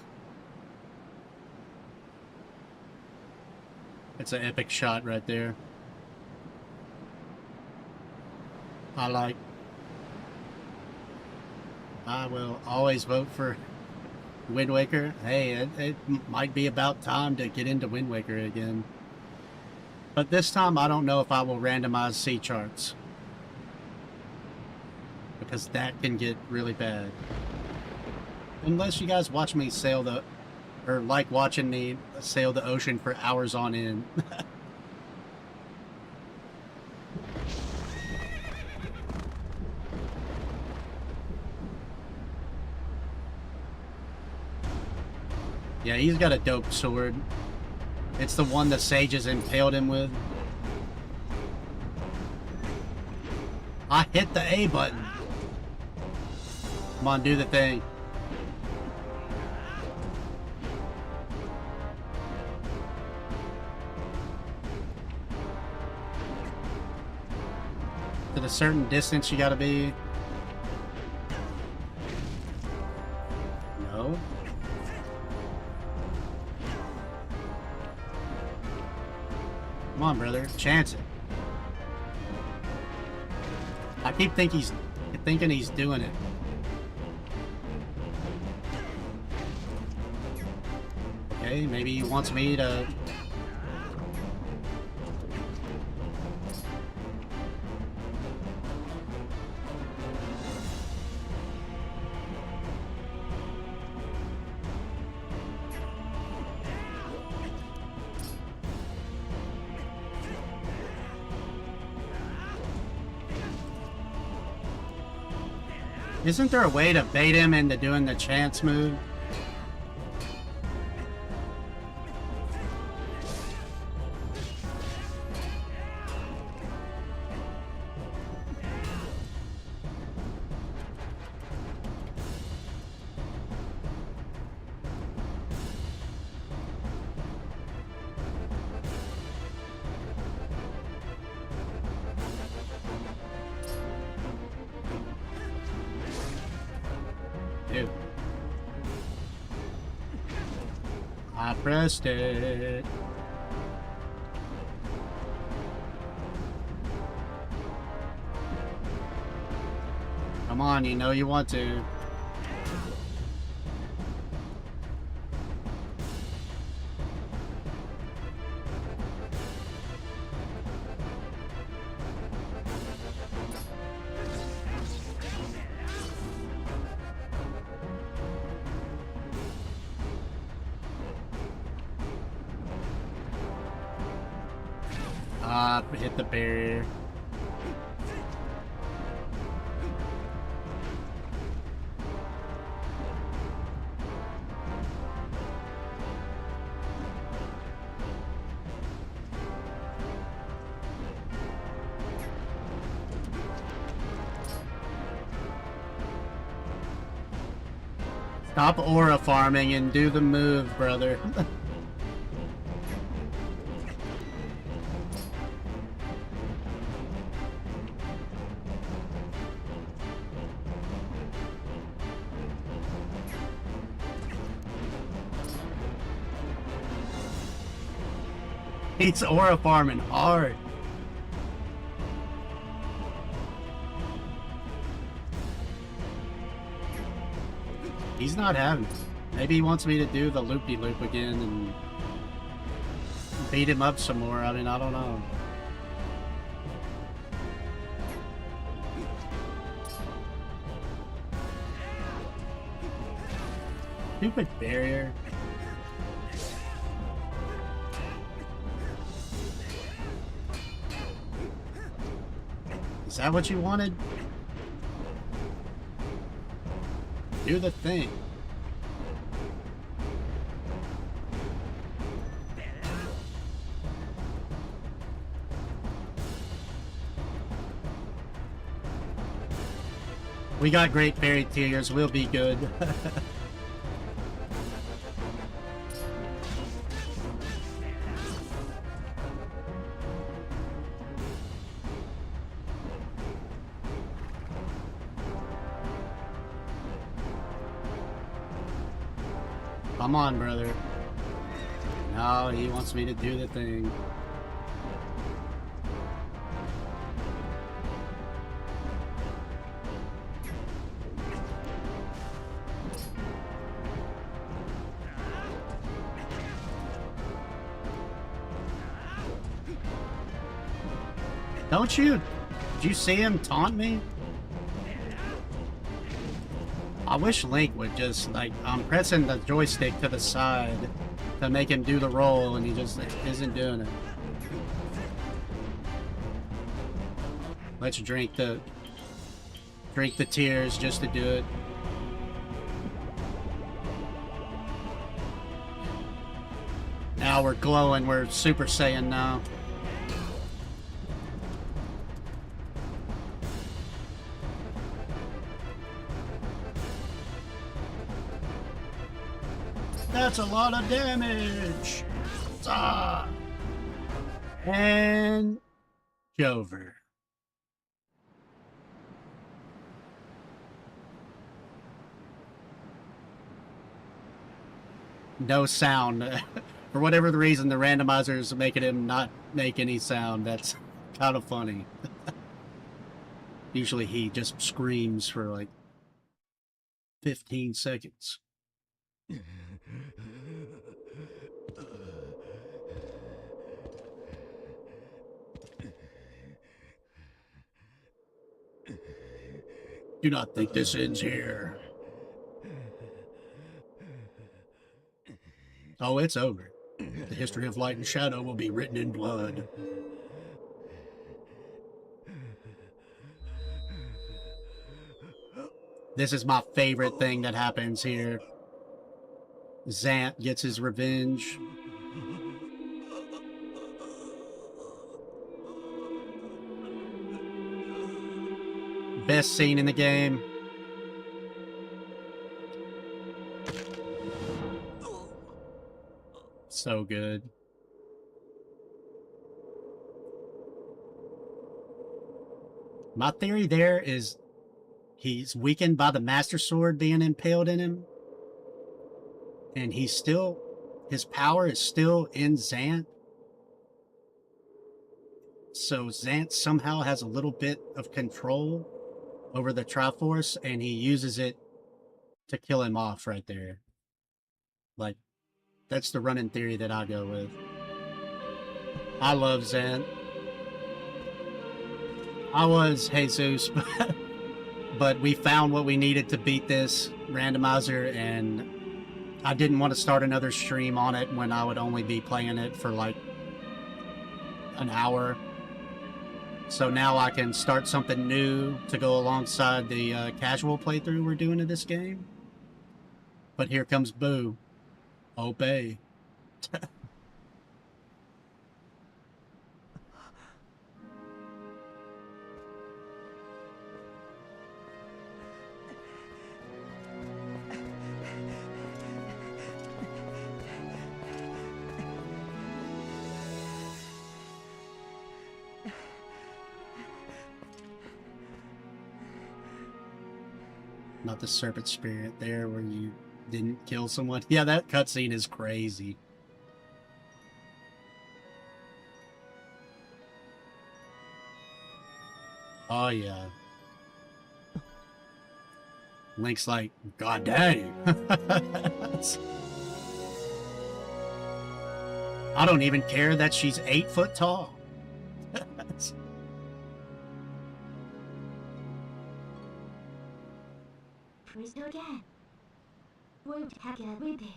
It's an epic shot right there. I will always vote for Wind Waker. Hey, it might be about time to get into Wind Waker again. But this time, I don't know if I will randomize C charts. Because that can get really bad. Unless you guys watch me sail the... or like watching me sail the ocean for hours on end. Yeah, he's got a dope sword. It's the one the sages impaled him with. I hit the A button. Come on, do the thing. At a certain distance you gotta be. No. Come on, brother. Chance it. I keep thinking he's doing it. Okay, maybe he wants me to... Isn't there a way to bait him into doing the chance move? Dude. I pressed it. Come on, you know you want to. Hit the barrier. Stop aura farming and do the move, brother. He's aura farming hard. He's not having it. Maybe he wants me to do the loop-de-loop again and beat him up some more. I mean, I don't know. Stupid barrier. Is that what you wanted? Do the thing. We got great fairy tears. We'll be good. Come on, brother. No, he wants me to do the thing. Don't you? Did you see him taunt me? I wish Link would just, like, I'm pressing the joystick to the side to make him do the roll, and he just isn't doing it. Let's drink the tears just to do it. Now we're glowing, we're Super Saiyan now. That's a lot of damage. Ah. And Jover. No sound. For whatever the reason, the randomizer is making him not make any sound. That's kind of funny. Usually he just screams for like 15 seconds. Do not think this ends here. Oh, it's over. The history of light and shadow will be written in blood. This is my favorite thing that happens here. Zant gets his revenge. Best scene in the game. So good. My theory there is he's weakened by the Master Sword being impaled in him. And he's still, his power is still in Zant. So Zant somehow has a little bit of control over the Triforce, and he uses it to kill him off right there. Like, that's the running theory that I go with. I love Zant. I was Jesus, but we found what we needed to beat this randomizer, and I didn't want to start another stream on it when I would only be playing it for like an hour. So now I can start something new to go alongside the casual playthrough we're doing of this game. But here comes Boo. Obey. Not the serpent spirit there where you didn't kill someone. Yeah, that cutscene is crazy. Oh, yeah. Link's like, God dang. I don't even care that she's 8 foot tall. Crystal again. Won't have a repair.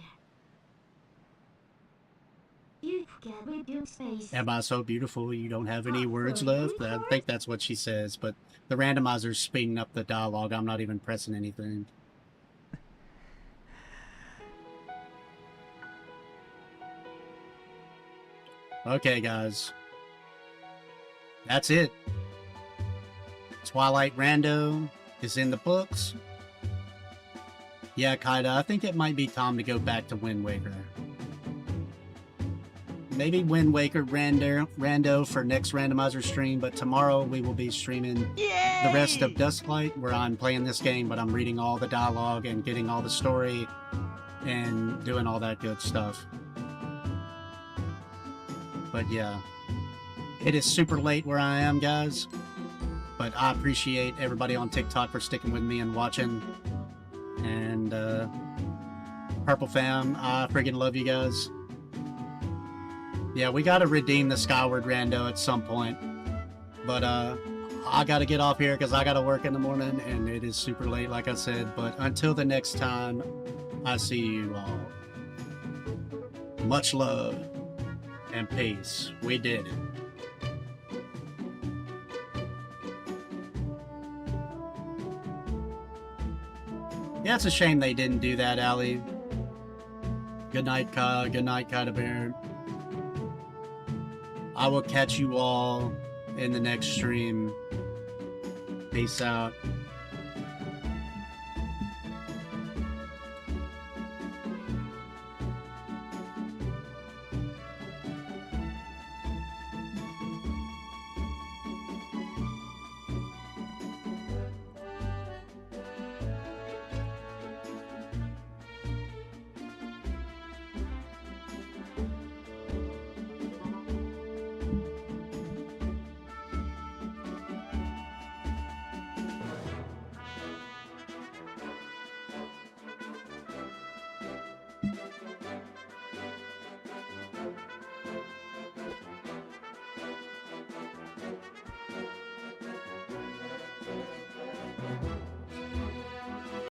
You get rebuild space. Am I so beautiful you don't have any words left? I think that's what she says, but the randomizer's speeding up the dialogue. I'm not even pressing anything. Okay, guys. That's it. Twilight Rando is in the books. Yeah, Kaida, I think it might be time to go back to Wind Waker. Maybe Wind Waker Rando for next randomizer stream, but tomorrow we will be streaming the rest of Dusklight, where I'm playing this game, but I'm reading all the dialogue and getting all the story and doing all that good stuff. But yeah, it is super late where I am, guys, but I appreciate everybody on TikTok for sticking with me and watching. And Purple Fam, I friggin' love you guys. Yeah, we gotta redeem the Skyward Rando at some point. But I gotta get off here because I gotta work in the morning and it is super late, like I said. But until the next time, I see you all. Much love and peace. We did it. Yeah, it's a shame they didn't do that, Allie. Good night, Ka. Good night, Kaida Bear. I will catch you all in the next stream. Peace out.